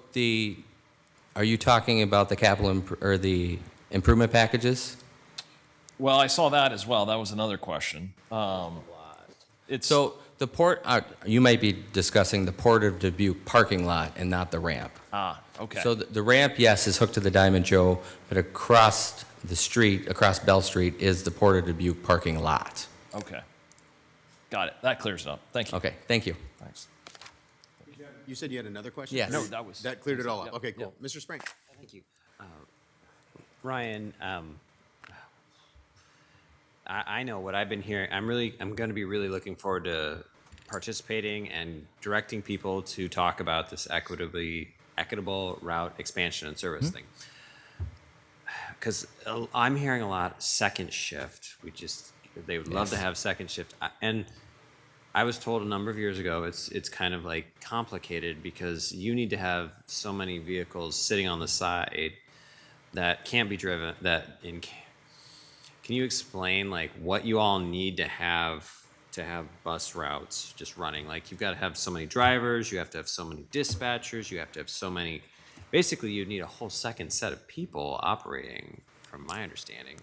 are you talking about the capital or the improvement packages? Well, I saw that as well. That was another question. So the port, you might be discussing the Port of Dubuque parking lot and not the ramp. Ah, okay. So the ramp, yes, is hooked to the Diamond Joe, but across the street, across Bell Street, is the Port of Dubuque parking lot. Okay. Got it. That clears it up. Thank you. Okay, thank you. Thanks. you said you had another question? Yes. No, that was. That cleared it all up. Yep, Okay, cool. yep. Mr. Spring? Thank you. Ryan, I know what I've been hearing. I'm going to be really looking forward to participating and directing people to talk about this equitable route expansion and service thing. Because I'm hearing a lot second shift. They would love to have second shift. And I was told a number of years ago, it's kind of like complicated because you need to have so many vehicles sitting on the side that can't be driven, can you explain like what you all need to have bus routes just running? Like you've got to have so many drivers, you have to have so many dispatchers, you have to have so many, basically you need a whole second set of people operating, from my understanding.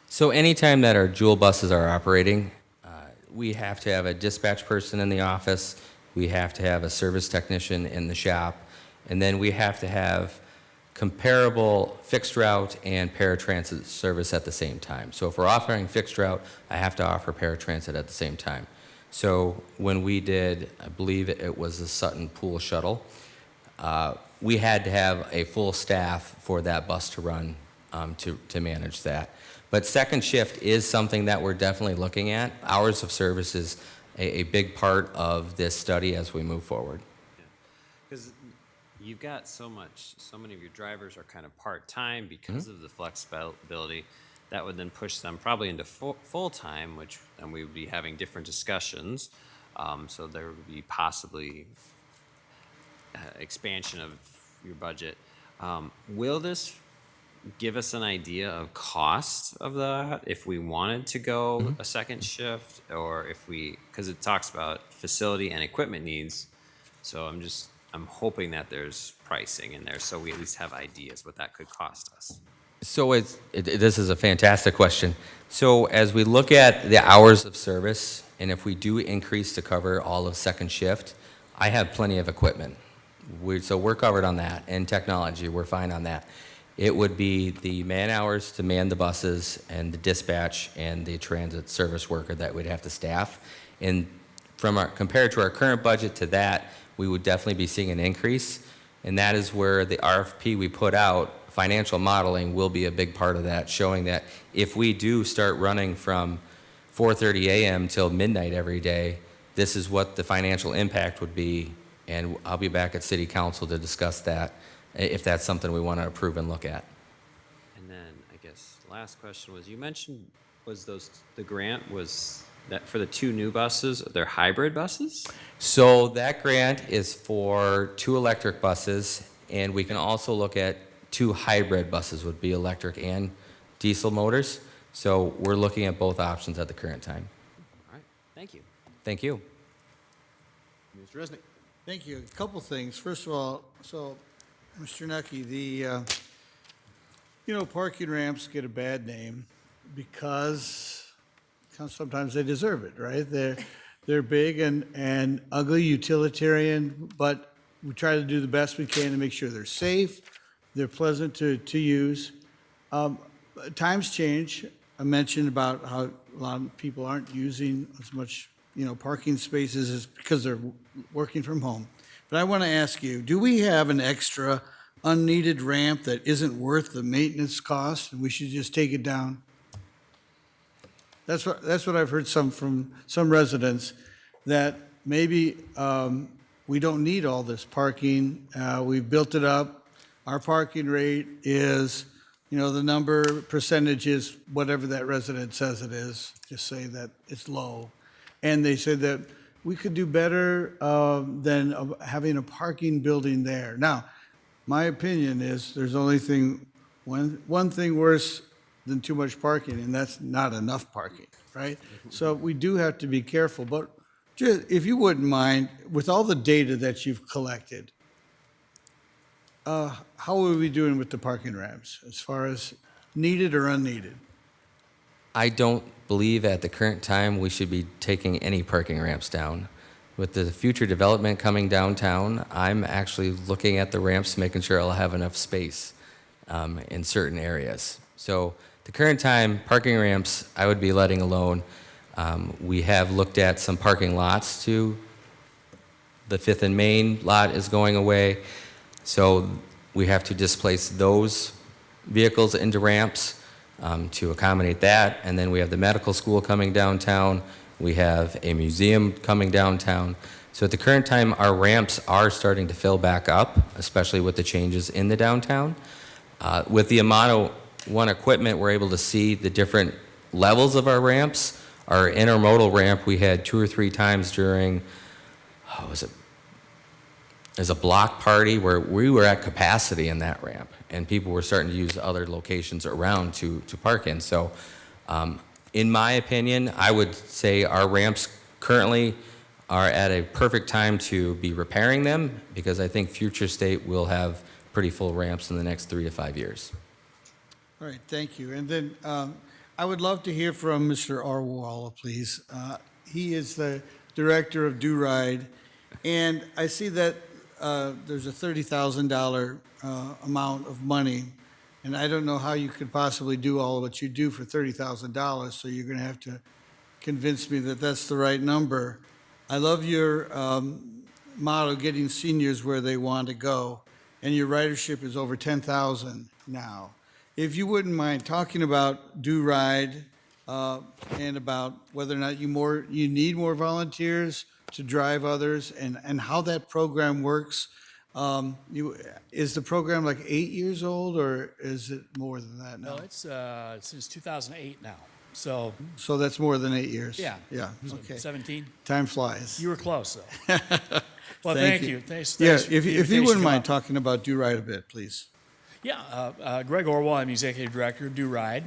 So anytime that our Jewel buses are operating, we have to have a dispatch person in the office, we have to have a service technician in the shop, and then we have to have comparable fixed route and paratransit service at the same time. So if we're offering fixed route, I have to offer paratransit at the same time. So when we did, I believe it was the Sutton Pool Shuttle, we had to have a full staff for that bus to run to manage that. But second shift is something that we're definitely looking at. Hours of service is a big part of this study as we move forward. Because you've got so many of your drivers are kind of part-time because of the flexibility. That would then push them probably into full-time, which then we would be having different discussions. So there would be possibly expansion of your budget. Will this give us an idea of cost of that if we wanted to go a second shift, or if because it talks about facility and equipment needs. So I'm hoping that there's pricing in there so we at least have ideas what that could cost us. So this is a fantastic question. So as we look at the hours of service, and if we do increase to cover all of second shift, I have plenty of equipment. So we're covered on that, and technology, we're fine on that. It would be the man hours to man the buses and the dispatch and the transit service worker that we'd have to staff. And compared to our current budget to that, we would definitely be seeing an increase. And that is where the RFP we put out, financial modeling, will be a big part of that, showing that if we do start running from 4:30 a.m. till midnight every day, this is what the financial impact would be. And I'll be back at City Council to discuss that, if that's something we want to approve and look at. And then I guess last question was, you mentioned the grant was that for the 2 new buses, they're hybrid buses? So that grant is for 2 electric buses, and we can also look at 2 hybrid buses, would be electric and diesel motors. So we're looking at both options at the current time. All right, thank you. Thank you. Mr. Resnick? Thank you. A couple things. First of all, so, Mr. Nucky, parking ramps get a bad name because sometimes they deserve it, right? They're big and ugly, utilitarian, but we try to do the best we can to make sure they're safe, they're pleasant to use. Times change. I mentioned about how a lot of people aren't using as much, parking spaces is because they're working from home. But I want to ask you, do we have an extra unneeded ramp that isn't worth the maintenance cost and we should just take it down? That's what I've heard from some residents, that maybe we don't need all this parking. We've built it up. Our parking rate is, the percentage is whatever that resident says it is. Just say that it's low. And they said that we could do better than having a parking building there. Now, my opinion is there's only one thing worse than too much parking, and that's not enough parking, right? So we do have to be careful. But just, if you wouldn't mind, with all the data that you've collected, how are we doing with the parking ramps as far as needed or unneeded? I don't believe at the current time we should be taking any parking ramps down. With the future development coming downtown, I'm actually looking at the ramps, making sure I'll have enough space in certain areas. So the current time, parking ramps, I would be letting alone. We have looked at some parking lots to The 5th and Main lot is going away, so we have to displace those vehicles into ramps to accommodate that. And then we have the medical school coming downtown. We have a museum coming downtown. So at the current time, our ramps are starting to fill back up, especially with the changes in the downtown. With the amount of equipment, we're able to see the different levels of our ramps. Our intermodal ramp, we had 2 or 3 times during, as a block party where we were at capacity in that ramp, and people were starting to use other locations around to park in. So in my opinion, I would say our ramps currently are at a perfect time to be repairing them, because I think future state will have pretty full ramps in the next 3 to 5 years. All right, thank you. And then I would love to hear from Mr. Arwala, please. He is the director of Do Ride, and I see that there's a $30,000 amount of money, and I don't know how you could possibly do all of what you do for $30,000, so you're going to have to convince me that that's the right number. I love your motto, getting seniors where they want to go, and your ridership is over 10,000 now. If you wouldn't mind talking about Do Ride and about whether or not you need more volunteers to drive others, and how that program works. Is the program like 8 years old, or is it more than that now? No, it's since 2008 now. So that's more than 8 years? Yeah. Yeah, So okay. 17? Time flies. You were close, though. Well, thank you. Thanks Yeah, for the if you invitation wouldn't to mind come. talking about Do Ride a bit, please. Yeah, Greg Orwell, I'm Executive Director of Do Ride.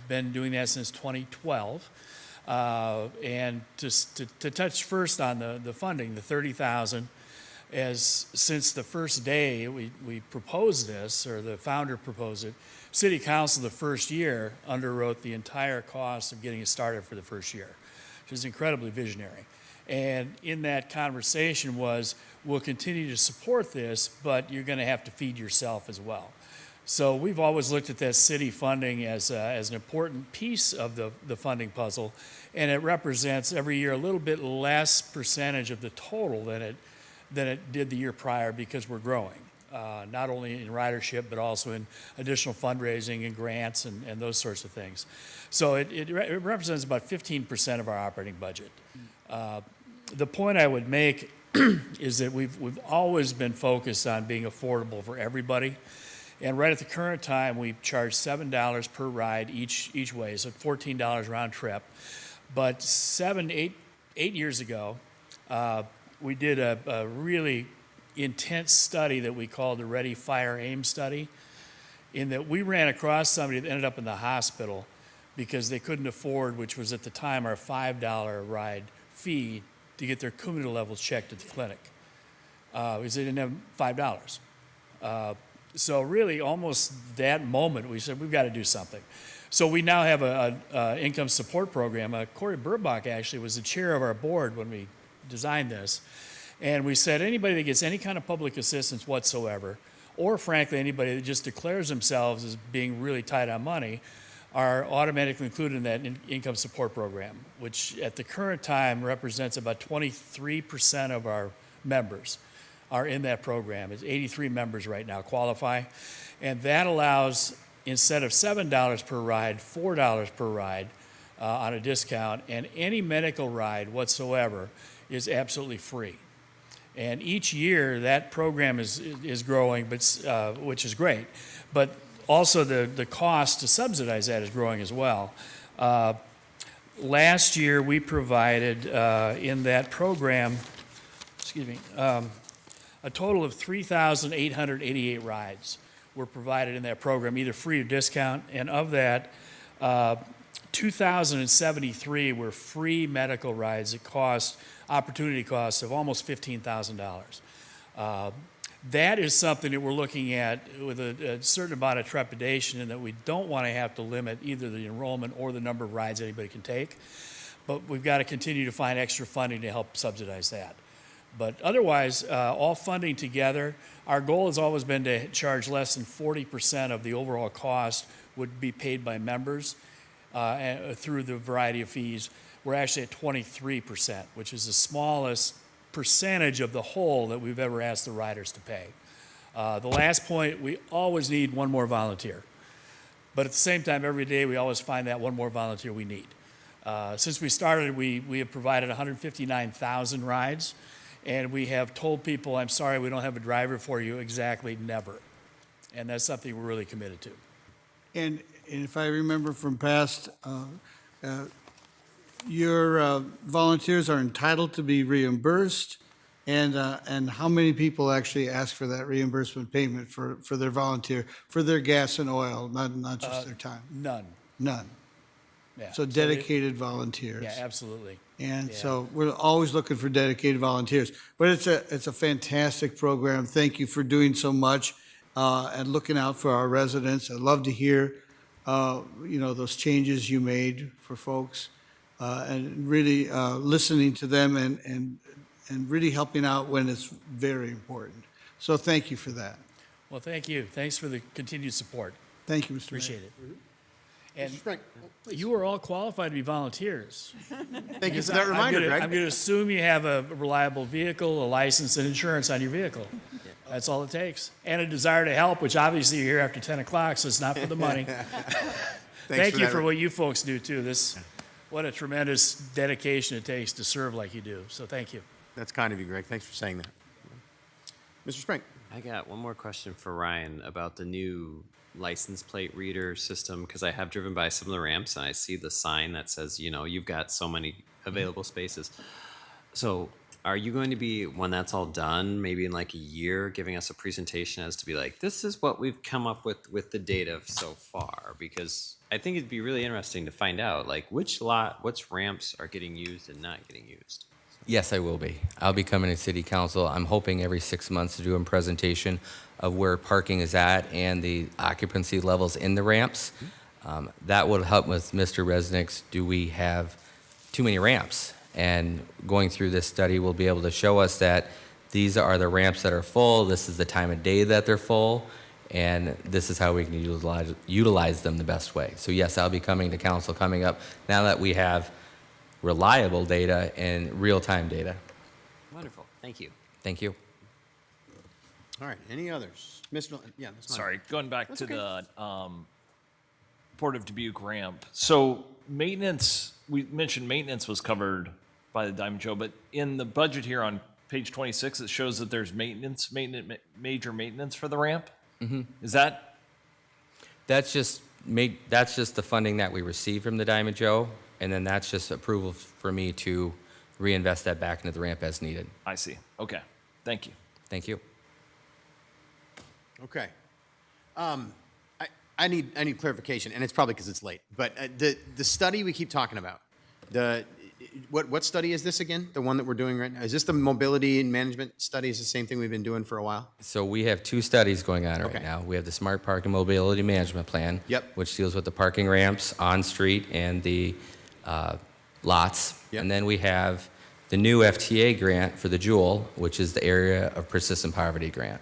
Been doing that since 2012. And just to touch first on the funding, the $30,000, since the first day we proposed this, or the founder proposed it, City Council the first year underwrote the entire cost of getting it started for the first year, which is incredibly visionary. And in that conversation was, we'll continue to support this, but you're going to have to feed yourself as well. So we've always looked at that city funding as an important piece of the funding puzzle, and it represents every year a little bit less percentage of the total than it did the year prior, because we're growing, not only in ridership but also in additional fundraising and grants and those sorts of things. So it represents about 15% of our operating budget. The point I would make is that we've always been focused on being affordable for everybody. And right at the current time, we charge $7 per ride each way, so $14 round trip. But 8 years ago, we did a really intense study that we called the Ready, Fire, Aim study, in that we ran across somebody that ended up in the hospital because they couldn't afford, which was at the time our $5 ride fee, to get their cumulative levels checked at the clinic, because they didn't have $5. So really, almost that moment, we said, we've got to do something. So we now have an income support program. Corey Burbach actually was the chair of our board when we designed this. And we said, anybody that gets any kind of public assistance whatsoever, or frankly, anybody that just declares themselves as being really tight on money, are automatically included in that income support program, which at the current time represents about 23% of our members are in that program. It's 83 members right now qualify. And that allows, instead of $7 per ride, $4 per ride on a discount, and any medical ride whatsoever is absolutely free. And each year that program is growing, but which is great. But also the cost to subsidize that is growing as well. Last year we provided in that program, a total of 3,888 rides were provided in that program, either free or discount. And of that, 2,073 were free medical rides that opportunity costs of almost $15,000. That is something that we're looking at with a certain amount of trepidation, in that we don't want to have to limit either the enrollment or the number of rides anybody can take. But we've got to continue to find extra funding to help subsidize that. But otherwise, all funding together, our goal has always been to charge less than 40% of the overall cost would be paid by members through the variety of fees. We're actually at 23%, which is the smallest percentage of the whole that we've ever asked the riders to pay. The last point, we always need one more volunteer. But at the same time, every day, we always find that one more volunteer we need. Since we started, we have provided 159,000 rides, and we have told people, I'm sorry, we don't have a driver for you, exactly never. And that's something we're really committed to. And if I remember from past, your volunteers are entitled to be reimbursed, and how many people actually ask for that reimbursement payment for their volunteer, for their gas and oil, not just their time? None. None. Yeah. So dedicated volunteers. Yeah, absolutely. And Yeah. so we're always looking for dedicated volunteers. But it's a fantastic program. Thank you for doing so much and looking out for our residents. I'd love to hear, those changes you made for folks and really listening to them and really helping out when it's very important. So thank you for that. Well, thank you. Thanks for the continued support. Thank you, Mr. Appreciate Mayor. it. And Frank, you are all qualified to be volunteers. Thank you for that reminder, Greg. I'm going to assume you have a reliable vehicle, a license, and insurance on your vehicle. That's all it takes. And a desire to help, which obviously you're here after 10 o'clock, so it's not for the money. Thank you for what you folks do, too. What a tremendous dedication it takes to serve like you do. So thank you. That's kind of you, Greg. Thanks for saying that. Mr. Spring. I got one more question for Ryan about the new license plate reader system, because I have driven by some of the ramps and I see the sign that says, you've got so many available spaces. So are you going to be, when that's all done, maybe in like a year, giving us a presentation as to be like, this is what we've come up with the data so far? Because I think it'd be really interesting to find out, like, which ramps are getting used and not getting used. Yes, I will be. I'll be coming to City Council. I'm hoping every 6 months to do a presentation of where parking is at and the occupancy levels in the ramps. That will help with Mr. Resnick's, do we have too many ramps? And going through this study, we'll be able to show us that these are the ramps that are full, this is the time of day that they're full, and this is how we can utilize them the best way. So yes, I'll be coming to council coming up now that we have reliable data and real-time data. Wonderful. Thank you. Thank you. All right. Any others? Mr. Yeah. That's fine. Sorry, going back That's to okay. the Port of Dubuque ramp. So maintenance, we mentioned maintenance was covered by the Diamond Joe, but in the budget here on page 26, it shows that there's major maintenance for the ramp. Mm-hmm. Is that? That's just the funding that we received from the Diamond Joe, and then that's just approval for me to reinvest that back into the ramp as needed. I see. Okay. Thank you. Thank you. Okay. I need clarification, and it's probably because it's late. But the study we keep talking about, what study is this again? The one that we're doing right now? Is this the mobility and management study? Is the same thing we've been doing for a while? So we have two studies going on right Okay. now. We have the Smart Park and Mobility Management Plan, Yep. which deals with the parking ramps on street and the lots. Yep. And then we have the new FTA grant for the Jewel, which is the Area of Persistent Poverty grant.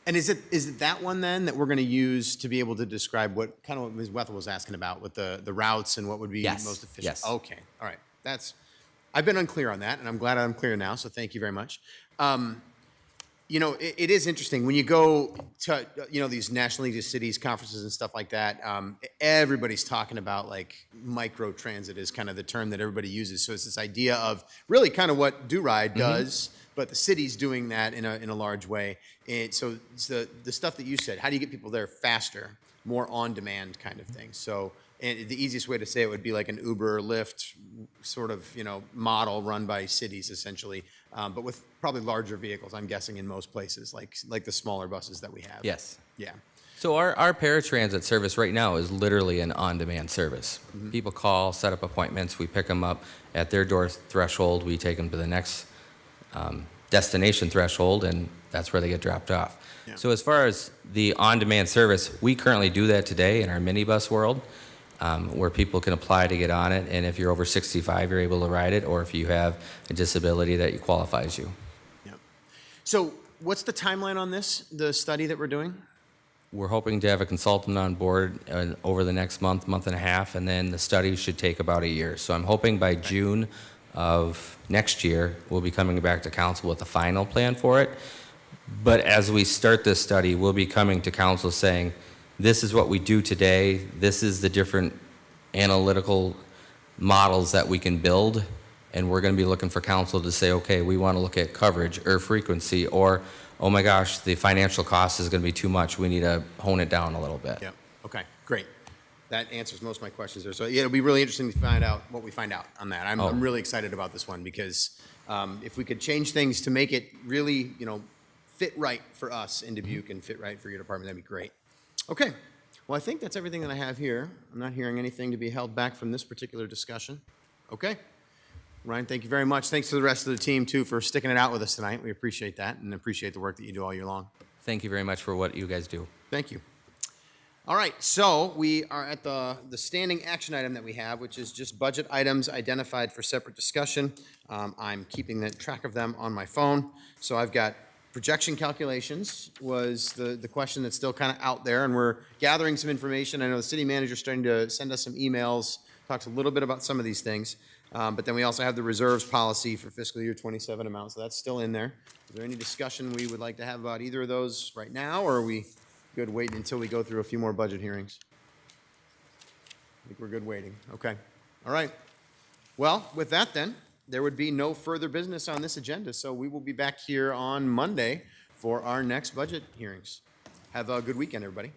And is it that one then that we're going to use to be able to describe what Ms. Wethel was asking about with the routes and what would be Yes. most efficient? Yes. Okay. All right. I've been unclear on that, and I'm glad I'm clear now. So thank you very much. It is interesting when you go to these National League of Cities conferences and stuff like that. Everybody's talking about like micro transit is kind of the term that everybody uses. So it's this idea of really kind of what Do Ride does, but the city's doing that in a large way. And so it's the stuff that you said. How do you get people there faster, more on demand kind of thing? So. And the easiest way to say it would be like an Uber or Lyft sort of, model run by cities essentially, but with probably larger vehicles, I'm guessing, in most places, like the smaller buses that we have. Yes. Yeah. So our paratransit service right now is literally an on-demand service. Mm-hmm. People call, set up appointments, we pick them up at their door threshold, we take them to the next destination threshold, and that's where they get dropped off. Yeah. So as far as the on-demand service, we currently do that today in our minibus world, where people can apply to get on it, and if you're over 65, you're able to ride it, or if you have a disability that qualifies you. Yeah. So what's the timeline on this, the study that we're doing? We're hoping to have a consultant on board over the next month and a half, and then the study should take about a year. So I'm hoping by June of next year, we'll be coming back to council with a final plan for it. But as we start this study, we'll be coming to council saying, this is what we do today, this is the different analytical models that we can build, and we're going to be looking for council to say, okay, we want to look at coverage or frequency, or, oh my gosh, the financial cost is going to be too much, we need to hone it down a little bit. Yeah, okay, great. That answers most of my questions there. So yeah, it'll be really interesting to find out what we find out on that. I'm really excited about this one because if we could change things to make it really, fit right for us in Dubuque and fit right for your department, that'd be great. Okay, well, I think that's everything that I have here. I'm not hearing anything to be held back from this particular discussion. Okay. Ryan, thank you very much. Thanks to the rest of the team, too, for sticking it out with us tonight. We appreciate that and appreciate the work that you do all year long. Thank you very much for what you guys do. Thank you. All right, so we are at the standing action item that we have, which is just budget items identified for separate discussion. I'm keeping track of them on my phone. So I've got projection calculations was the question that's still kind of out there, and we're gathering some information. I know the city manager's starting to send us some emails, talks a little bit about some of these things. But then we also have the reserves policy for fiscal year 27 amount, so that's still in there. Is there any discussion we would like to have about either of those right now, or are we good waiting until we go through a few more budget hearings? I think we're good waiting. Okay. All right. Well, with that then, there would be no further business on this agenda, so we will be back here on Monday for our next budget hearings. Have a good weekend, everybody.